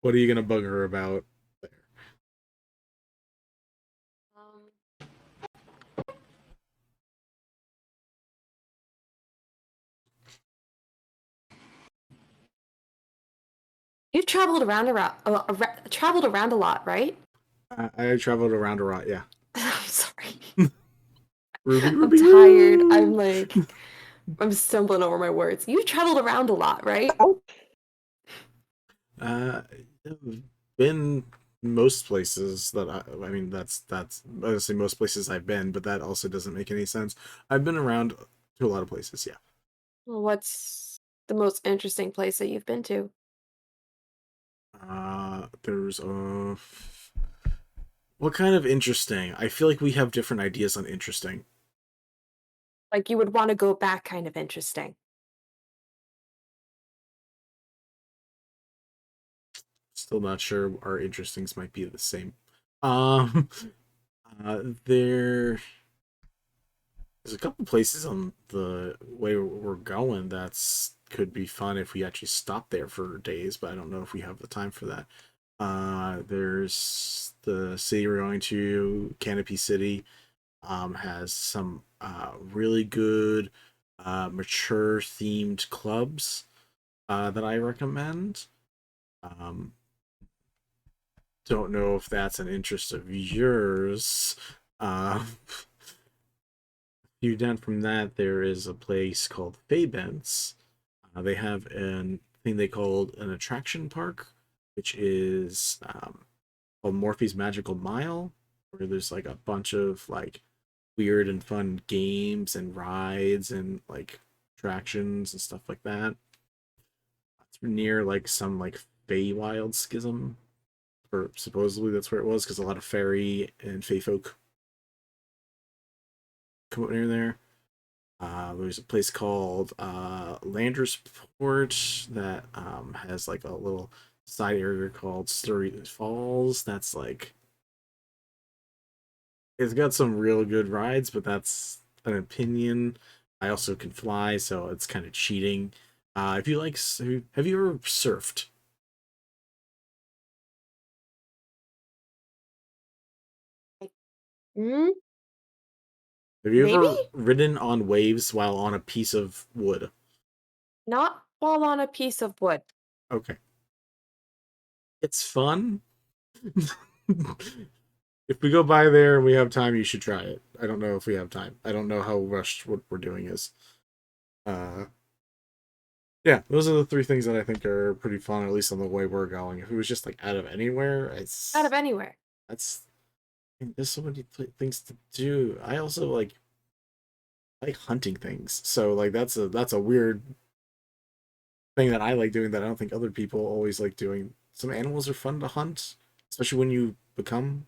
What are you gonna bug her about there? You've traveled around a lot, right? I traveled around a lot, yeah. I'm sorry. Ruby, I'm tired. I'm like, I'm stumbling over my words. You traveled around a lot, right? Been most places that I mean that's obviously most places I've been, but that also doesn't make any sense. I've been around to a lot of places, yeah. Well, what's the most interesting place that you've been to? There's what kind of interesting? I feel like we have different ideas on interesting. Like you would want to go back, kind of interesting. Still not sure our interestings might be the same. There's a couple places on the way we're going that's could be fun if we actually stop there for days, but I don't know if we have the time for that. There's the city we're going to, Canopy City, has some really good mature themed clubs that I recommend. Don't know if that's an interest of yours. You down from that, there is a place called Fabence. They have an thing they called an attraction park, which is called Morphe's Magical Mile, where there's like a bunch of like weird and fun games and rides and like attractions and stuff like that. It's near like some like Feywild schism, or supposedly that's where it was, because a lot of fairy and fey folk come up near there. There's a place called Landersport that has like a little side area called Sturry Falls. That's like, it's got some real good rides, but that's an opinion. I also can fly, so it's kind of cheating. If you like, have you ever surfed? Mm, Have you maybe? ever ridden on waves while on a piece of wood? Not while on a piece of wood. Okay. It's fun. If we go by there and we have time, you should try it. I don't know if we have time. I don't know how rushed what we're doing is. Yeah, those are the three things that I think are pretty fun, at least on the way we're going. If it was just like out of anywhere, it's Out of anywhere. that's, I mean, there's so many things to do. I also like hunting things, so like that's a weird thing that I like doing that I don't think other people always like doing. Some animals are fun to hunt, especially when you become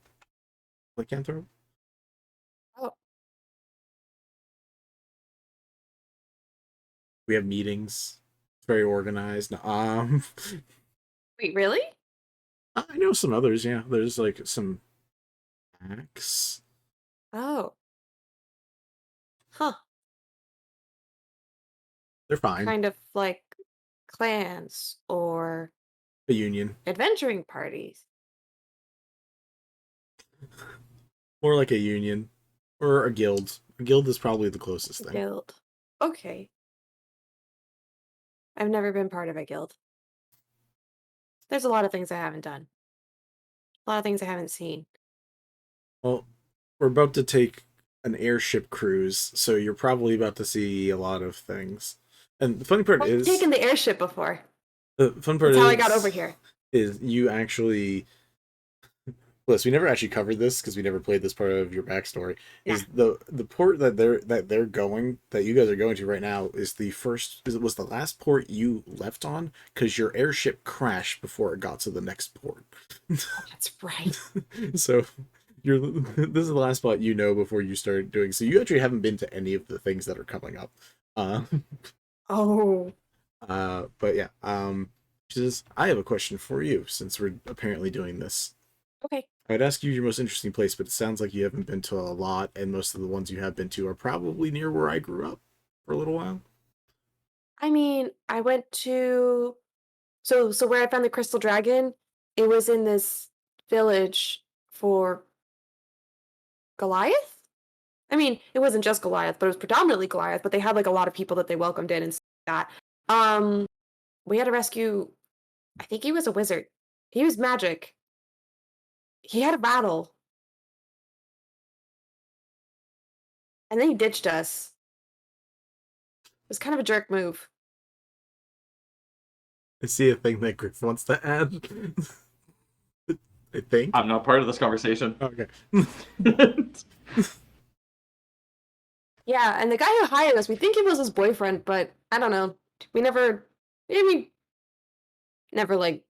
lycanthrope. Oh. We have meetings. It's very organized. Wait, really? I know some others. Yeah, there's like some acts. Oh. Huh. They're fine. Kind of like clans or A union. adventuring parties. More like a union. Or a guild. A guild is probably the closest thing. Guild. Okay. I've never been part of a guild. There's a lot of things I haven't done. A lot of things I haven't seen. Well, we're about to take an airship cruise, so you're probably about to see a lot of things. And the funny part I've is... taken the airship before. The fun part That's how is... I got over here. Is you actually... Bliss, we never actually covered this because we never played this part of your backstory. Yeah. Is the port that they're going, that you guys are going to right now, is the first, was the last port you left on, because your airship crashed before it got to the next port. That's right. So this is the last spot you know before you start doing. So you actually haven't been to any of the things that are coming up. Oh. But yeah. I have a question for you, since we're apparently doing this. Okay. I'd ask you your most interesting place, but it sounds like you haven't been to a lot, and most of the ones you have been to are probably near where I grew up for a little while. I mean, I went to... So where I found the crystal dragon, it was in this village for Goliath? I mean, it wasn't just Goliath, but it was predominantly Goliath, but they had like a lot of people that they welcomed in and stuff like that. We had to rescue, I think he was a wizard. He was magic. He had a battle. And then he ditched us. It was kind of a jerk move. I see a thing that Griff wants to add. I think. I'm not part of this conversation. Okay. Yeah, and the guy who hired us, we think he was his boyfriend, but I don't know. We never like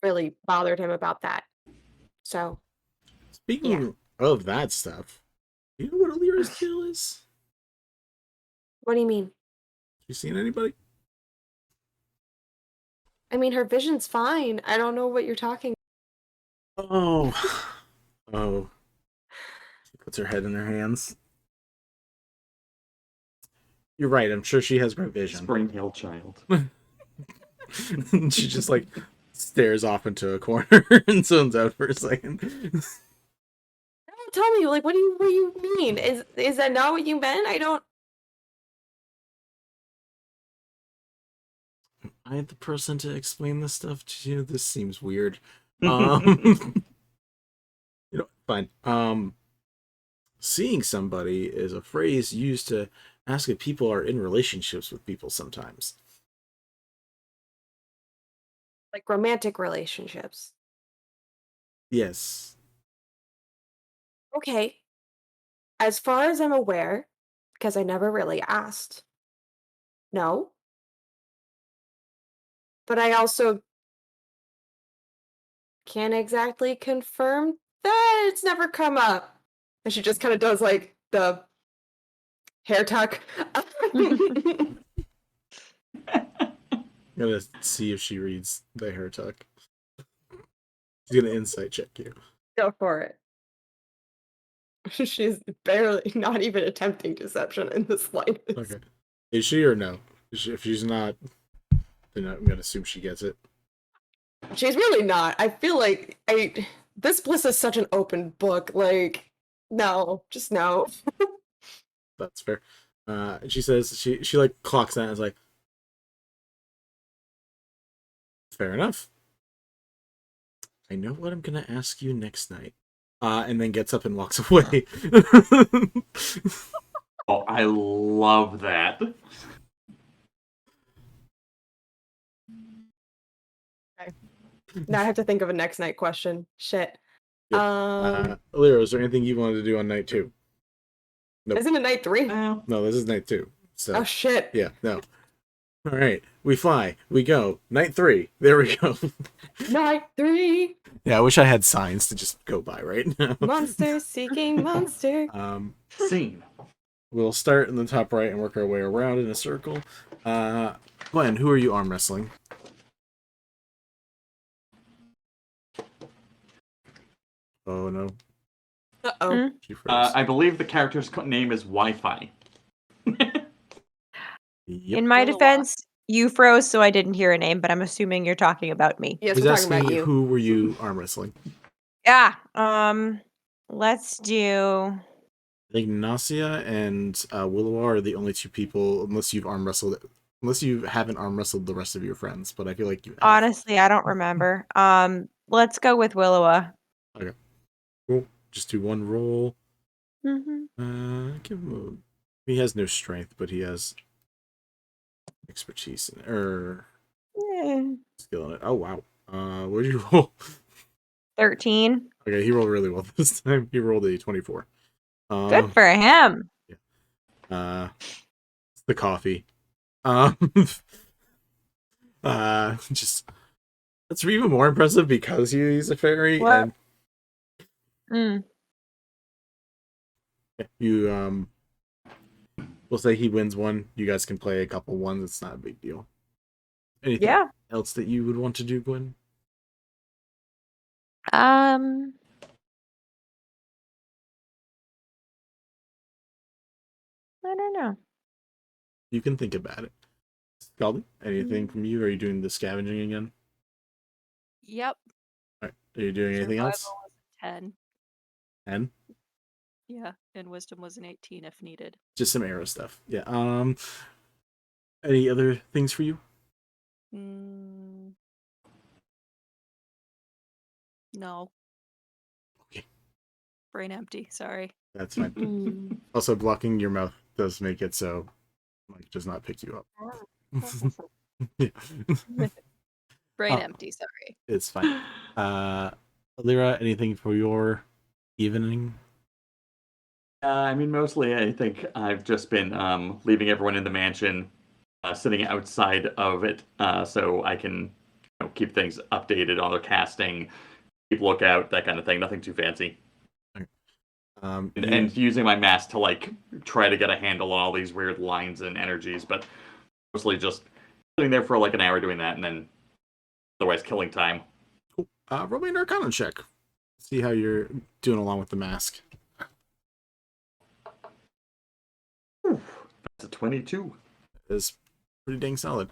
really bothered him about that. So Speaking of that stuff, do you know what Eleira's deal is? What do you mean? You seen anybody? I mean, her vision's fine. I don't know what you're talking about. Oh. She puts her head in her hands. You're right, I'm sure she has great vision. Spring-tailed child. She just like stares off into a corner and zones out for a second. Don't tell me, like, what do you mean? Is that not what you meant? I don't. Am I the person to explain this stuff to you? This seems weird. You know, fine. Seeing somebody is a phrase used to ask if people are in relationships with people sometimes. Like romantic relationships. Yes. Okay. As far as I'm aware, because I never really asked. No. But I also can't exactly confirm that it's never come up. And she just kind of does like the hair tuck. I'm gonna see if she reads the hair tuck. She's gonna insight check you. Go for it. She's barely, not even attempting deception in the slightest. Okay. Is she or no? If she's not, then I'm gonna assume she gets it. She's really not. I feel like this Bliss is such an open book. Like, no, just no. That's fair. She says she like clocks that and is like, fair enough. I know what I'm gonna ask you next night. And then gets up and walks away. Oh, I love that. Okay. Now I have to think of a next night question. Shit. Eleira, is there anything you wanted to do on night 2? Nope. Isn't it night 3? No, this is night 2. So Oh shit. yeah, no. All right, we fly, we go. Night 3. There we go. Night 3. Yeah, I wish I had signs to just go by right now. Monster seeking monster. Scene. We'll start in the top right and work our way around in a circle. Gwen, who are you arm wrestling? Oh no. Uh-oh. She froze. I believe the character's name is Wi-Fi. Yep. In my defense, you froze, so I didn't hear a name, but I'm assuming you're talking about me. Yes, He's we're talking asking about you. who were you arm wrestling? Yeah. Let's do. I think Nasia and Willow are the only two people, unless you haven't arm wrestled the rest of your friends. But I feel like you have. Honestly, I don't remember. Let's go with Willowa. Okay, cool. Just do one roll. Mm-hmm. Give him he has no strength, but he has expertise skill in it. Oh wow. What did you roll? 13. Okay, he rolled really well this time. He rolled a 24. Good for him. Yeah. It's the coffee. Just that's even more impressive because he's a fairy. What? And you we'll say he wins one. You guys can play a couple ones. It's not a big deal. Anything else that you would want to do, Gwen? I don't know. You can think about it. Skaldi, anything from you? Are you doing the scavenging again? Yep. All right. Are you doing anything else? Survival was a 10. 10? Yeah, and wisdom was an 18 if needed. Just some arrow stuff. Yeah. Any other things for you? No. Okay. Brain empty, sorry. That's fine. Also, blocking your mouth does make it so Mike does not pick you up. Yeah. Brain empty, sorry. It's fine. Eleira, anything for your evening? I mean, mostly I think I've just been leaving everyone in the mansion, sitting outside of it, so I can keep things updated on their casting, keep lookout, that kind of thing. Nothing too fancy. And using my mask to try to get a handle on all these weird lines and energies, but mostly just sitting there for an hour doing that, and then otherwise killing time. Cool. Roll me an Arcana check. See how you're doing along with the mask. That's a 22. Is pretty dang solid.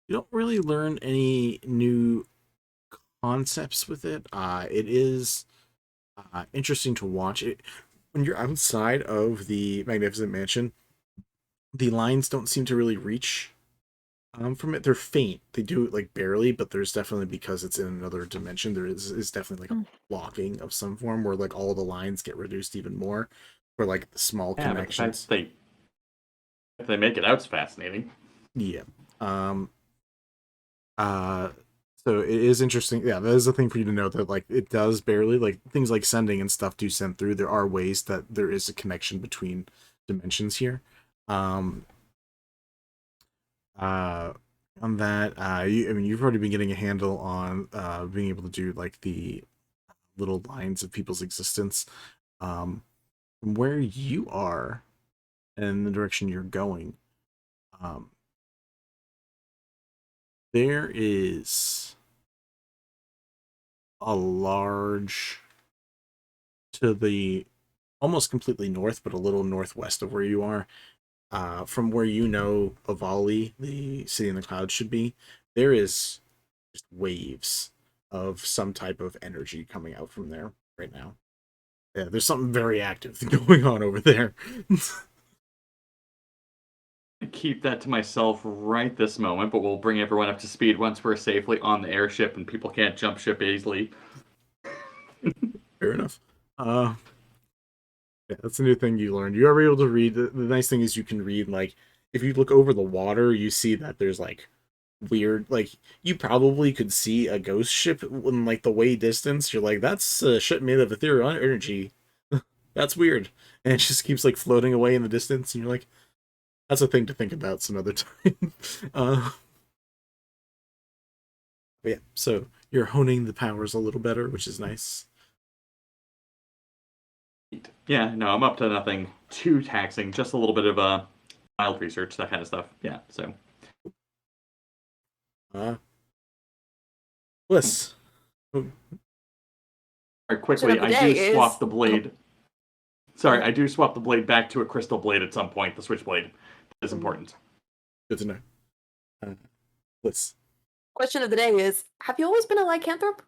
You don't really learn any new concepts with it. It is interesting to watch. When you're outside of the Magnificent Mansion, the lines don't seem to really reach from it. They're faint. They do it like barely, but there's definitely, because it's in another dimension, there is definitely like a blocking of some form where like all the lines get reduced even more for like the small Yeah, connections. but if they make it out, it's fascinating. Yeah. So it is interesting. Yeah, that is the thing for you to know, that like it does barely, like things like sending and stuff do send through. There are ways that there is a connection between dimensions here. On that, I mean, you've already been getting a handle on being able to do like the little lines of people's existence. From where you are and the direction you're going, there is a large, to the almost completely north, but a little northwest of where you are, from where you know Avali, the city in the clouds, should be, there is just waves of some type of energy coming out from there right now. Yeah, there's something very active going on over there. Keep that to myself right this moment, but we'll bring everyone up to speed once we're safely on the airship and people can't jump ship easily. Fair enough. Yeah, that's a new thing you learned. You are able to read. The nice thing is you can read, like, if you look over the water, you see that there's like weird, like, you probably could see a ghost ship in like the way distance. You're like, that's a ship made of ethereal energy. That's weird. And it just keeps like floating away in the distance, and you're like, that's a thing to think about some other time. But yeah, so you're honing the powers a little better, which is nice. Yeah, no, I'm up to nothing too taxing, just a little bit of mild research, that kind of stuff. Yeah, so. Bliss. All right, quickly, I do swap the blade. Sorry, I do swap the blade back to a crystal blade at some point, the switchblade. That is important. Good to know. Bliss. Question of the day is, have you always been a lycanthrope?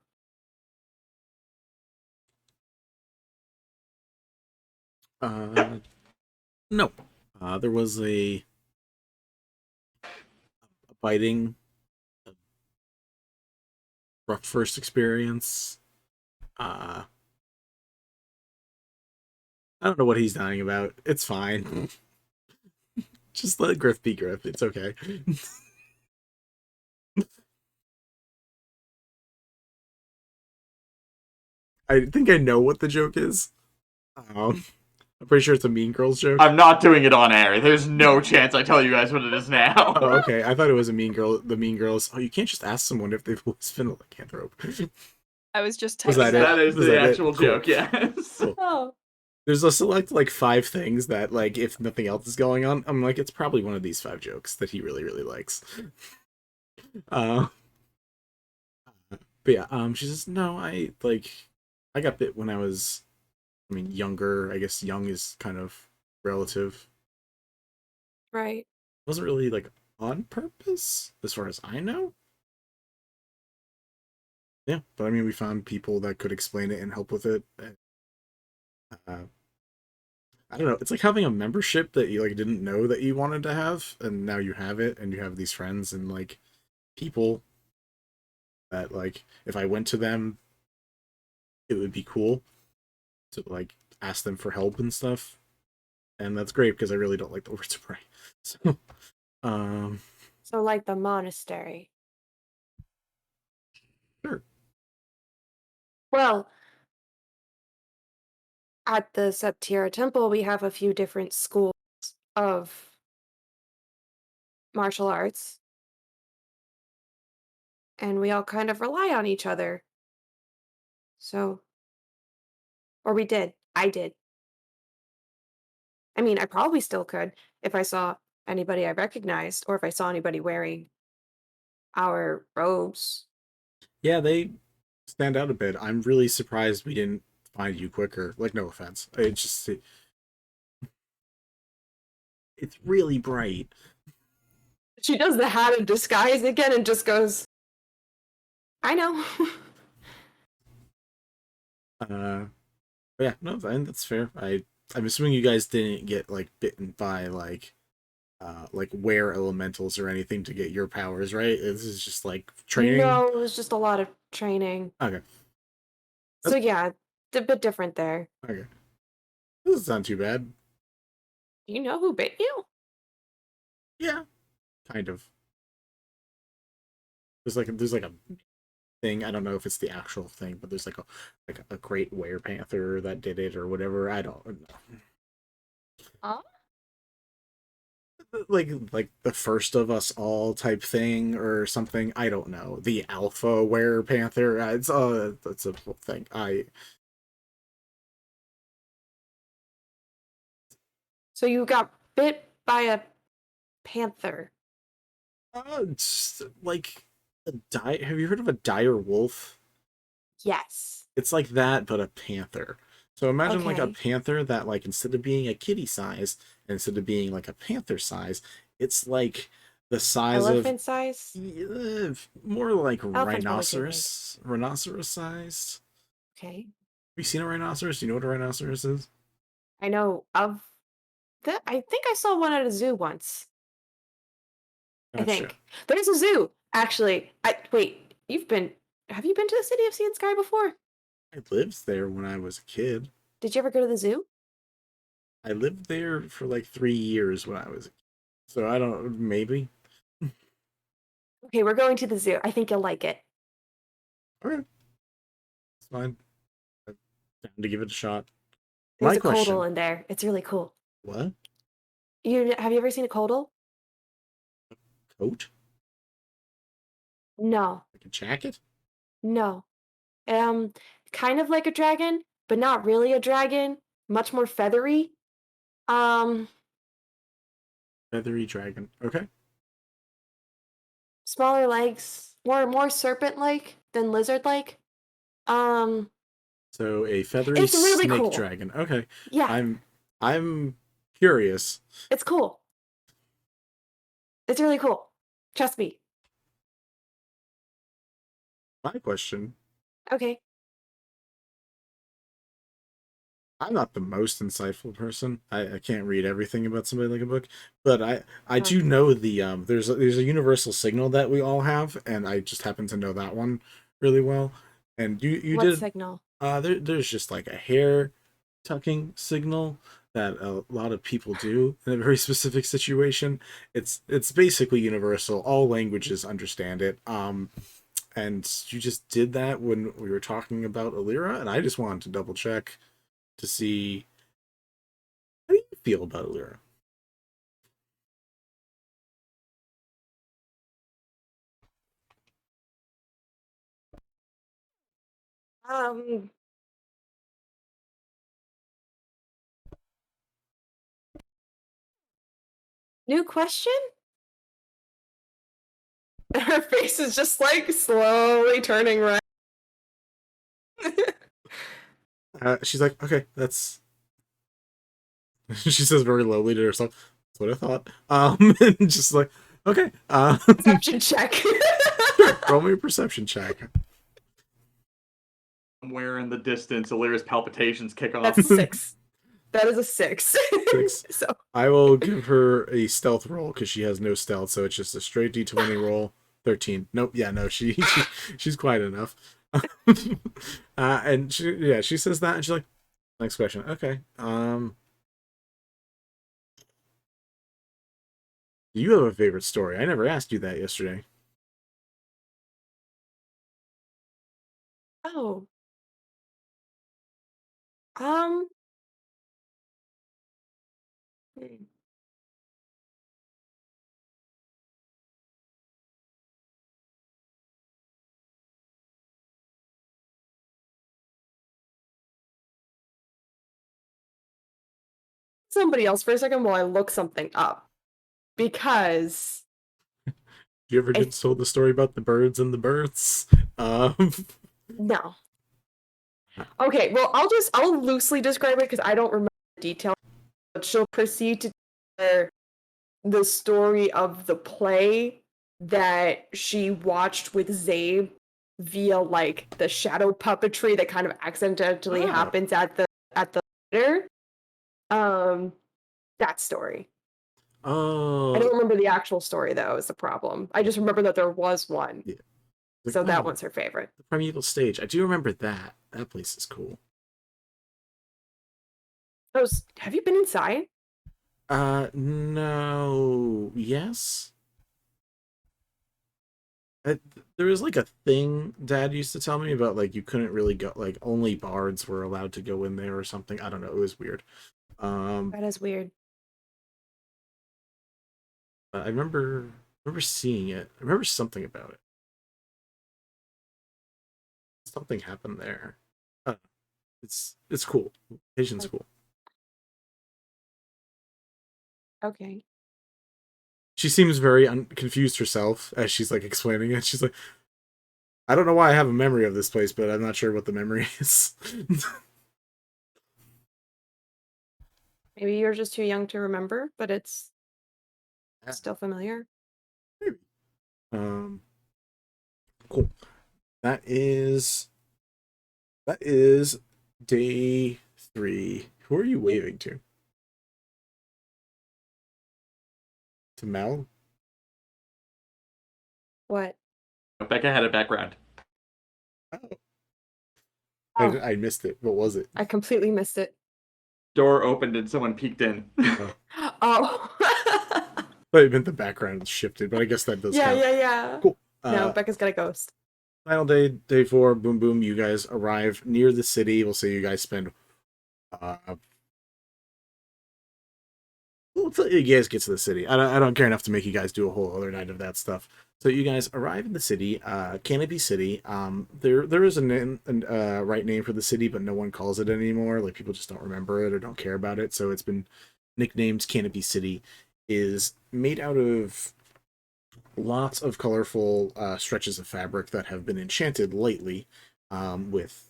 No. There was a biting, rough first experience. I don't know what he's dying about. It's fine. Just let Griff be Griff. It's okay. I think I know what the joke is. I'm pretty sure it's a Mean Girls joke. I'm not doing it on air. There's no chance I tell you guys what it is now. Oh, okay. I thought it was a Mean Girl. The Mean Girls. Oh, you can't just ask someone if they've always been a lycanthrope. I was just Was that texting. That is Was the that it? actual Cool. joke, yes. Cool. Oh. There's a select like 5 things that, like, if nothing else is going on, I'm like, it's probably one of these 5 jokes that he really, really likes. But yeah, she says, no, I got bit when I was, younger. I guess young is kind of relative. Right. It wasn't really like on purpose, as far as I know. Yeah, but we found people that could explain it and help with it. I don't know. It's like having a membership that you like didn't know that you wanted to have, and now you have it, and you have these friends and like people that, like, if I went to them, it would be cool to like ask them for help and stuff. And that's great because I really don't like the word spray. So, So like the monastery. Sure. Well, at the Septira Temple, we have a few different schools of martial arts. And we all kind of rely on each other. So, or we did. I did. I probably still could if I saw anybody I recognized, or if I saw anybody wearing our robes. Yeah, they stand out a bit. I'm really surprised we didn't find you quicker. Like, no offense. It's really bright. She does the hat of disguise again and just goes, I know. Yeah, no, that's fair. I'm assuming you guys didn't get like bitten by like wear elementals or anything to get your powers, right? This is just like training. No, it was just a lot of training. Okay. So yeah, it's a bit different there. Okay. This doesn't sound too bad. Do you know who bit you? Yeah, kind of. There's like a thing. I don't know if it's the actual thing, but there's like a great werepanther that did it or whatever. I don't know. Like the first of us all type thing or something. I don't know. The alpha werepanther. It's a thing. So you got bit by a panther. It's like have you heard of a dire wolf? Yes. It's like that, but a panther. So imagine like a Okay. panther that like instead of being a kitty size, and instead of being like a panther size, it's like the size Elephant size? more like Elephant's rhinoceros sized. Okay. Have you seen a rhinoceros? Do you know what a rhinoceros is? I know of that. I think I saw one at a zoo once. I Gotcha. think. There's a zoo, actually. Wait, have you been to the City of Sea and Sky before? I lived there when I was a kid. Did you ever go to the zoo? I lived there for like 3 years when I was a kid. So I don't, maybe. Okay, we're going to the zoo. I think you'll like it. Okay. It's fine. I'm down to give it a shot. There's My a question. Codal in there. It's really cool. What? Have you ever seen a Codal? Coat? No. Like a jacket? No. Kind of like a dragon, but not really a dragon. Much more feathery. Feathery dragon. Okay. Smaller legs, more serpent-like than lizard-like. So a feathery It's really snake cool. dragon. Okay. Yeah. I'm curious. It's cool. It's really cool. Trust me. My question. Okay. I'm not the most insightful person. I can't read everything about somebody like a book, but I do know the there's a universal signal that we all have, and I just happen to know that one really well. And you What did signal? there's just like a hair tucking signal that a lot of people do in a very specific situation. It's basically universal. All languages understand it. And you just did that when we were talking about Eleira, and I just wanted to double check to see how do you feel about Eleira? New question? Her face is just like slowly turning red. She's like, okay, that's. She says very lowly to herself. That's what I thought. And just like, okay. Perception check. Sure, roll me a perception check. Somewhere in the distance, Eleira's palpitations kick off. That's a 6. That is a 6. 6. So I will give her a stealth roll because she has no stealth, so it's just a straight D20 roll. 13. Nope. Yeah, no, she's quiet enough. And she says that, and she's like, next question. Okay. Do you have a favorite story? I never asked you that yesterday. Oh. Hmm. Somebody else for a second while I look something up. Because You ever get told the story about the birds and the birds? No. Okay, well I'll loosely describe it because I don't remember the details, but she'll proceed to the story of the play that she watched with Zabe via like the shadow puppetry that kind of accidentally happens at the theater. That story. Oh. I don't remember the actual story though, is the problem. I just remember that there was one. Yeah. So that one's her favorite. The Primeval Stage. I do remember that. That place is cool. Have you been inside? No. Yes? There was like a thing Dad used to tell me about, like you couldn't really go, like only bards were allowed to go in there or something. I don't know. It was weird. That is weird. I remember seeing it. I remember something about it. Something happened there. It's cool. Asian's cool. Okay. She seems very confused herself as she's like explaining it. She's like, I don't know why I have a memory of this place, but I'm not sure what the memory is. Maybe you're just too young to remember, but it's still familiar. Maybe. Cool. That is day 3. Who are you waving to? To Mel? What? Becca had a background. I missed it. What was it? I completely missed it. Door opened and someone peeked in. Oh. But it meant the background shifted, but I guess that does count. Yeah. Cool. No, Becca's got a ghost. Final day, day 4, boom, boom. You guys arrive near the city. We'll say you guys spend. Until you guys get to the city. I don't care enough to make you guys do a whole other night of that stuff. So you guys arrive in the city, Canopy City. There is a right name for the city, but no one calls it anymore. Like people just don't remember it or don't care about it. So it's been nicknamed Canopy City. Is made out of lots of colorful stretches of fabric that have been enchanted lately with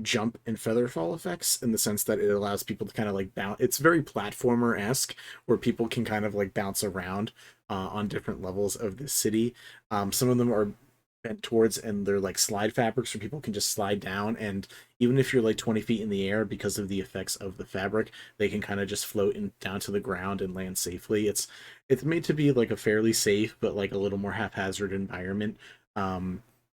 jump and feather fall effects, in the sense that it allows people to kind of like bounce. It's very platformer-esque, where people can kind of like bounce around on different levels of the city. Some of them are bent towards, and they're like slide fabrics where people can just slide down, and even if you're like 20 feet in the air, because of the effects of the fabric, they can kind of just float down to the ground and land safely. It's made to be like a fairly safe but like a little more haphazard environment.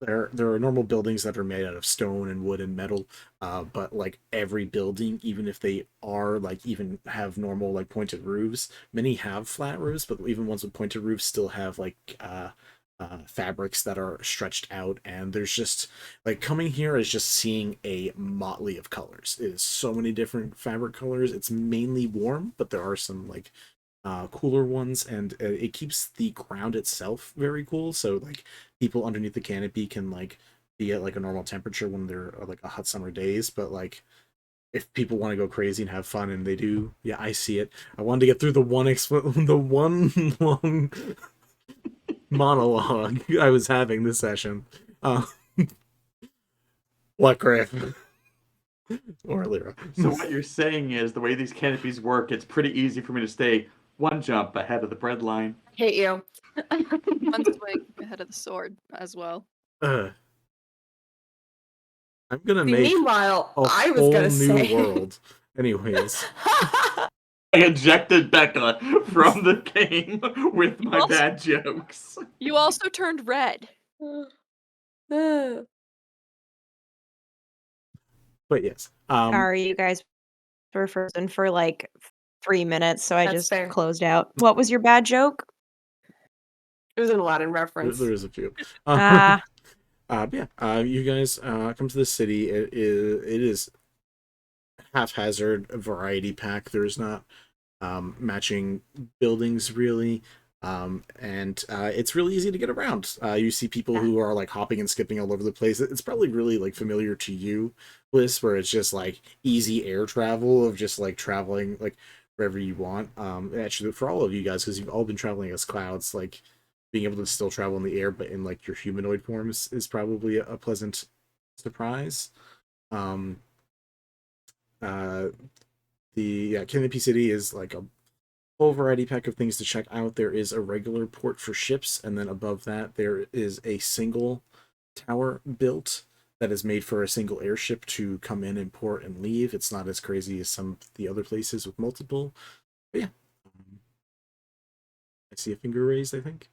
There are normal buildings that are made out of stone and wood and metal, but like every building, even if they are like even have normal like pointed roofs, many have flat roofs, but even ones with pointed roofs still have like fabrics that are stretched out. And there's just like, coming here is just seeing a motley of colors. It is so many different fabric colors. It's mainly warm, but there are some like cooler ones, and it keeps the ground itself very cool. So like people underneath the canopy can like be at like a normal temperature when they're like a hot summer days, but like if people want to go crazy and have fun, and they do, yeah, I see it. I wanted to get through the one long monologue I was having this session. What, Griff? Or Eleira. So what you're saying is, the way these canopies work, it's pretty easy for me to stay one jump ahead of the bread line. Hate you. One swing ahead of the sword as well. I'm gonna See, make meanwhile, a I was whole gonna new say world. Anyways. I ejected Becca from the game with my bad jokes. You also turned red. But yes. Sorry, you guys were frozen for like 3 minutes, so I That's just fair. closed out. What was your bad joke? It was an Aladdin reference. There is a few. Ah. You guys come to the city. It is haphazard variety pack. There's not matching buildings really, and it's really easy to get around. You see people who are like hopping and skipping all over the place. It's probably really like familiar to you, Bliss, where it's just like easy air travel of just like traveling like wherever you want. Actually, for all of you guys, because you've all been traveling as clouds, like being able to still travel in the air but in like your humanoid forms is probably a pleasant surprise. The Canopy City is like whole variety pack of things to check out. There is a regular port for ships, and then above that there is a single tower built that is made for a single airship to come in and port and leave. It's not as crazy as some of the other places with multiple. But yeah. I see a finger raised, I think.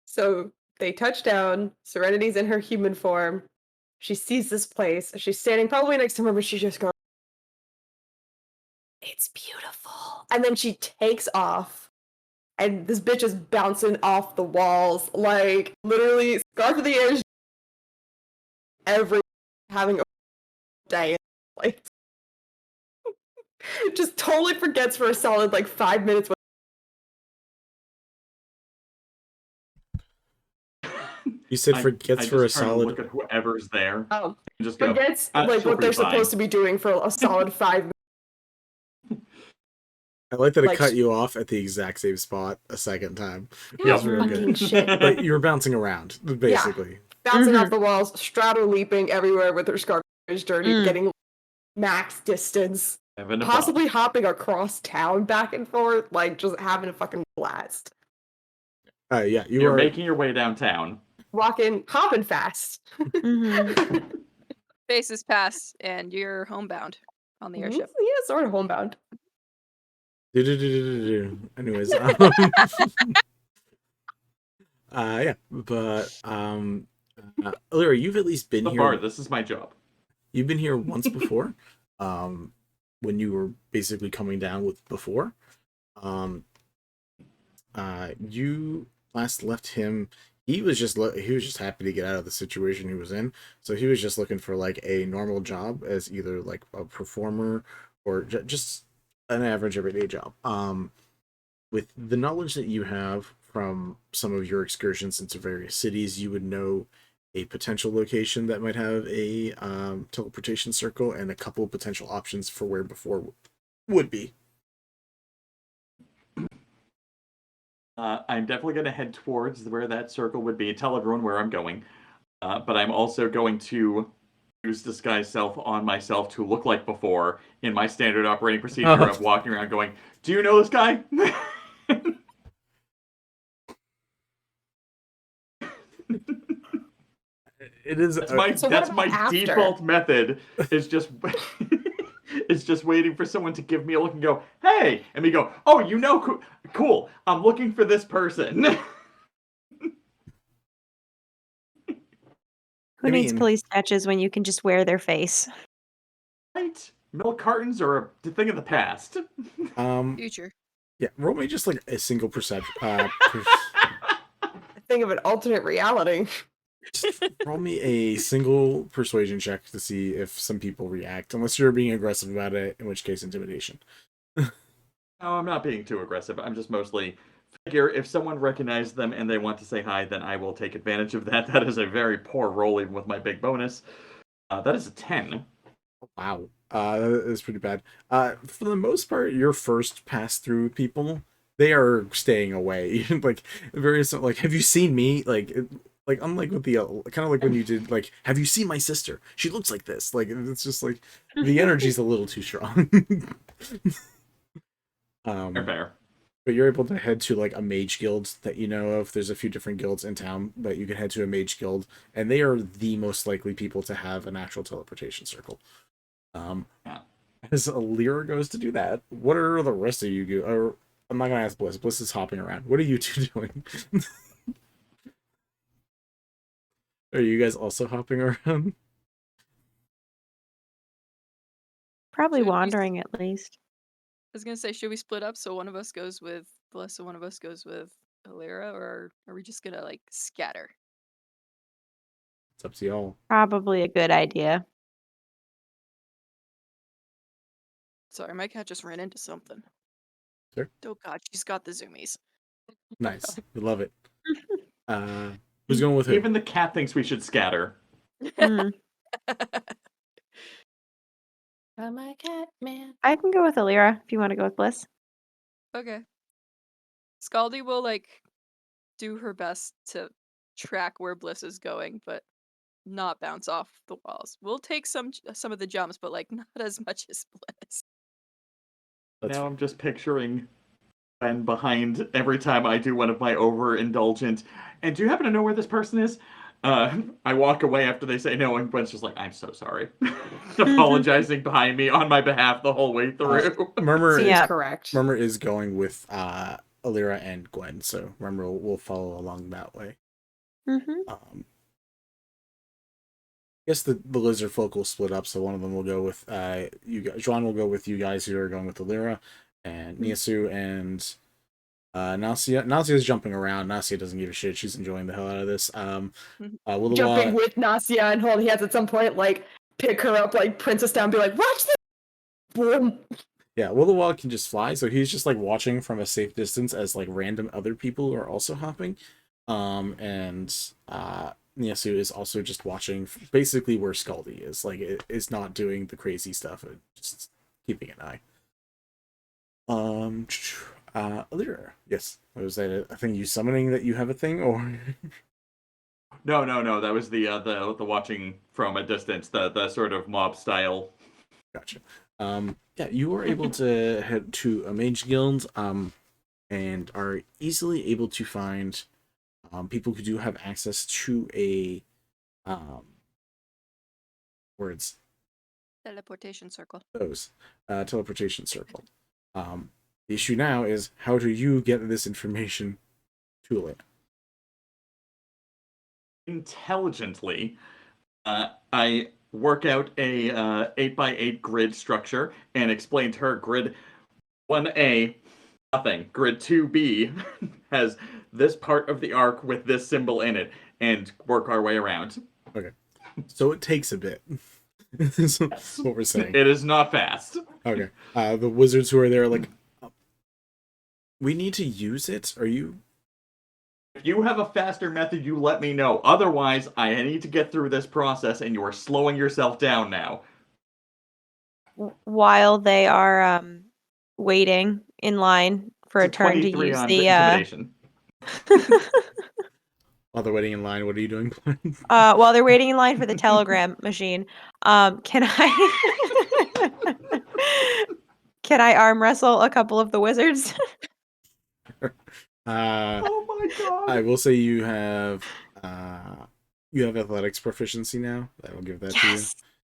So they touch down. Serenity's in her human form. She sees this place. She's standing probably next to her, but she just goes, "It's beautiful." And then she takes off. And this bitch is bouncing off the walls. Like, literally, scarf of the air, every having a day. Like, just totally forgets for a solid, like, 5 minutes. You said forgets for a solid. Look at whoever's there. Oh, and just go. forgets like she'll what they're be fine." supposed to be doing for a solid 5 minutes. I like that it Like- cut you off at the exact same spot a second time. Yeah, That's real fucking good. shit. But you were bouncing around, basically. Bouncing off the walls, straddle leaping everywhere with her scarf dirty, getting max distance, Having a possibly hopping across town back and forth, like just having a fucking blast. Yeah, You're are making your way downtown. Hopping fast. Bases pass, and you're homebound on the airship. Yeah, sort of homebound. Anyways, yeah, but Eleira, you've at least been The here. bar, this is my job. You've been here once before, when you were basically coming down with before. You last left him. He was just happy to get out of the situation he was in, so he was just looking for like a normal job as either like a performer or just an average everyday job. With the knowledge that you have from some of your excursions into various cities, you would know a potential location that might have a teleportation circle and a couple potential options for where before would be. I'm definitely going to head towards where that circle would be. Tell everyone where I'm going. But I'm also going to use disguise self on myself to look like before in my standard operating procedure of walking around going, "Do you know this guy?" It is. That's my default method. Is just it's just waiting for someone to give me a look and go, "Hey," and me go, "Oh, you know, cool. I'm looking for this person." Who needs police patches when you can just wear their face? Right? Milk cartons are a thing of the past. Future. Yeah, roll me just like a single perception. Think of an alternate reality. Roll me a single persuasion check to see if some people react, unless you're being aggressive about it, in which case intimidation. No, I'm not being too aggressive. I'm just mostly figure if someone recognizes them and they want to say hi, then I will take advantage of that. That is a very poor roll, even with my big bonus. That is a 10. Wow. That is pretty bad. For the most part, your first pass through people, they are staying away. Like, various, like, have you seen me? Like, unlike with the, kind of like when you did, like, have you seen my sister? She looks like this. Like, it's just like, the energy's a little too strong. Fair. But you're able to head to, like, a mage guild that you know of. There's a few different guilds in town, but you can head to a mage guild, and they are the most likely people to have an actual teleportation circle. As Eleira goes to do that, what are the rest of you do? Or, I'm not going to ask Bliss. Bliss is hopping around. What are you two doing? Are you guys also hopping around? Probably wandering at least. I was gonna say, should we split up so one of us goes with Bliss and one of us goes with Eleira, or are we just gonna like scatter? It's up to y'all. Probably a good idea. Sorry, my cat just ran into something. Sure. Oh god, she's got the zoomies. Nice. We love it. Who's going with who? Even the cat thinks we should scatter. Mhm. I'm a cat man. I can go with Eleira if you want to go with Bliss. Okay. Skaldi will like do her best to track where Bliss is going, but not bounce off the walls. We'll take some of the jumps, but like not as much as Bliss. Now I'm just picturing Gwen behind every time I do one of my overindulgent. And do you happen to know where this person is? I walk away after they say no, and Gwen's just like, I'm so sorry. Apologizing behind me on my behalf the whole way through. Murmur Seems is correct. Murmur is going with Eleira and Gwen, so Murmur will follow along that way. I guess the lizard folk will split up, so one of them will go with you guys. Juan will go with you guys who are going with Eleira, and Niasu and Nasia. Nasia's jumping around. Nasia doesn't give a shit. She's enjoying the hell out of this. Jumping with Nasia and holding hands at some point, like pick her up like Princess down, be like, watch this. Boom. Yeah, Willowall can just fly, so he's just like watching from a safe distance as like random other people are also hopping. And Niasu is also just watching basically where Skaldi is. Like, it is not doing the crazy stuff, just keeping an eye. Eleira, yes. Was that a thing you summoning that you have a thing, or? No. That was the watching from a distance, the sort of mob style. Gotcha. Yeah, you were able to head to a mage guild, and are easily able to find people who do have access to a words. Teleportation circle. Those teleportation circle. The issue now is, how do you get this information to it? Intelligently, I work out a 8x8 grid structure and explain to her grid 1A, nothing. Grid 2B has this part of the arc with this symbol in it, and work our way around. Okay. So it takes a bit. That's what we're saying. It is not fast. Okay. The wizards who are there are like, we need to use it? Are you... If you have a faster method, you let me know. Otherwise, I need to get through this process, and you are slowing yourself down now. While they are waiting in line for a turn to use the intimidation. While they're waiting in line, what are you doing? While they're waiting in line for the telegram machine, can I arm wrestle a couple of the wizards? Oh my god! I will say you have athletics proficiency now. I will give that to you.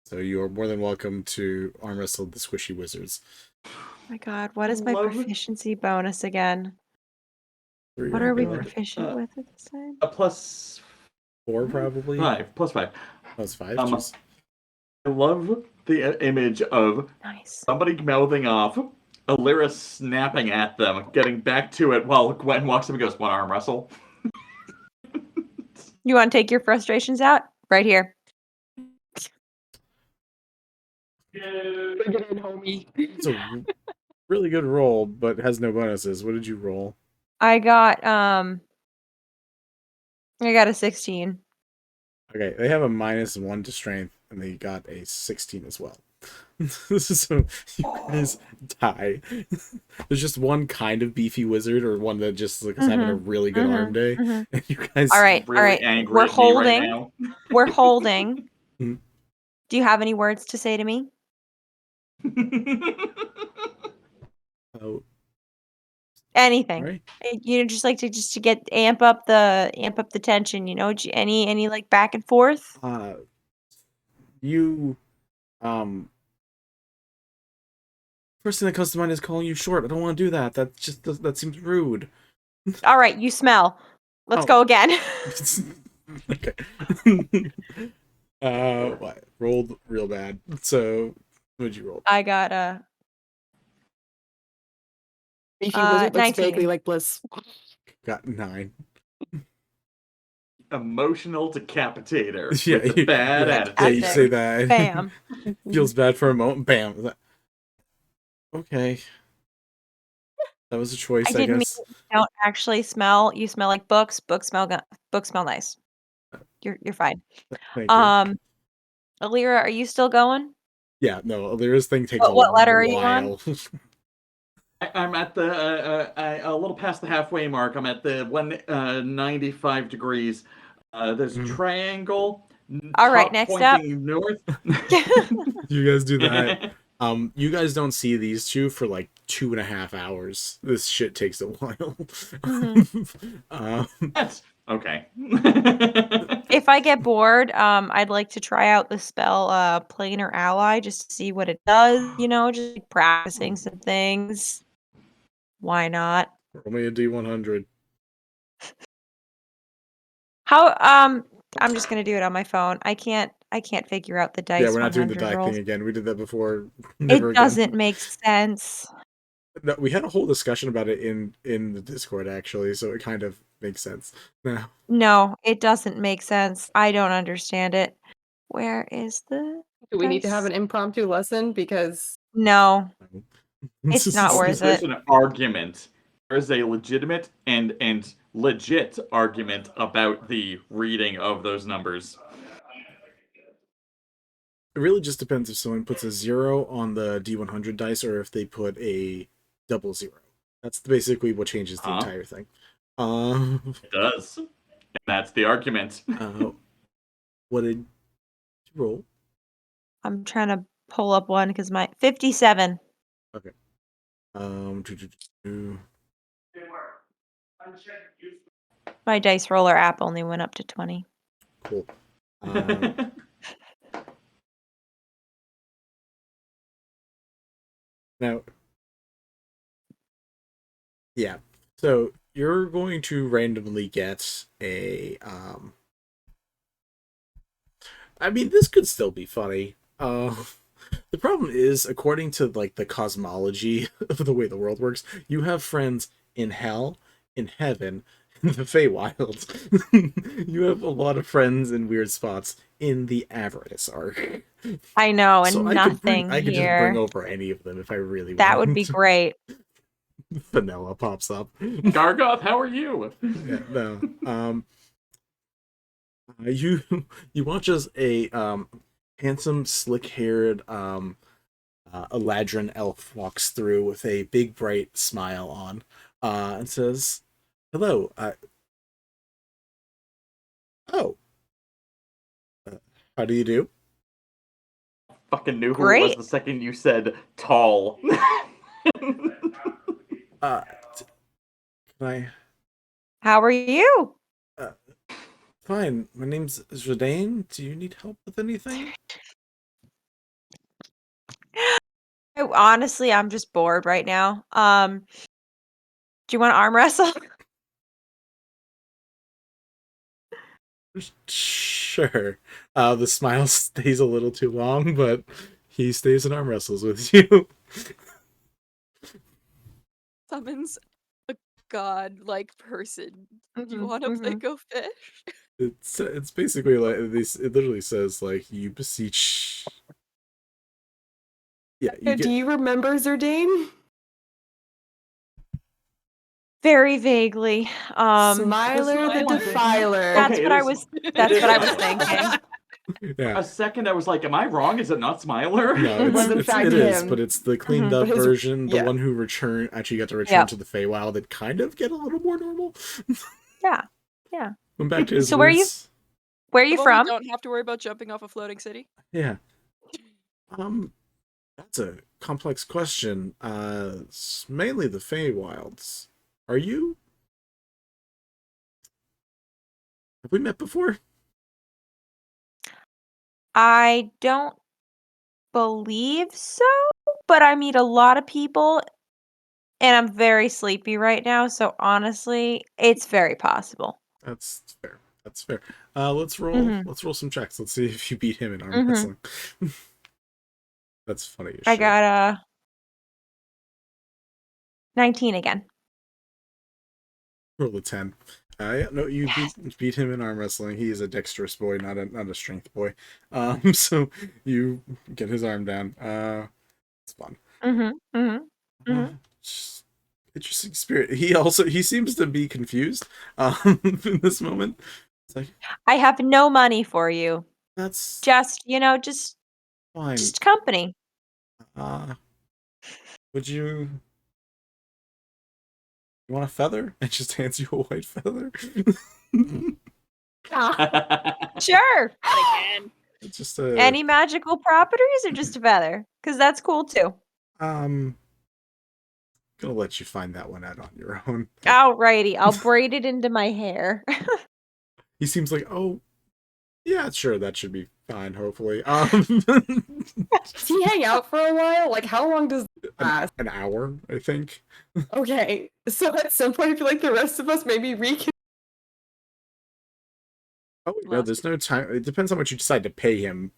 So you are more than welcome to arm wrestle the squishy wizards. Oh my god, what is my proficiency bonus again? What are we proficient with at this time? A +4 probably. +5. +5. Jeez. I love the image of somebody mouthing off, Eleira snapping at them, getting back to it while Gwen walks up and goes, "Want to arm wrestle?" You want to take your frustrations out? Right here. Bring it in, homie. It's a really good roll, but has no bonuses. What did you roll? I got a 16. Okay, they have a -1 to strength, and they got a 16 as well. So you guys die. There's just one kind of beefy wizard, or one that just like is having a really good arm day. And you guys all right. angry We're at me holding. right now. We're holding. Mhm. Do you have any words to say to me? Oh. Anything. Right. You know, just like to get amp up the tension. You know, any like back and forth. You first thing that comes to mind is calling you short. I don't want to do that. That seems rude. All right, you smell. Let's go again. Okay. What? Rolled real bad. So, what'd you roll? I got a Beefy wizard looks 19. vaguely like Bliss. Got 9. Emotional decapitator. Yeah, with a bad attitude. Yeah, you say that. Bam. Feels bad for a moment. Bam. Okay. That was a choice, I didn't guess. mean you don't actually smell. You smell like books. Books smell nice. You're fine. Thank you. Eleira, are you still going? Yeah, no, Alira's thing takes What a letter while. are you on? I'm at the a little past the halfway mark. I'm at the 195 degrees. There's a triangle. All right, top next up. pointing north. You guys do that. You guys don't see these two for like 2.5 hours. This shit takes a while. That's okay. If I get bored, I'd like to try out the spell Planar Ally just to see what it does, just like practicing some things. Why not? Roll me a D100. How I'm just gonna do it on my phone. I can't figure out the dice. Yeah, we're not doing the 100 die rolls. thing again. We did that before. Never It again. doesn't make sense. No, we had a whole discussion about it in the Discord actually, so it kind of makes sense now. No, it doesn't make sense. I don't understand it. Where is the Do we need to have dice? an impromptu lesson? Because No. It's not worth There's it. an argument. There's a legitimate and legit argument about the reading of those numbers. It really just depends if someone puts a 0 on the D100 dice or if they put a double 0. That's basically what changes the entire thing. It does. And that's the argument. What did you roll? I'm trying to pull up one because my 57. Okay. My dice roller app only went up to 20. Cool. Now, yeah. So you're going to randomly get a. I mean, this could still be funny. The problem is, according to like the cosmology of the way the world works, you have friends in hell, in heaven, in the Feywild. You have a lot of friends in weird spots in the Avernus arc. I know, and So nothing I could just here. bring over any of them if I really want. That would be great. Vanilla pops up. Gargoth, how are you? Yeah, no. You watch as a handsome, slick-haired Eladrin elf walks through with a big, bright smile on, and says, "Hello. How do you do?" Fucking knew who it Great. was the second you said tall. Can I? How are you? Fine. My name's Jardane. Do you need help with anything? Honestly, I'm just bored right now. Do you want to arm wrestle? Sure. The smile stays a little too long, but he stays and arm wrestles with you. Summons a god-like person. Do you Mhm, want to play mhm. Go Fish? It's basically like this. It literally says like you beseech. Yeah, you do get. you remember Zerdane? Very vaguely. Smiler the Defiler. That's what I was. That's what I was thinking. Yeah. A second, I was like, "Am I wrong? Is it not Smiler?" No, it is, but it's the cleaned up But his- version, the yeah. one who actually got to return Yep. to the Feywild that kind of get a little more normal. Yeah. Went back to his So where are you roots. Where are you The one we from? don't have to worry about jumping off a floating city. Yeah. That's a complex question. It's mainly the Feywilds. Are you? Have we met before? I don't believe so, but I meet a lot of people and I'm very sleepy right now, so honestly, it's very possible. That's fair. That's fair. Let's roll. Mhm. Let's roll some checks. Let's see if you beat him in arm Mhm. wrestling. That's funny as I shit. got a 19 again. Roll a 10. Yeah, no, you beat him in arm wrestling. He is a dexterous boy, not a strength boy. So you get his arm down. It's fun. Just interesting spirit. He seems to be confused. In this moment, it's like I have no money for you. that's Just, just fine. just company. Would you want a feather? It just hands you a white feather. Sure. Again. It's just Any magical properties or just a feather? Because that's cool too. gonna let you find that one out on your own. Alrighty, I'll braid it into my hair. He seems like, oh, yeah, sure, that should be fine, hopefully. Does he hang out for a while? Like, how long does it last? An hour, I think. Okay, so at some point, I feel like the rest of us maybe Oh, no, there's no time. It depends how much you decide to pay him.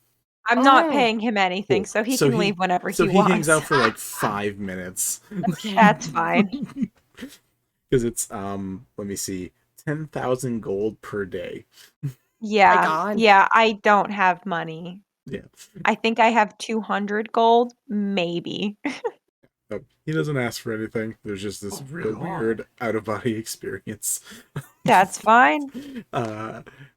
I'm not paying him anything, so he can leave whenever so he wants. he hangs out for like 5 minutes. That's fine. Because it's, let me see, 10,000 gold per day. Yeah, God. yeah, I don't have money. Yeah. I think I have 200 gold, maybe. Nope, he doesn't ask for anything. There's just this real weird out-of-body experience. That's fine.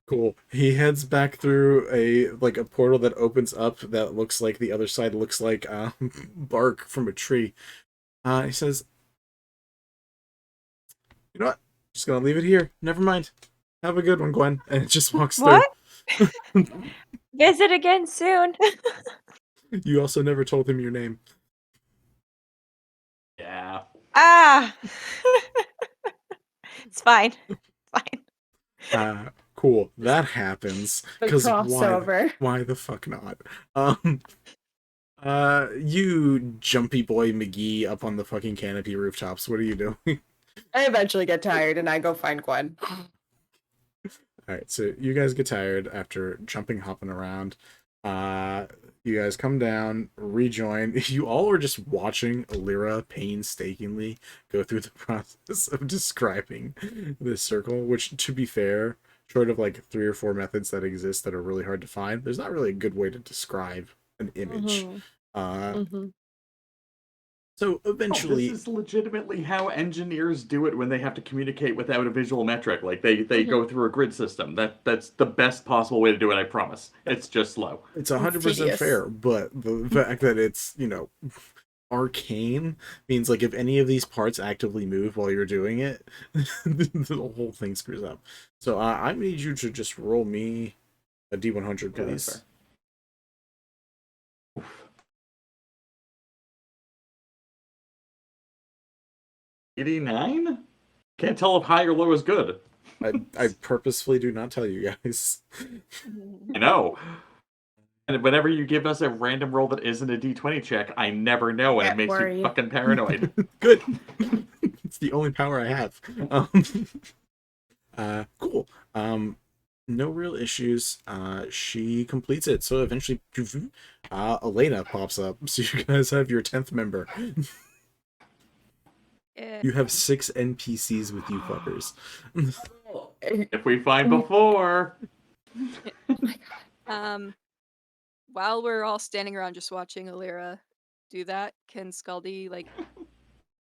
Cool. He heads back through a portal that opens up that looks like the other side looks like bark from a tree. He says, "You know what? Just gonna leave it here. Never mind. Have a good one, Gwen." And it just walks What? through. Visit again soon. You also never told him your name. Yeah. Ah! It's fine. Cool. That happens. The Because crossover. why the fuck not? You jumpy boy McGee up on the fucking canopy rooftops. What are you doing? I eventually get tired and I go find Gwen. Alright, so you guys get tired after hopping around. You guys come down, rejoin. You all are just watching Eleira painstakingly go through the process of describing this circle, which, to be fair, short of like 3 or 4 methods that exist that are really hard to find, there's not really a good way to describe an image. So eventually, this is legitimately how engineers do it when they have to communicate without a visual metric. Like they go through a grid system. That's the best possible way to do it. I promise. It's just slow. it's 100% fair, but the fact that it's, arcane means like if any of these parts actively move while you're doing it, the whole thing screws up. So I need you to just roll me a D100, please. 89? Can't tell if high or low is good. I purposefully do not tell you guys. I know. And whenever you give us a random roll that isn't a D20 check, I never know, and it makes me fucking paranoid. Good. It's the only power I have. Cool. No real issues. She completes it. So eventually, Elena pops up. So you guys have your 10th member. You have 6 NPCs with you fuckers. If we find before. While we're all standing around just watching Eleira do that, can Skaldi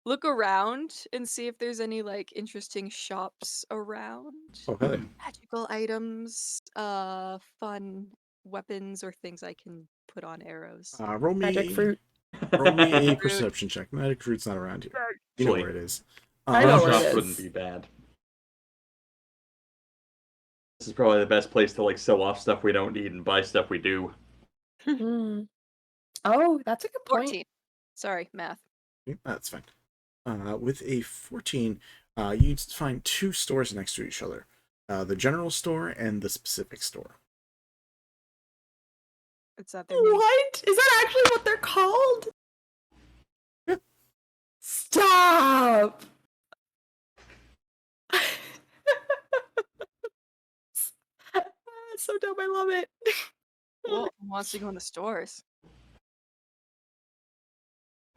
look around and see if there's any interesting shops around? Okay. Magical items, fun weapons or things I can put on arrows. Roll me Magic fruit. Roll me a perception check. Magic fruit's not around here. You know where it is. I know where it Shops is. wouldn't be bad. This is probably the best place to sell off stuff we don't need and buy stuff we do. Oh, that's a good point. 14. Sorry, math. That's fine. With a 14, you find 2 stores next to each other. The general store and the specific store. Is that their name? What? Is that actually what they're called? Yeah. Stop! That's so dumb. I love it. Well, who wants to go in the stores?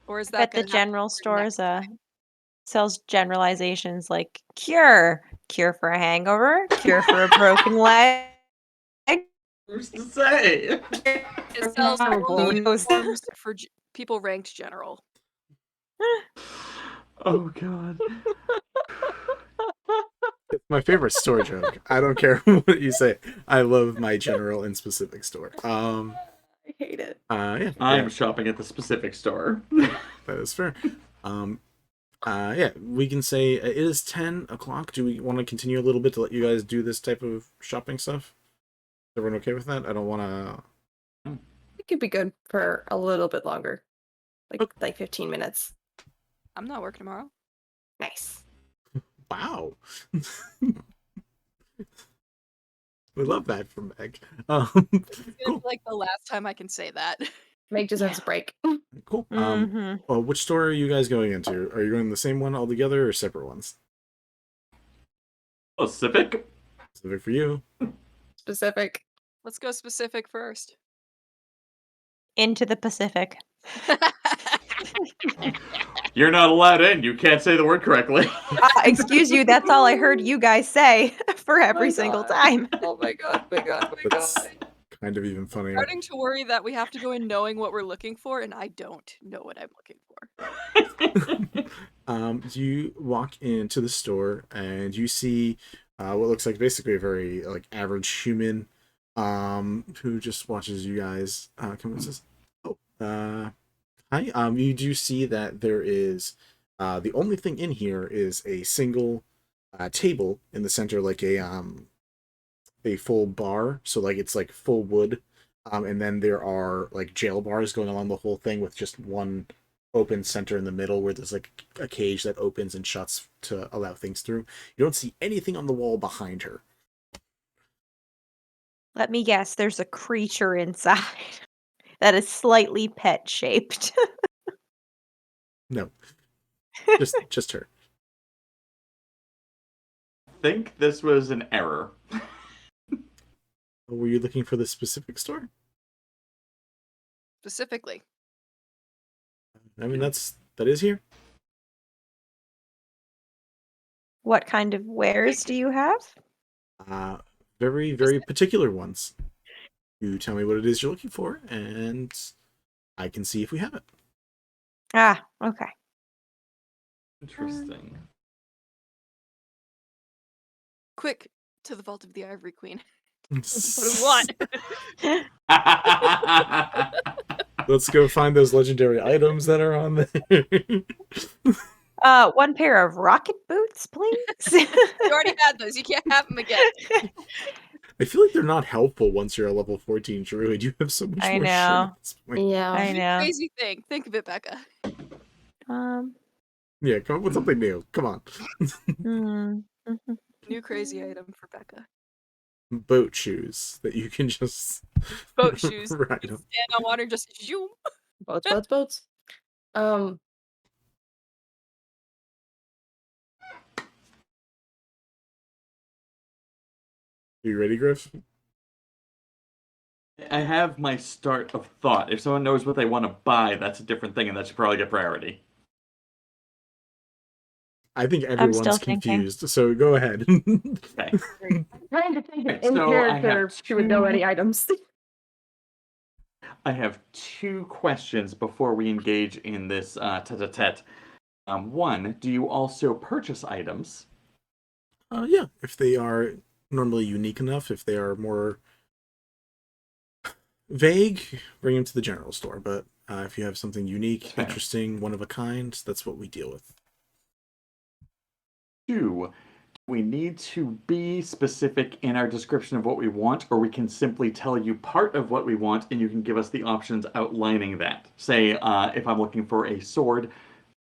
Or is I that bet the general stores sells generalizations like cure for a hangover, cure for a broken leg. Who's to say? It sells uniforms for people ranked general. Oh god. It's my favorite store joke. I don't care what you say. I love my general and specific store. I hate it. Yeah. I'm shopping at the specific store. That is fair. Yeah, we can say it is 10 o'clock. Do we want to continue a little bit to let you guys do this type of shopping stuff? Is everyone okay with that? I don't want to could be good for a little bit longer, like 15 minutes. I'm not working tomorrow. Nice. Wow. We love that from Meg. It's gonna be like the last time I can say that. Meg deserves a break. Cool. Well, which store are you guys going into? Are you going to the same one altogether or separate ones? Specific? Specific for you. Specific. Let's go specific first. Into the Pacific. You're not allowed in. You can't say the word correctly. Excuse you, that's all I heard you guys say for every single time. Oh my god, my god, my god. Kind of even funnier. Starting to worry that we have to go in knowing what we're looking for, and I don't know what I'm looking for. You walk into the store and you see what looks like basically a very average human who just watches you guys come and says, hi. You do see that there is the only thing in here is a single table in the center, like a full bar, so it's full wood, and then there are jail bars going along the whole thing with just one open center in the middle where there's a cage that opens and shuts to allow things through. You don't see anything on the wall behind her. Let me guess, there's a creature inside that is slightly pet-shaped. No. Just her. I think this was an error. Were you looking for the specific store? Specifically. I mean, that is here. What kind of wares do you have? Very, very particular ones. You tell me what it is you're looking for, and I can see if we have it. Ah, okay. Interesting. Quick, to the Vault of the Ivory Queen. What do we want? Let's go find those legendary items that are on there. One pair of rocket boots, please. You already had those. You can't have them again. I feel like they're not helpful once you're a level 14 druid. You have so much I more shit know. at this point. Yeah. I know. Crazy thing. Think of it, Becca. Yeah, come up with something new. Come on. New crazy item for Becca. Boat shoes that you can just Boat shoes. ride You on. stand on water and just zoom. Boats. You ready, Griff? I have my start of thought. If someone knows what they want to buy, that's a different thing, and that should probably get priority. I think still everyone's thinking. confused, so go ahead. Okay. I'm trying to think Right, in so I have character she would know two- any items. I have two questions before we engage in this tete-a-tete. One, do you also purchase items? Yeah, if they are normally unique enough, if they are more vague, bring them to the general store. But if you have something unique, Fair. interesting, one of a kind, that's what we deal with. Two, we need to be specific in our description of what we want, or we can simply tell you part of what we want, and you can give us the options outlining that. Say, if I'm looking for a sword,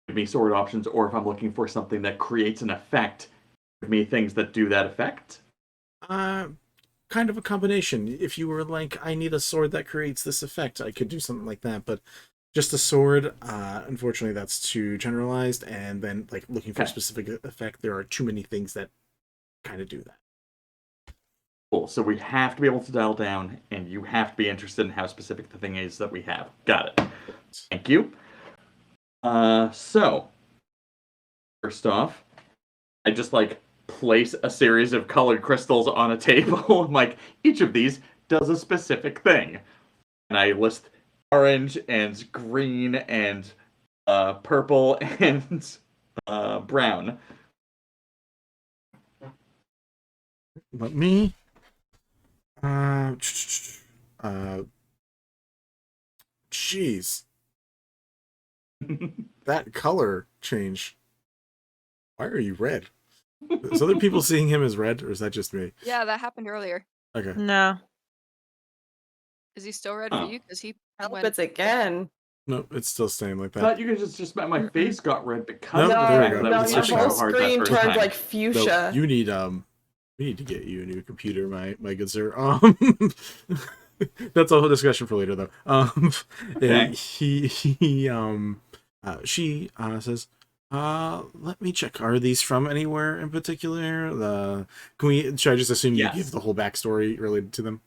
give me sword options, or if I'm looking for something that creates an effect, give me things that do that effect. Kind of a combination. If you were like, I need a sword that creates this effect, I could do something like that, but just a sword, unfortunately, that's too generalized, and then looking for a specific effect, there are too many things that kind of do that. Cool. So we have to be able to dial down, and you have to be interested in how specific the thing is that we have. Got it. Thank you. So, first off, I just place a series of colored crystals on a table. I'm each of these does a specific thing. And I list orange and green and purple and brown. Let me jeez. That color change. Why are you red? Is other people seeing him as red, or is that just me? Yeah, that happened earlier. Okay. No. Is he still red for you? Because he It's again. No, it's still staying like I that. thought you guys just meant my face got red because No, of the there we fact go. that I was It's pushing switching so out. hard that first time. like fuchsia. No, we need to get you a new computer, my good sir. That's a whole discussion for later, though. Okay. She says, let me check. Are these from anywhere in particular? Should I just assume Yes. you give the whole backstory related to them?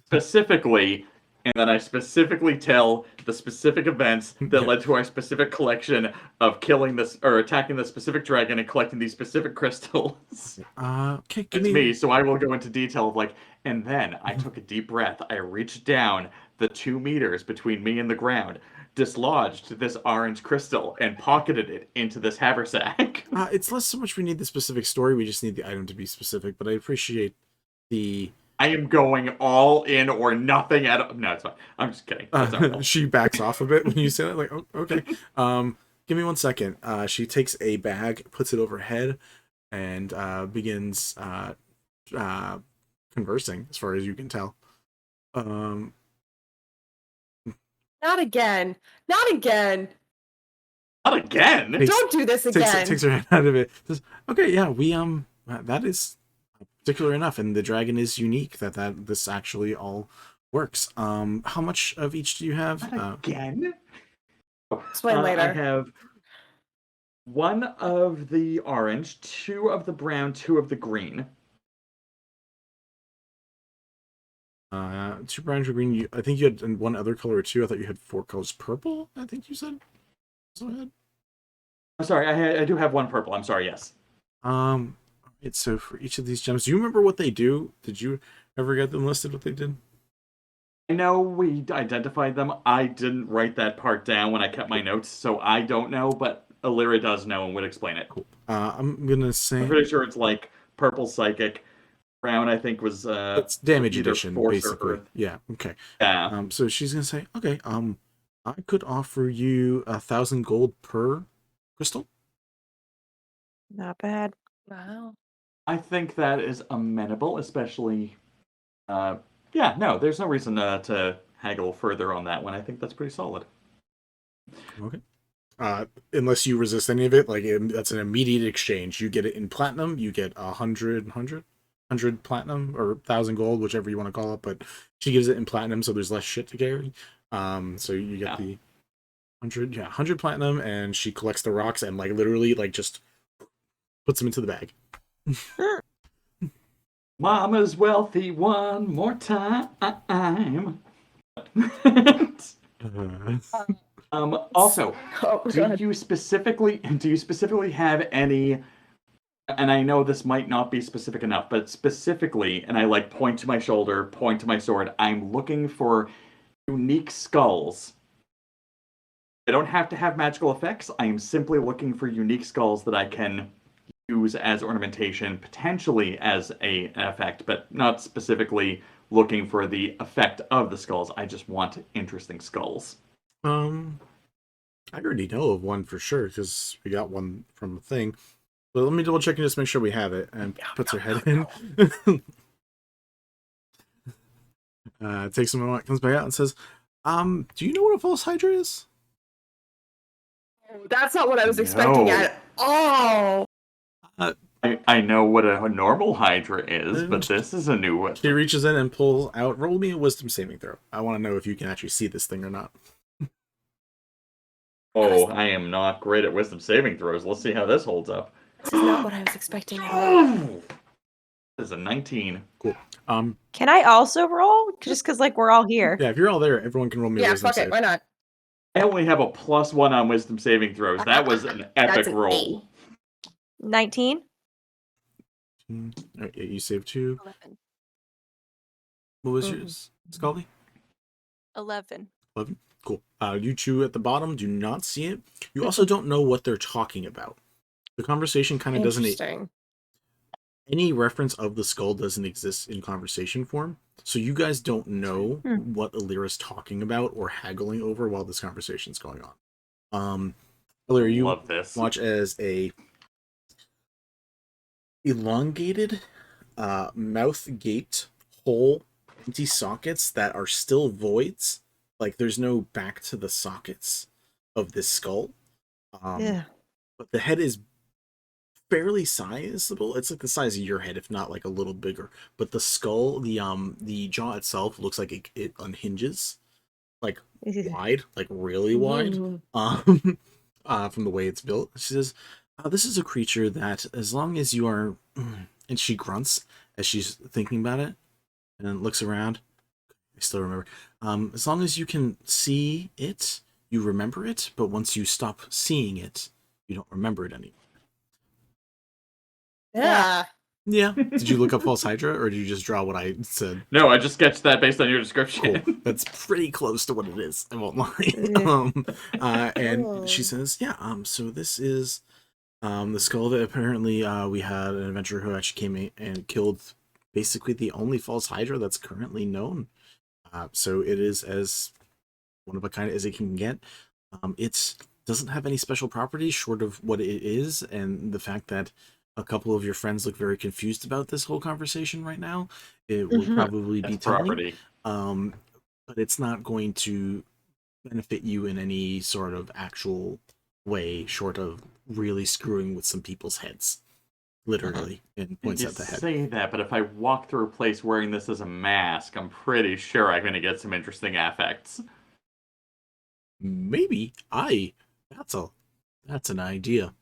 Specifically, and then I specifically tell the specific events that led to our specific collection of killing this or attacking the specific dragon and collecting these specific crystals. Okay, It's me, so I will go into detail of like, and then I took a deep breath. I reached down the 2 meters between me and the ground, dislodged this orange crystal, and pocketed it into this haversack. It's less so much we need the specific story, we just need the item to be specific, but I appreciate the... I am going all in or nothing at all. No, it's fine. I'm just kidding. That's not real. She backs off a bit when you say that, like, oh, okay. Give me 1 second. She takes a bag, puts it over her head, and begins conversing, as far as you can tell. Not again. Not again. Not again. Don't do this again. Takes her hand out of it. Says, okay, yeah, we that is particular enough, and the dragon is unique that this actually all works. How much of each do you have? Again? Explain later. I have 1 of the orange, 2 of the brown, 2 of the green. 2 brown, 2 green. I think you had 1 other color too. I thought you had 4 colors. Purple, I think you said. Go ahead. I'm sorry, I do have 1 purple. I'm sorry, yes. Right, so for each of these gems, do you remember what they do? Did you ever get them listed, what they did? I know we identified them. I didn't write that part down when I kept my notes, so I don't know, but Eleira does know and would explain it. Cool. I'm gonna say... I'm pretty sure it's like purple psychic. Brown, I think, was it's damage either addition, force or basically. earth. Yeah, okay. Yeah. So she's gonna say, okay, I could offer you 1,000 gold per crystal. Not bad. Wow. I think that is amenable, especially... yeah, no, there's no reason to haggle further on that one. I think that's pretty solid. Okay. Unless you resist any of it, like that's an immediate exchange. You get it in platinum, you get 100 platinum, or 1,000 gold, whichever you want to call it, but she gives it in platinum, so there's less shit to carry. So you get the 100 platinum, and she collects the rocks and like literally like just puts them into the bag. Mama's wealthy one more time. Also, do you specifically have any, and I know this might not be specific enough, but specifically, and I like point to my shoulder, point to my sword, I'm looking for unique skulls. I don't have to have magical effects. I am simply looking for unique skulls that I can use as ornamentation, potentially as an effect, but not specifically looking for the effect of the skulls. I just want interesting skulls. I already know of one for sure because we got one from the thing. But let me double check and just make sure we have it. And puts her head in. Takes a moment, comes back out and says, do you know what a false hydra is? That's not what I was expecting at all. I know what a normal hydra is, but this is a new one. She reaches in and pulls out. Roll me a wisdom saving throw. I want to know if you can actually see this thing or not. Oh, I am not great at wisdom saving throws. Let's see how this holds up. This is not what I was expecting at all. This is a 19. Cool. Can I also roll? Just because, like, we're all here. Yeah, if you're all there, everyone can roll me a wisdom save. Why not? I only have a +1 on wisdom saving throws. That was an epic That's an roll. 19. All right, yeah, you saved 2. 11. What was yours, Skaldi? 11. 11. Cool. You two at the bottom do not see it. You also don't know what they're talking about. The conversation kind of doesn't... Any reference of the skull doesn't exist in conversation form, so you guys don't know what Eleira's talking about or haggling over while this conversation's going on. Eleira, you love this. Watch as a elongated, mouth-gaped hole, empty sockets that are still voids like there's no back to the sockets of this skull. Yeah. But the head is fairly sizable. It's like the size of your head, if not like a little bigger. But the skull, the jaw itself looks like it unhinges, like wide, like really wide. From the way it's built. She says, "This is a creature that, as long as you are," and she grunts as she's thinking about it, and then looks around. I still remember. As long as you can see it, you remember it. But once you stop seeing it, you don't remember it anymore. Yeah. Yeah. Did you look up False Hydra, or did you just draw what I said? No, I just sketched that based on your description. Cool. That's pretty close to what it is. I won't lie. And she says, "Yeah. So this is the skull that apparently we had an adventurer who actually came in and killed basically the only False Hydra that's currently known. So it is as one of a kind as it can get. It doesn't have any special properties short of what it is, and the fact that a couple of your friends look very confused about this whole conversation right now. It will probably be property. But it's not going to benefit you in any sort of actual way, short of really screwing with some people's heads, literally." And points You at the head. say that, but if I walk through a place wearing this as a mask, I'm pretty sure I'm going to get some interesting affects. Maybe that's an idea.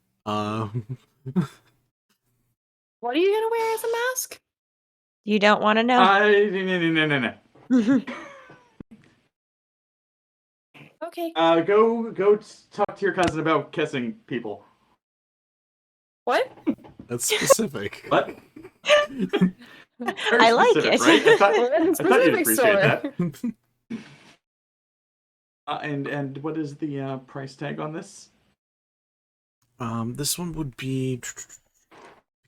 What are you gonna wear as a mask? You don't want to know. No. Okay. Go talk to your cousin about kissing people. What? That's specific. What? I like it. Right? I thought you'd Specific appreciate that. And what is the price tag on this? This one would be,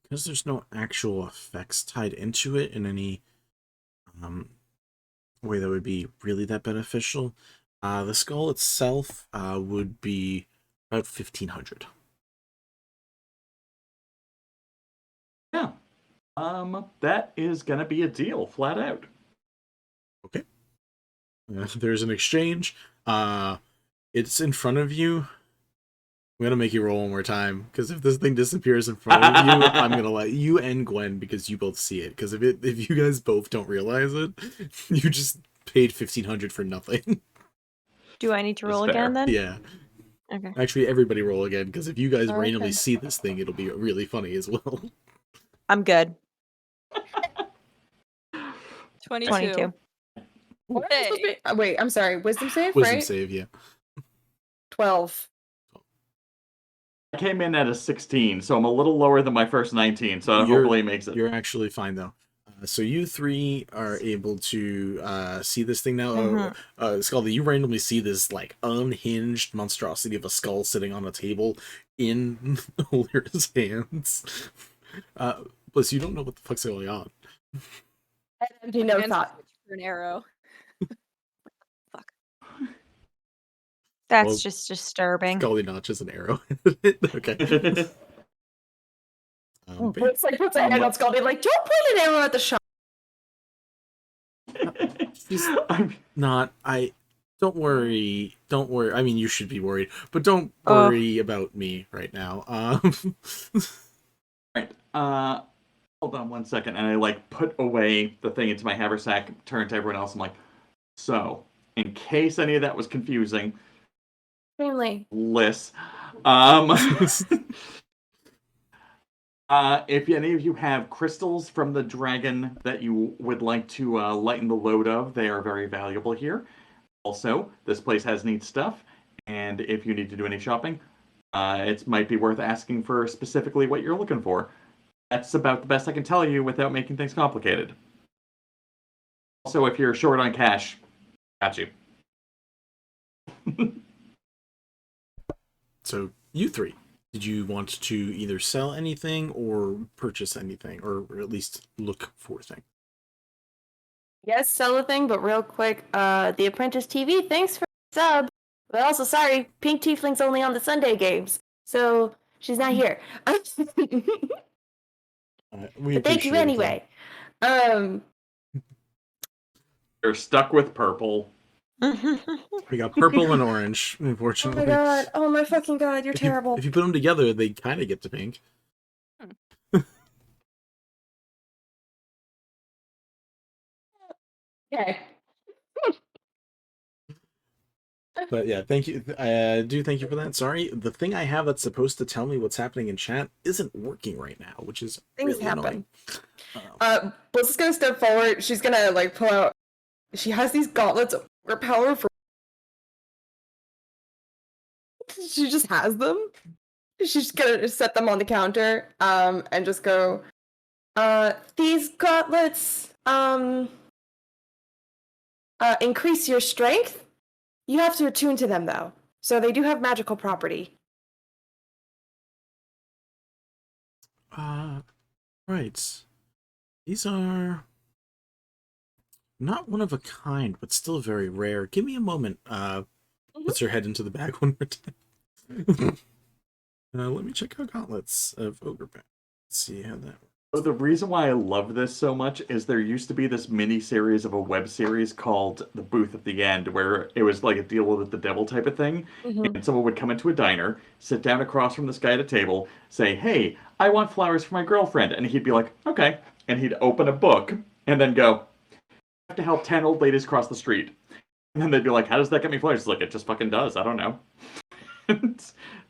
because there's no actual effects tied into it in any way that would be really that beneficial. The skull itself would be about 1,500. Yeah. That is gonna be a deal, flat out. Okay. There's an exchange. It's in front of you. I'm gonna make you roll one more time, because if this thing disappears in front of you, I'm gonna let you and Gwen, because you both see it. Because if you guys both don't realize it, you just paid 1,500 for nothing. Do I need to roll again then? Yeah. Okay. Actually, everybody roll again, because if you guys Okay. randomly see this thing, it'll be really funny as well. I'm good. 22. What am I supposed to be- Wait, I'm sorry. Wisdom save, Wisdom right? save, yeah. 12. I came in at a 16, so I'm a little lower than my first 19, so hopefully it makes it. You're actually fine, though. So you three are able to see this thing now. Skaldi, you randomly see this like unhinged monstrosity of a skull sitting on a table in Eleira's hands. Plus, you don't know what the fuck's going on. I had empty no And thought. for an arrow. That's Well, just disturbing. Skaldi notches an arrow. Okay. It's like puts a hand on Skaldi, like, don't point an arrow at the shot. Don't worry. I mean, you should be worried, but don't worry about me right now. Right. Hold on one second, and I like put away the thing into my haversack, turn to everyone else. I'm like, so in case any of that was confusing, Family. Liz, if any of you have crystals from the dragon that you would like to lighten the load of, they are very valuable here. Also, this place has neat stuff, and if you need to do any shopping, it might be worth asking for specifically what you're looking for. That's about the best I can tell you without making things complicated. Also, if you're short on cash, got you. So, you three, did you want to either sell anything or purchase anything, or at least look for things? Yes, sell a thing, but real quick, The Apprentice TV, thanks for the sub. But also, sorry, Pink Tiefling's only on the Sunday games, so she's not here. But thank you anyway. You're stuck with purple. We got purple and orange, Oh unfortunately. my god. Oh my fucking god. You're terrible. If you put them together, they kind of get to pink. Okay. But yeah, thank you. I do thank you for that. Sorry, the thing I have that's supposed to tell me what's happening in chat isn't working right now, which is Things really happen. annoying. Bliss is gonna step forward. She's gonna like pull out. She has these gauntlets of her power for. She just has them. She's gonna set them on the counter. And just go. These gauntlets. Increase your strength. You have to attune to them though, so they do have magical property. Right. These are not one of a kind, but still very rare. Give me a moment. Puts her head into the bag one more time. Let me check out gauntlets of ogre bag. Let's see how that works. So the reason why I love this so much is there used to be this mini series of a web series called The Booth at the End, where it was like a deal with the devil type of thing. And someone would come into a diner, sit down across from this guy at a table, say, "Hey, I want flowers for my girlfriend." And he'd be like, "Okay." And he'd open a book and then go, "I have to help 10 old ladies cross the street." And then they'd be like, "How does that get me flowers?" It's like, "It just fucking does. I don't know." And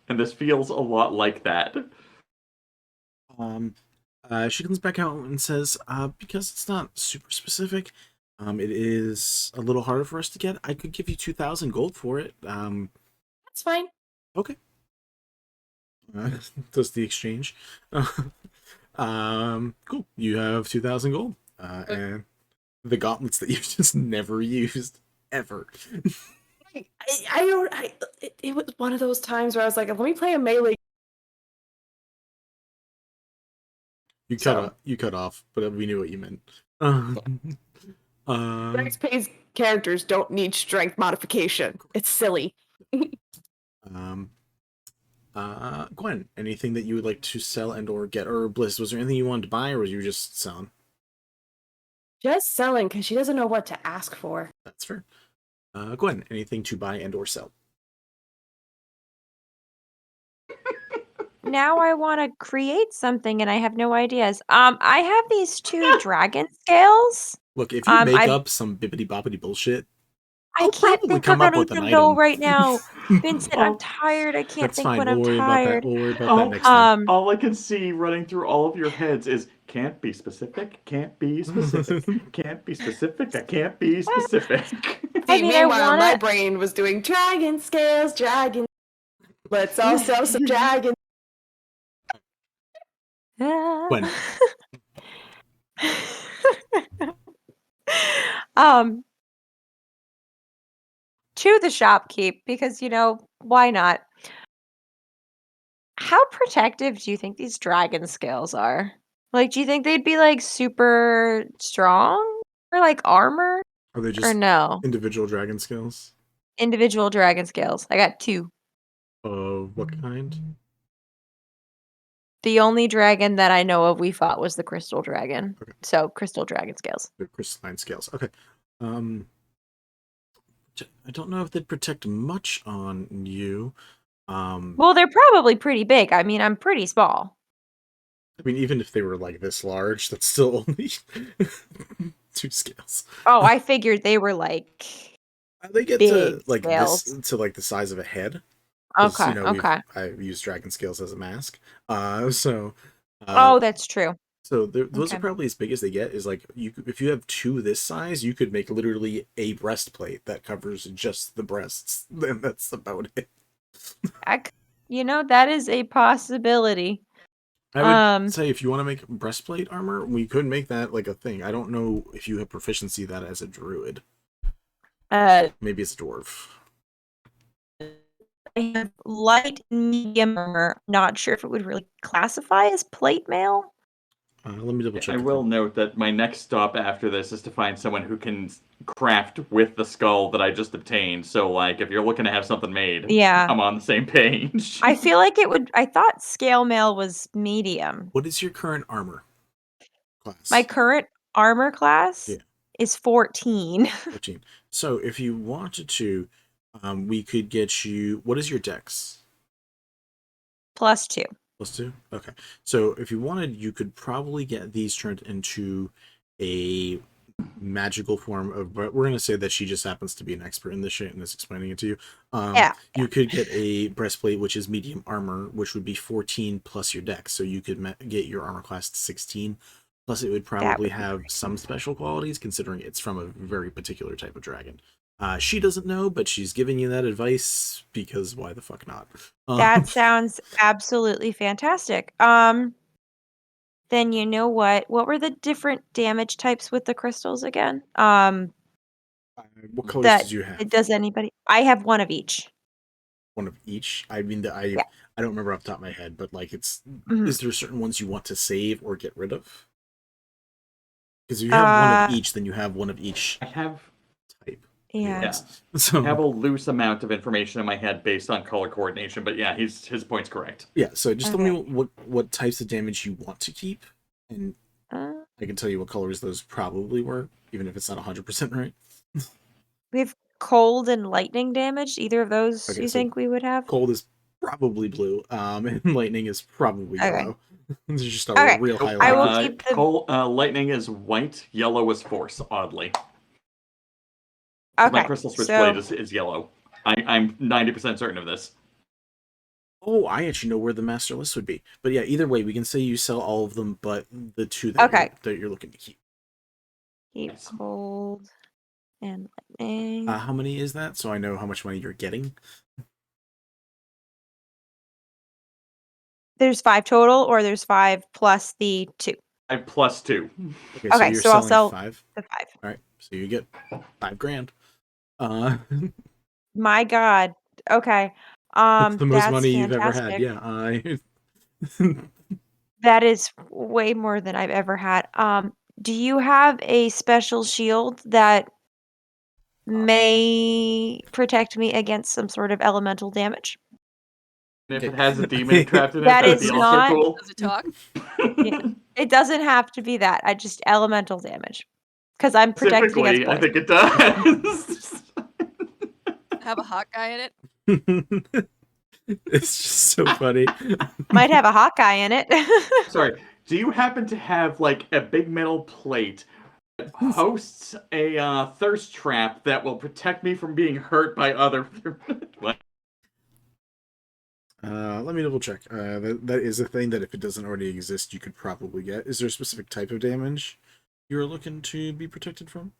this feels a lot like that. She comes back out and says, because it's not super specific, it is a little harder for us to get. I could give you 2,000 gold for it. That's fine. Okay. Does the exchange. Cool. You have 2,000 gold. And the gauntlets that you've just never used, ever. It was one of those times where I was like, let me play a melee. You cut off, but we knew what you meant. Next page characters don't need strength modification. It's silly. Gwen, anything that you would like to sell and or get? Or Bliss, was there anything you wanted to buy, or was you just selling? Just selling, because she doesn't know what to ask for. That's fair. Gwen, anything to buy and or sell? Now I want to create something and I have no ideas. I have these 2 dragon scales. Look, if you make up some bibbity boppity bullshit, I I'll can't probably think come of up with an anything though item. right now. Vincent, I'm tired. I can't That's think fine. when I'm tired. We'll worry about that next time. All I can see running through all of your heads is can't be specific, can't be specific, can't be specific, I can't be specific. See, meanwhile, my brain was doing dragon scales, dragon. Let's all sell some dragon. Gwen. To the shopkeep, because, why not? How protective do you think these dragon scales are? Like, do you think they'd be, like, super strong? Or, like, armor? Are they just Or no? individual dragon scales? Individual dragon scales. I got 2. What kind? The only dragon that I know of we fought was the crystal dragon. Okay. So, crystal dragon scales. They're crystalline scales. Okay. I don't know if they'd protect much on you. Well, they're probably pretty big. I mean, I'm pretty small. I mean, even if they were like this large, that's still only 2 scales. Oh, I figured they were like they get big to like scales. this to like the size of a head. Okay, okay. I've used dragon scales as a mask. Oh, that's true. So those Okay. are probably as big as they get. Is like if you have 2 this size, you could make literally a breastplate that covers just the breasts. Then that's about it. That is a possibility. I would say if you want to make breastplate armor, we could make that like a thing. I don't know if you have proficiency that as a druid. Maybe it's a dwarf. I have light and medium armor. Not sure if it would really classify as plate mail. Let me double check. I will note that my next stop after this is to find someone who can craft with the skull that I just obtained. So, like, if you're looking to have something made, Yeah. I'm on the same page. I feel like it would. I thought scale mail was medium. What is your current armor class? My current armor class Yeah. is 14. 14. So if you wanted to, we could get you. What is your dex? +2. +2? Okay. So if you wanted, you could probably get these turned into a magical form of, but we're going to say that she just happens to be an expert in this shit and is explaining it to you. You could get a breastplate, which is medium armor, which would be 14 plus your dex. So you could get your armor class to 16. Plus, it would probably have some special qualities, considering it's from a very particular type of dragon. She doesn't know, but she's giving you that advice because why the fuck not? That sounds absolutely fantastic. Then you know what? What were the different damage types with the crystals again? What colors did you have? Does anybody? I have one of each. One of each? I mean, I don't remember off the top of my head, but like it's, is there certain ones you want to save or get rid of? Because if you have one of each, then you have one of each. I have type. Yeah. I have a loose amount of information in my head based on color coordination, but yeah, his point's correct. Yeah, so just tell me what types of damage you want to keep, and I can tell you what colors those probably were, even if it's not 100% right. We have cold and lightning damage. Either of those you think we would have? Cold is probably blue, and lightning is probably yellow. It's just a real highlight. I will keep the... lightning is white, yellow is force, oddly. My crystal switchblade is yellow. I'm 90% certain of this. Oh, I actually know where the master list would be. But yeah, either way, we can say you sell all of them, but the two that you're looking to keep. Keep cold and lightning. How many is that? So I know how much money you're getting. There's 5 total, or there's 5 plus the 2? 5 plus 2. Okay, so I'll sell 5. The 5. All right, so you get $5,000. My God. Okay. That's the most money fantastic. you've ever had. Yeah, That is way more than I've ever had. Do you have a special shield that may protect me against some sort of elemental damage? And if it has a demon trapped in it, That that'd is be also not. cool. Does it talk? It doesn't have to be that. I just elemental damage, because I'm protected against poison. I think it does. Have a hot guy in it? It's just so funny. Might have a Hawkeye in it. Sorry, do you happen to have like a big metal plate that hosts a thirst trap that will protect me from being hurt by other... What? Let me double check. That is a thing that if it doesn't already exist, you could probably get. Is there a specific type of damage you're looking to be protected from?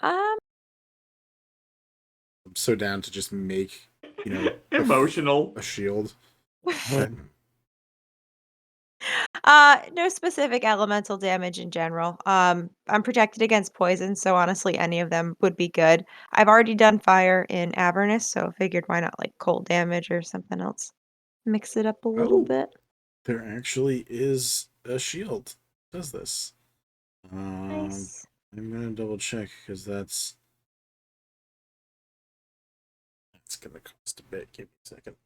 I'm so down to just make, emotional a shield. No specific elemental damage in general. I'm protected against poison, so honestly, any of them would be good. I've already done fire in Avernus, so figured why not like cold damage or something else. Mix it up a little bit. There actually is a shield that does this. Nice. I'm gonna double check because that's gonna cost a bit. Give me a second.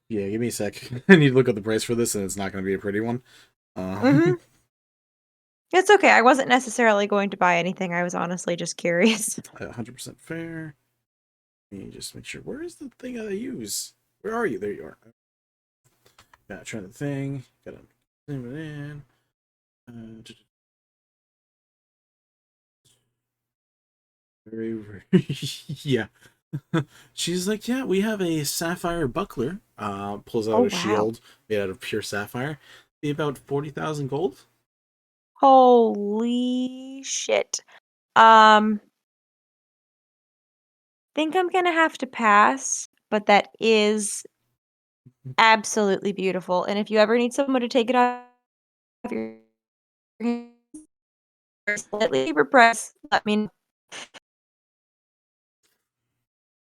Yeah, give me a sec. I need to look up the price for this, and it's not going to be a pretty one. It's okay. I wasn't necessarily going to buy anything. I was honestly just curious. 100% fair. Let me just make sure. Where is the thing I use? Where are you? There you are. Gotta try the thing. Gotta zoom it in. Yeah. She's like, yeah, we have a sapphire buckler. Pulls out a shield made out of pure sapphire. Be about 40,000 gold. Holy shit. Think I'm gonna have to pass, but that is absolutely beautiful. And if you ever need someone to take it off your hands, slightly press, let me know.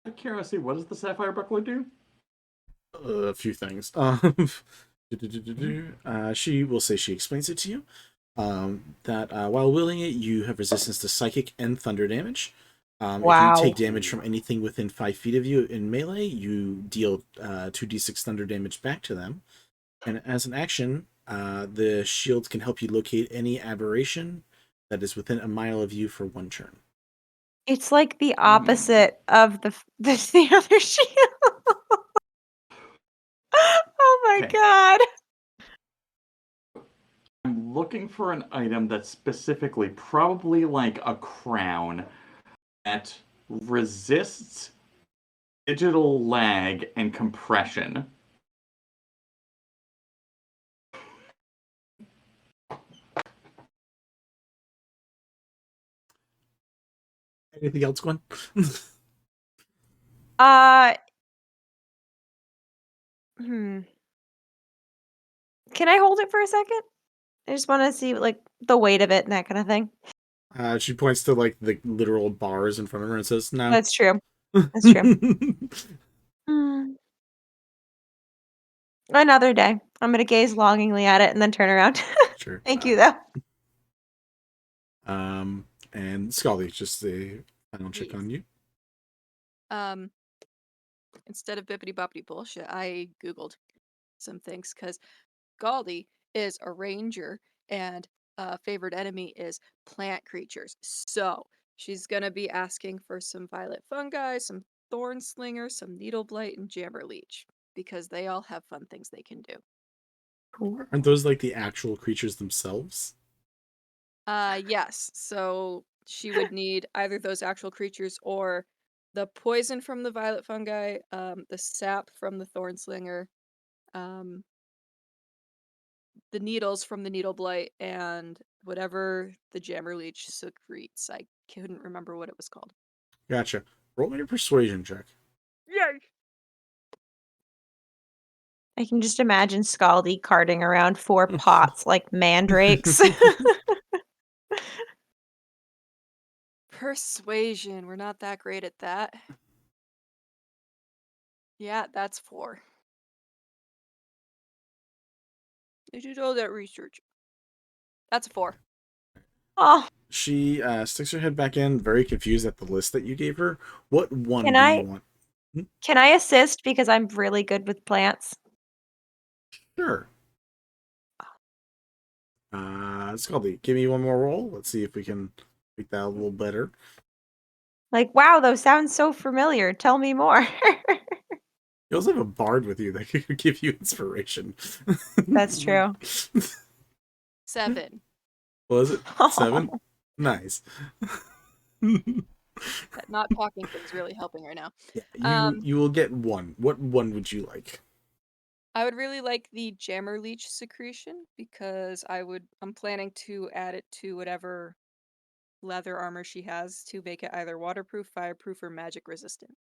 Out of curiosity, what does the sapphire buckler do? A few things. She will say she explains it to you. That while wielding it, you have resistance to psychic and thunder damage. If you Wow. take damage from anything within 5 feet of you in melee, you deal 2d6 thunder damage back to them. And as an action, the shield can help you locate any aberration that is within a mile of you for 1 turn. It's like the opposite of the other shield. Oh my Okay. god. I'm looking for an item that's specifically probably like a crown that resists digital lag and compression. Anything else, Gwen? Can I hold it for a second? I just want to see like the weight of it and that kind of thing. She points to like the literal bars in front of her and says, "No." That's true. That's true. Another day. I'm gonna gaze longingly at it and then turn around. Sure. Thank you, though. And Skaldi, just a final check on you. Instead of bippity boppity bullshit, I googled some things because Skaldi is a ranger and favorite enemy is plant creatures. So she's gonna be asking for some violet fungi, some thorn slinger, some needle blight, and jammer leech because they all have fun things they can do. Aren't those like the actual creatures themselves? Yes. So she would need either those actual creatures or the poison from the violet fungi, the sap from the thorn slinger, the needles from the needle blight, and whatever the jammer leech secretes. I couldn't remember what it was called. Gotcha. Roll me a persuasion check. Yay! I can just imagine Skaldi carting around 4 pots like mandrakes. Persuasion. We're not that great at that. Yeah, that's 4. They did all that research. That's a 4. Oh. She sticks her head back in, very confused at the list that you gave her. What one Can do I you want? Can I assist because I'm really good with plants? Sure. Skaldi, give me one more roll. Let's see if we can make that a little better. Like, wow, those sound so familiar. Tell me more. You also have a bard with you that could give you inspiration. That's true. 7. Was it 7? Nice. That not talking thing's really helping right now. You will get 1. What one would you like? I would really like the jammer leech secretion because I'm planning to add it to whatever leather armor she has to make it either waterproof, fireproof, or magic resistant.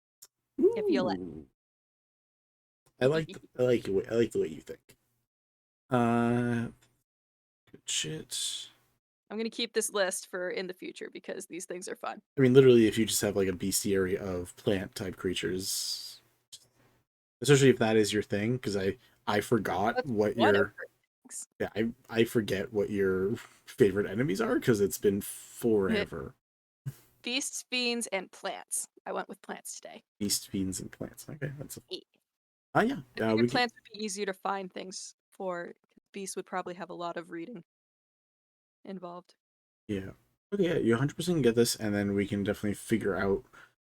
If you'll let me. I like the way you think. Good shit. I'm gonna keep this list for in the future because these things are fun. I mean, literally, if you just have like a bestiary of plant type creatures, especially if that is your thing, because I forgot That's what one of your her things. yeah I forget what your favorite enemies are because it's been forever. Beasts, fiends, and plants. I went with plants today. Beast, fiends, and plants. Okay, that's a... Yeah. Oh yeah. I figured plants would be easier to find things for. Beasts would probably have a lot of reading involved. Yeah. Okay, yeah, you 100% get this, and then we can definitely figure out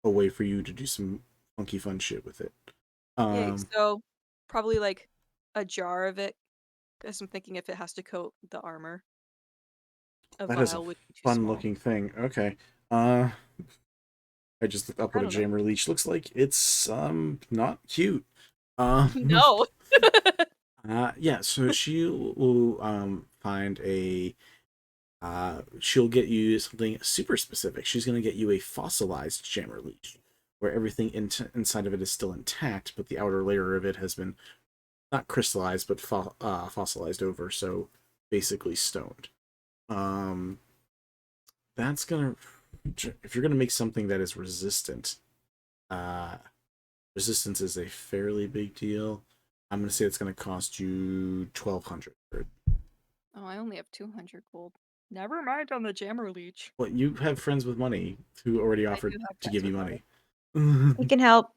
a way for you to do some funky fun shit with it. Yeah, so probably like a jar of it, because I'm thinking if it has to coat the armor. A that is a vial would be too fun small. looking thing. Okay. I just looked up what a jammer leech looks like. It's not cute. No. Yeah, so she will find a she'll get you something super specific. She's going to get you a fossilized jammer leech, where everything inside of it is still intact, but the outer layer of it has been not crystallized, but fossilized over, so basically stoned. That's gonna, if you're gonna make something that is resistant, resistance is a fairly big deal. I'm gonna say it's gonna cost you 1,200. Oh, I only have 200 gold. Never mind on the Jammer Leech. Well, you have friends with money who already offered do have to friends give you with money. We can help.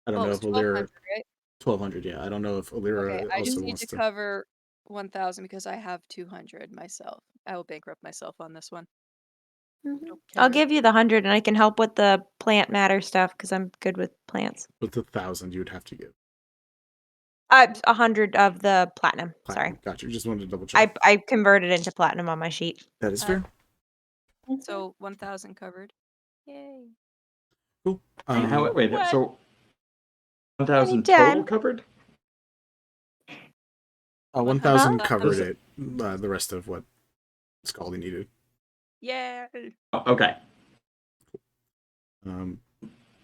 I don't Well, know it if was Eleira 1200, right? 1200. Yeah, I don't know if Eleira Okay, I also just need wants to to. cover 1000 because I have 200 myself. I will bankrupt myself on this one. I'll give you the 100 and I can help with the plant matter stuff because I'm good with plants. With the 1,000, you would have to give. 100 of the platinum. Platinum. Sorry. Gotcha. Just wanted to double check. I converted into platinum on my sheet. That is fair. So 1000 covered. Yay. Cool. And how? Wait. What? So 1,000 Anytime. total covered. 1,000 Huh? covered it. The rest of what Skaldi needed. Yeah. Oh, okay.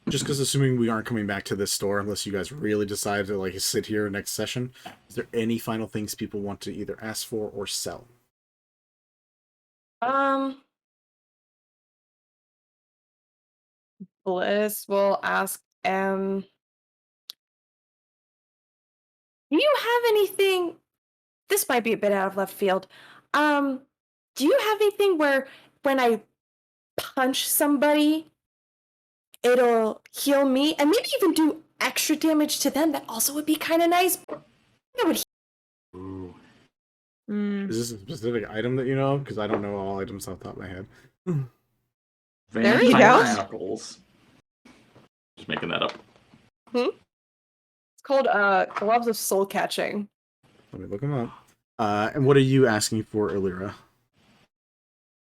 Just because assuming we aren't coming back to this store unless you guys really decide to like sit here next session, is there any final things people want to either ask for or sell? Bliss will ask, do you have anything? This might be a bit out of left field. Do you have anything where when I punch somebody, it'll heal me and maybe even do extra damage to them? That also would be kind of nice. That would Ooh. Is this a specific item that you know? Because I don't know all items off the top of my head. There you Vampire go. knuckles. Just making that up. It's called Gloves of Soul Catching. Let me look them up. And what are you asking for, Eleira?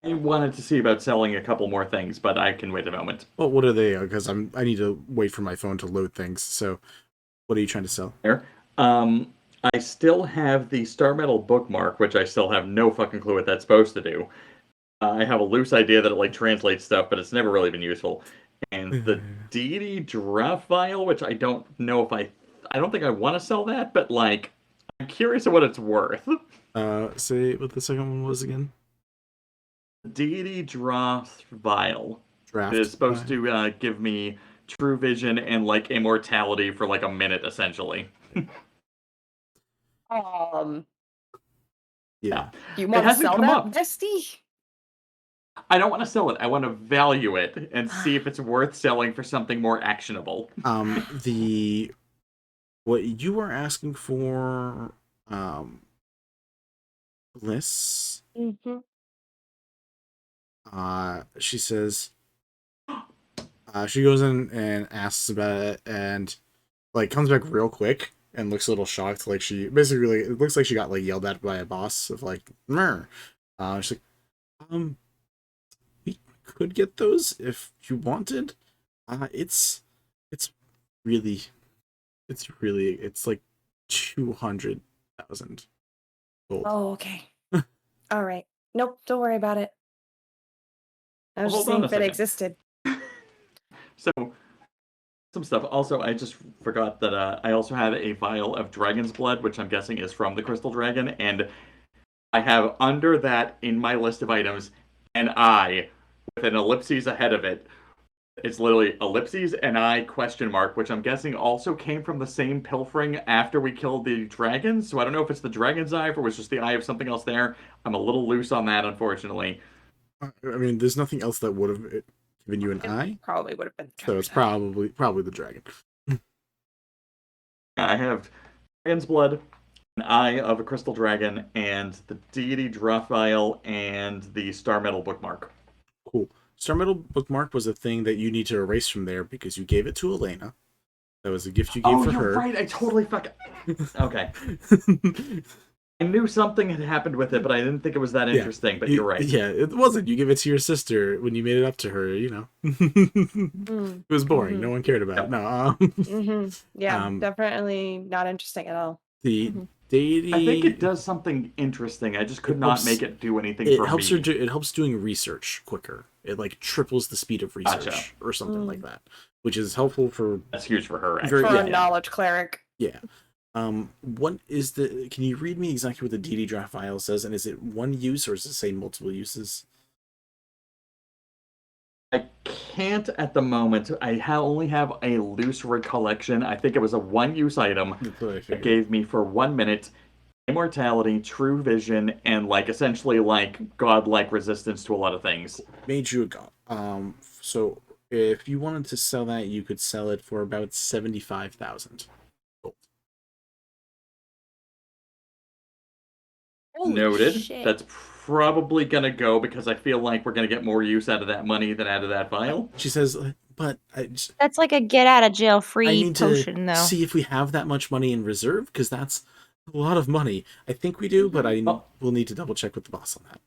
I wanted to see about selling a couple more things, but I can wait a moment. Well, what are they? Because I need to wait for my phone to load things. So, what are you trying to sell? There. I still have the Star Metal bookmark, which I still have no fucking clue what that's supposed to do. I have a loose idea that it like translates stuff, but it's never really been useful. And the deity draft vial, which I don't know if I don't think I want to sell that, but like I'm curious of what it's worth. Say what the second one was again. Deity draft vial. Draft. It is supposed to give me true vision and like immortality for like a minute, essentially. Yeah. You want to hasn't sell come that, up. bestie? I don't want to sell it. I want to value it and see if it's worth selling for something more actionable. What you are asking for, Bliss. Mm-hmm. She says, she goes in and asks about it and like comes back real quick and looks a little shocked. Like she basically, it looks like she got like yelled at by a boss of like, Murr. She's like, we could get those if you wanted. It's like 200,000 gold. Oh, okay. All right. Nope, don't worry about it. I was just Hold on seeing a if it second. existed. So, some stuff. Also, I just forgot that I also have a vial of dragon's blood, which I'm guessing is from the crystal dragon, and I have under that in my list of items an eye with an ellipses ahead of it. It's literally ellipses and I question mark, which I'm guessing also came from the same pilfering after we killed the dragons. So I don't know if it's the dragon's eye or if it was just the eye of something else there. I'm a little loose on that, unfortunately. I mean, there's nothing else that would have given you an eye. Probably would have been. So it's probably the dragon. I have dragon's blood, an eye of a crystal dragon, and the deity draft vial, and the star metal bookmark. Cool. Star Metal bookmark was a thing that you need to erase from there because you gave it to Elena. That was a gift you gave for her. Oh, right. I totally fucking... Okay. I knew something had happened with it, but I didn't think it was that interesting, but you're right. Yeah, it wasn't. You give it to your sister when you made it up to her, you know. It was boring. No one cared about it. No. Yeah, definitely not interesting at all. The deity... I think it does something interesting. I just could not make it do anything for me. It helps doing research quicker. It like triples the speed of research or something like that, which is helpful for... That's huge for her, For a knowledge cleric. Yeah. What is the... Can you read me exactly what the deity draft vial says? And is it one use or does it say multiple uses? I can't at the moment. I only have a loose recollection. I think it was a one-use item that gave me for 1 minute immortality, true vision, and like essentially like godlike resistance to a lot of things. Made you a god. So if you wanted to sell that, you could sell it for about 75,000 gold. Noted. shit. That's probably gonna go because I feel like we're gonna get more use out of that money than out of that vial. She says, but That's like a get out of jail I free need potion, to though. see if we have that much money in reserve, because that's a lot of money. I think we do, but we'll need to double check with the boss on that.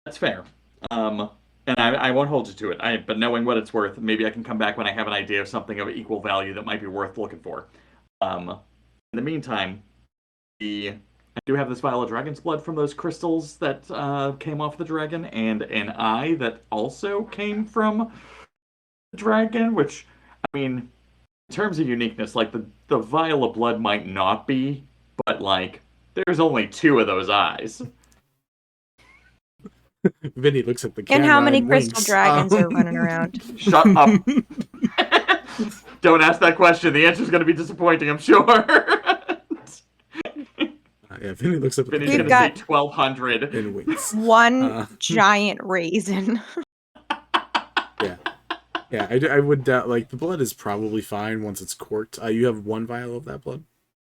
That's fair. And I won't hold you to it. But knowing what it's worth, maybe I can come back when I have an idea of something of equal value that might be worth looking for. In the meantime, I do have this vial of dragon's blood from those crystals that came off the dragon, and an eye that also came from the dragon, which, I mean, in terms of uniqueness, like, the vial of blood might not be, but, like, there's only 2 of those eyes. Vinny looks at the camera And how many winks. crystal dragons are running around? Shut up. Don't ask that question. The answer's going to be disappointing, I'm sure. Yeah, Vinny looks up at Vinny's the going camera to say 1,200. and winks. One giant raisin. Yeah. Yeah, I would doubt, like, the blood is probably fine once it's corked. You have 1 vial of that blood?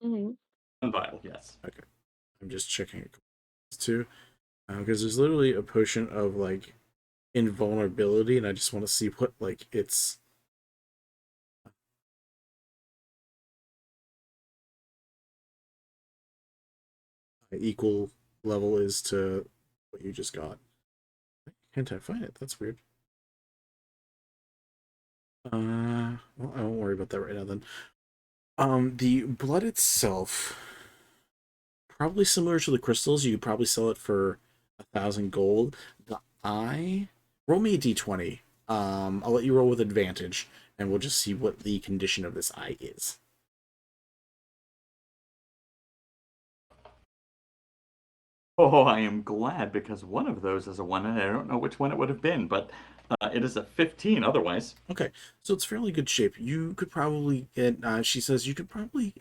Mm-hmm. 1 vial, yes. Okay. I'm just checking it too. Because there's literally a potion of, like, invulnerability, and I just want to see what, like, its equal level is to what you just got. Can't I find it? That's weird. Well, I won't worry about that right now then. The blood itself, probably similar to the crystals. You could probably sell it for 1,000 gold. The eye, roll me a d20. I'll let you roll with advantage, and we'll just see what the condition of this eye is. Oh, I am glad, because one of those is a 1, and I don't know which one it would have been, but it is a 15 otherwise. Okay, so it's fairly good shape. You could probably get, she says I could probably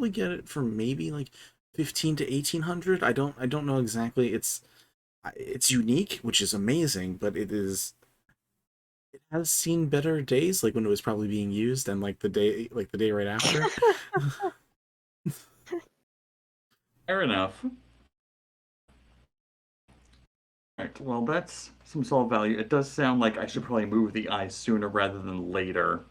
get it for maybe like 15 to 1,800. I don't know exactly. It's unique, which is amazing, but it has seen better days, like when it was probably being used, and like the day right after. Fair enough. Alright, well, that's some solid value. It does sound like I should probably move the eye sooner rather than later.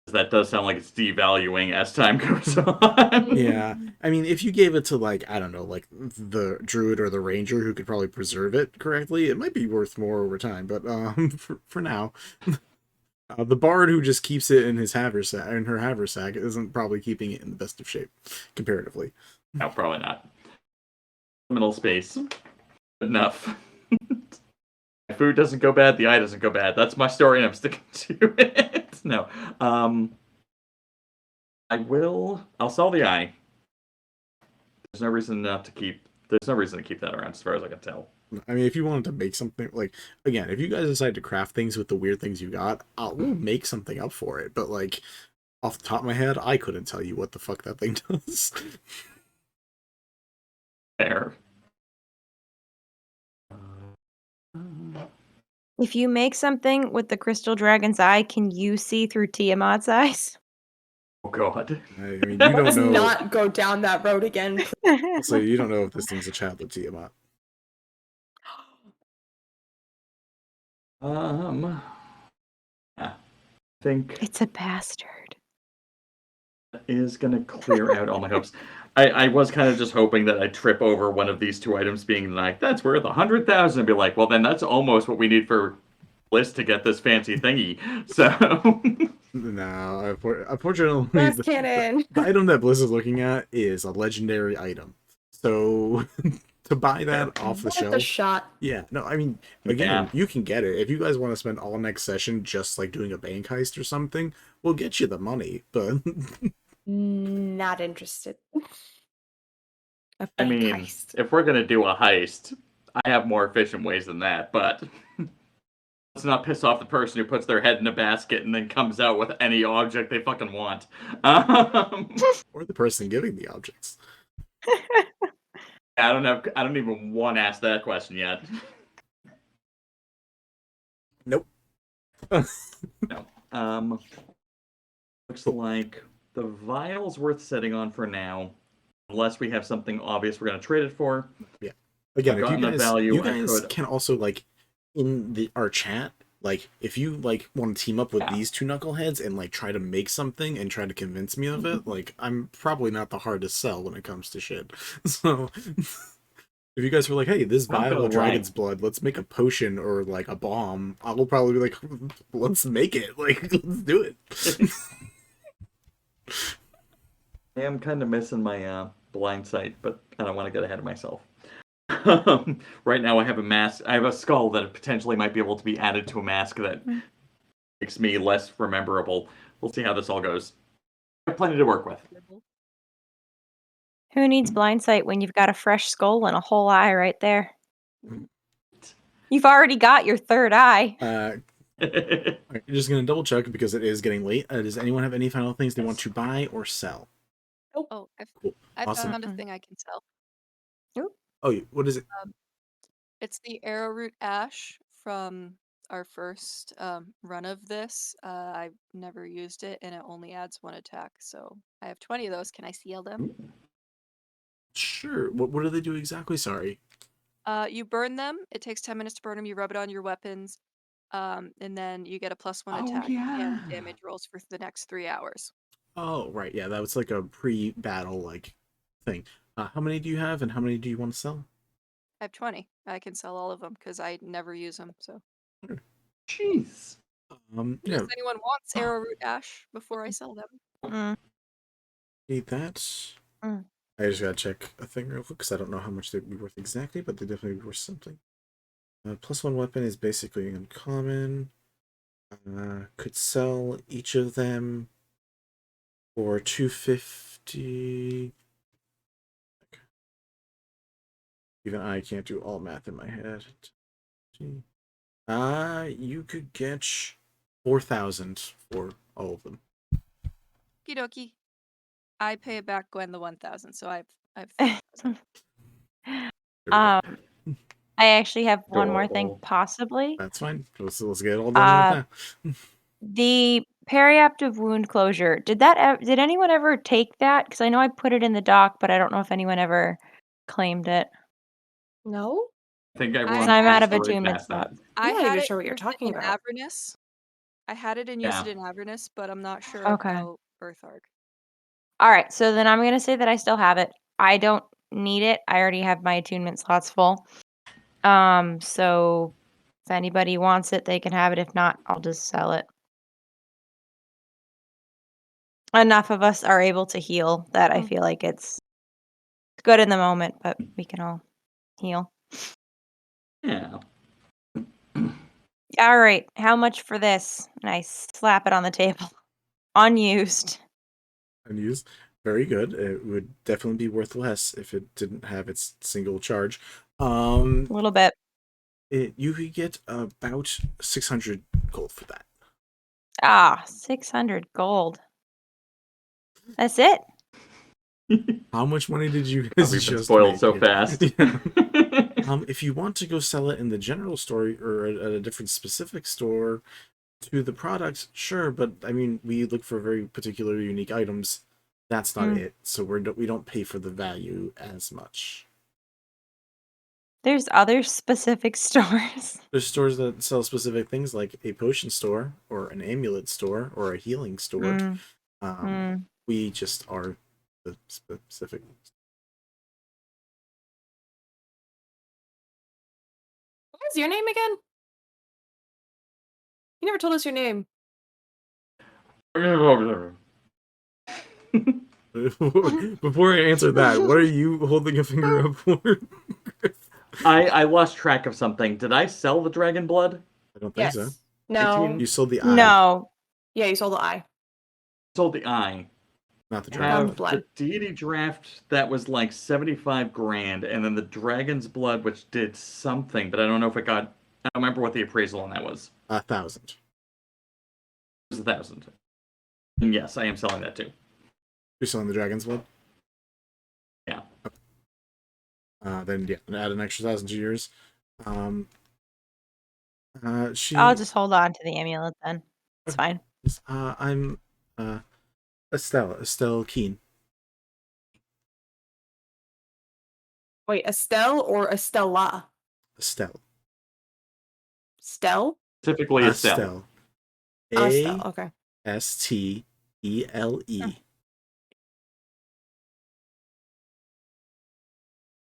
That does sound like it's devaluing as time goes on. Yeah, I mean, if you gave it to, like, I don't know, like the Druid or the Ranger who could probably preserve it correctly, it might be worth more over time. But for now, the Bard who just keeps it in his haversack, in her haversack, isn't probably keeping it in the best of shape comparatively. No, probably not. Middle space. Enough. My food doesn't go bad, the eye doesn't go bad. That's my story, and I'm sticking to it. No. I'll sell the eye. There's no reason to keep that around, as far as I can tell. I mean, if you wanted to make something, like, again, if you guys decide to craft things with the weird things you got, we'll make something up for it. But, like, off the top of my head, I couldn't tell you what the fuck that thing does. Fair. If you make something with the crystal dragon's eye, can you see through Tiamat's eyes? Oh god. I mean, you don't Let's know. not go down that road again. So you don't know if this thing's a child of Tiamat. I think it's a bastard. That is gonna clear out all my hopes. I was kind of just hoping that I'd trip over one of these 2 items being like, that's worth 100,000, and be like, well, then that's almost what we need for Bliss to get this fancy thingy. So No, unfortunately, That's canon. the item that Bliss is looking at is a legendary item. So to buy that off the Worth shelf, a shot. yeah, no, I mean, again, Yeah. you can get it if you guys want to spend all next session just like doing a bank heist or something. We'll get you the money, but Not interested. I mean, if we're gonna do a heist, I have more efficient ways than that, but let's not piss off the person who puts their head in a basket and then comes out with any object they fucking want. Or the person giving the objects. I don't even want to ask that question yet. Nope. No. Looks like the vial's worth setting on for now, unless we have something obvious we're going to trade it for. Yeah. Again, if you guys could... can also like in our chat, like if you like want to team up with these two knuckleheads and like try to make something and try to convince me of it, like I'm probably not the hardest sell when it comes to shit. So if you guys were like, hey, this vial of dragon's blood, let's make a potion or like a bomb, I will probably be like, let's make it. Like, let's do it. I am kind of missing my blind sight, but I don't want to get ahead of myself. Right now I have a mask. I have a skull that potentially might be able to be added to a mask that makes me less rememberable. We'll see how this all goes. I have plenty to work with. Who needs blind sight when you've got a fresh skull and a whole eye right there? You've already got your third eye. You're just going to double check because it is getting late. Does anyone have any final things they want to buy or sell? Oh, I've Awesome. found a thing I can sell. Oh, what is it? It's the arrowroot ash from our first run of this. I've never used it, and it only adds 1 attack. So I have 20 of those. Can I seal them? Sure. What do they do exactly? Sorry. You burn them. It takes 10 minutes to burn them. You rub it on your weapons, and then you get a +1 attack and damage rolls for the next 3 hours. Oh, right. Yeah, that was like a pre-battle like thing. How many do you have, and how many do you want to sell? I have 20. I can sell all of them because I never use them. So. Jeez. Yeah. If anyone wants arrowroot ash before I sell them. Need that. I just gotta check a thing real quick because I don't know how much they'd be worth exactly, but they definitely be worth something. +1 weapon is basically uncommon. Could sell each of them for 250. Even I can't do all math in my head. You could get 4,000 for all of them. Okie dokie. I pay back Gwen the 1,000, so I've. I actually have one more thing, possibly. That's fine. Let's get it all done right now. The periaptive wound closure. Did anyone ever take that? Because I know I put it in the doc, but I don't know if anyone ever claimed it. No? I think I'm everyone out of passed right attunement past that. slots. I I'm not had even it sure what you're used talking in about. Avernus. I had it and used it in Avernus, but I'm not sure Okay. about Earth Arc. All right, so then I'm gonna say that I still have it. I don't need it. I already have my attunement slots full. So if anybody wants it, they can have it. If not, I'll just sell it. Enough of us are able to heal that I feel like it's good in the moment, but we can all heal. Yeah. All right, how much for this? And I slap it on the table. Unused. Unused. Very good. It would definitely be worth less if it didn't have its single charge. A little bit. You could get about 600 gold for that. 600 gold. That's it. How much money did you guys We've been just spoiled make so here? fast. Yeah. If you want to go sell it in the general store or at a different specific store to the products, sure, but I mean, we look for very particular unique items. That's not it. So we don't pay for the value as much. There's other specific stores. There's stores that sell specific things like a potion store or an amulet store or a healing store. We just are the specific. What was your name again? You never told us your name. Before I answer that, what are you holding a finger up for? I lost track of something. Did I sell the dragon blood? I don't think so. No. You sold the eye. No. Yeah, you sold the eye. Sold the eye. Not the Have dragon blood. the deity draft that was like 75 grand, and then the dragon's blood, which did something, but I don't know if it got. I don't remember what the appraisal on that was. 1,000. It was 1,000. And yes, I am selling that too. You're selling the dragon's blood? Yeah. Okay. then yeah, add an extra 1,000 to yours. She. I'll just hold on to the amulet then. It's fine. I'm Estelle Keen. Wait, Estelle or Estella? Estelle. Stell? Specifically Estelle. Estelle, okay. Stele.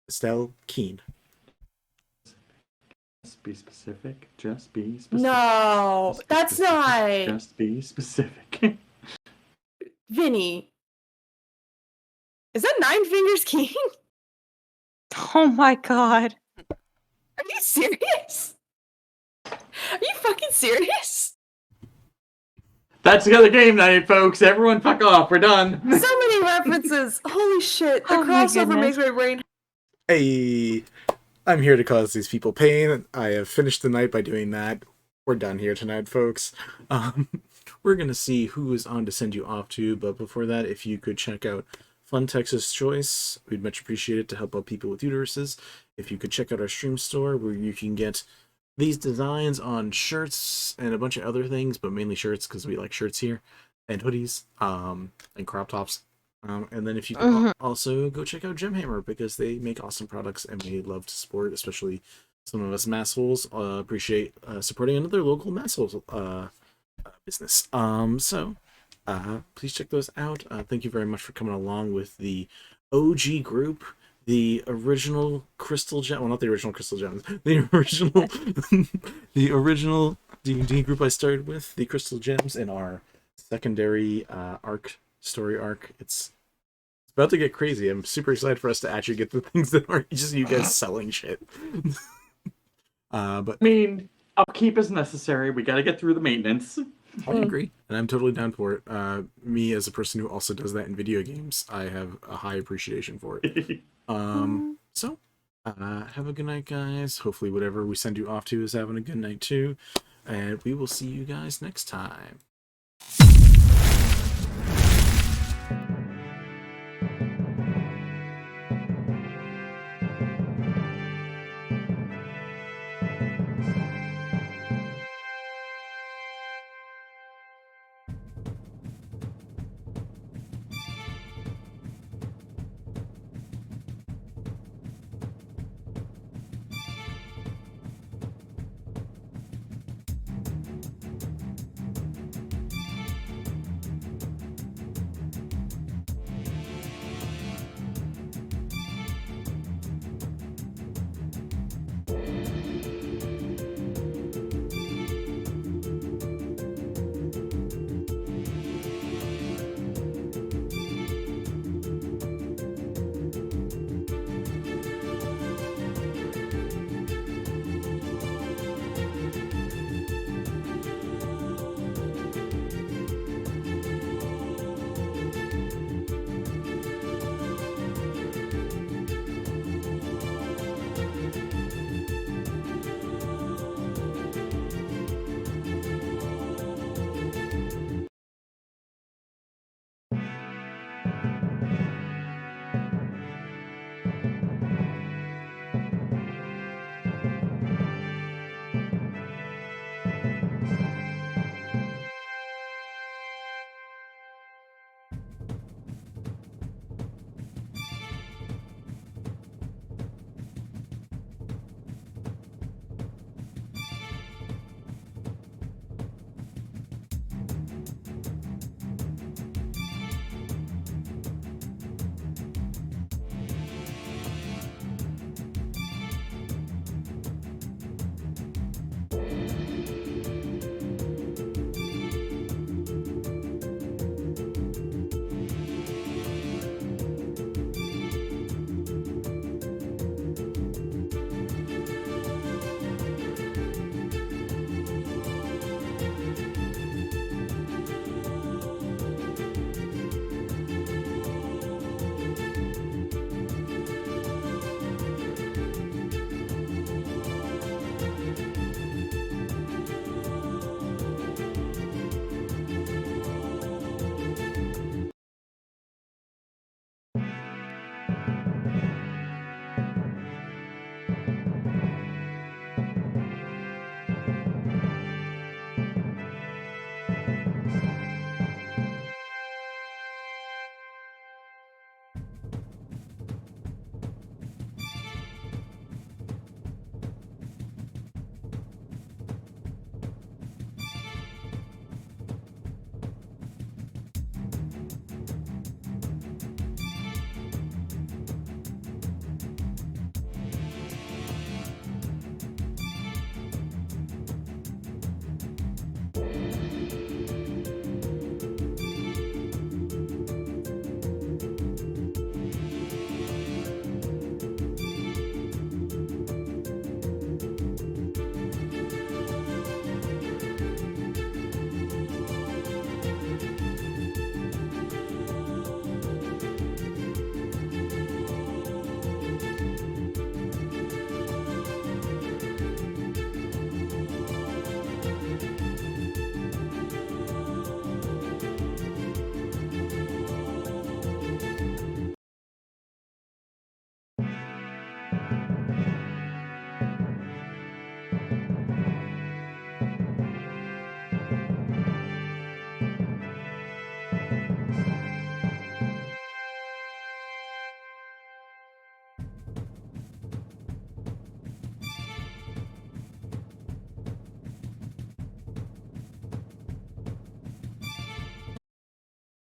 Estelle Keen. Just be specific. Just be specific. No, that's not. Just be specific. Vinny. Is that Nine Fingers King? Oh my god. Are you serious? Are you fucking serious? That's the other game night, folks. Everyone fuck off. We're done. So many references. Holy shit. The crossover makes my brain. Hey, I'm here to cause these people pain. I have finished the night by doing that. We're done here tonight, folks. We're going to see who is on to send you off to, but before that, if you could check out Fun Texas Choice, we'd much appreciate it to help out people with uteruses. If you could check out our stream store where you can get these designs on shirts and a bunch of other things, but mainly shirts because we like shirts here, and hoodies, and crop tops. And then if you could also go check out Gemhammer because they make awesome products and we love to support, especially some of us massholes appreciate supporting another local masshole business. So please check those out. Thank you very much for coming along with the OG group, the original Crystal Gem. Well, not the original Crystal Gems. The original, the original D&D group I started with, the Crystal Gems, in our secondary story arc. It's about to get crazy. I'm super excited for us to actually get the things that aren't just you guys selling shit. But I mean, upkeep is necessary. We got to get through the maintenance. I agree, and I'm totally down for it. Me, as a person who also does that in video games, I have a high appreciation for it. So, have a good night, guys. Hopefully whatever we send you off to is having a good night, too. And we will see you guys next time.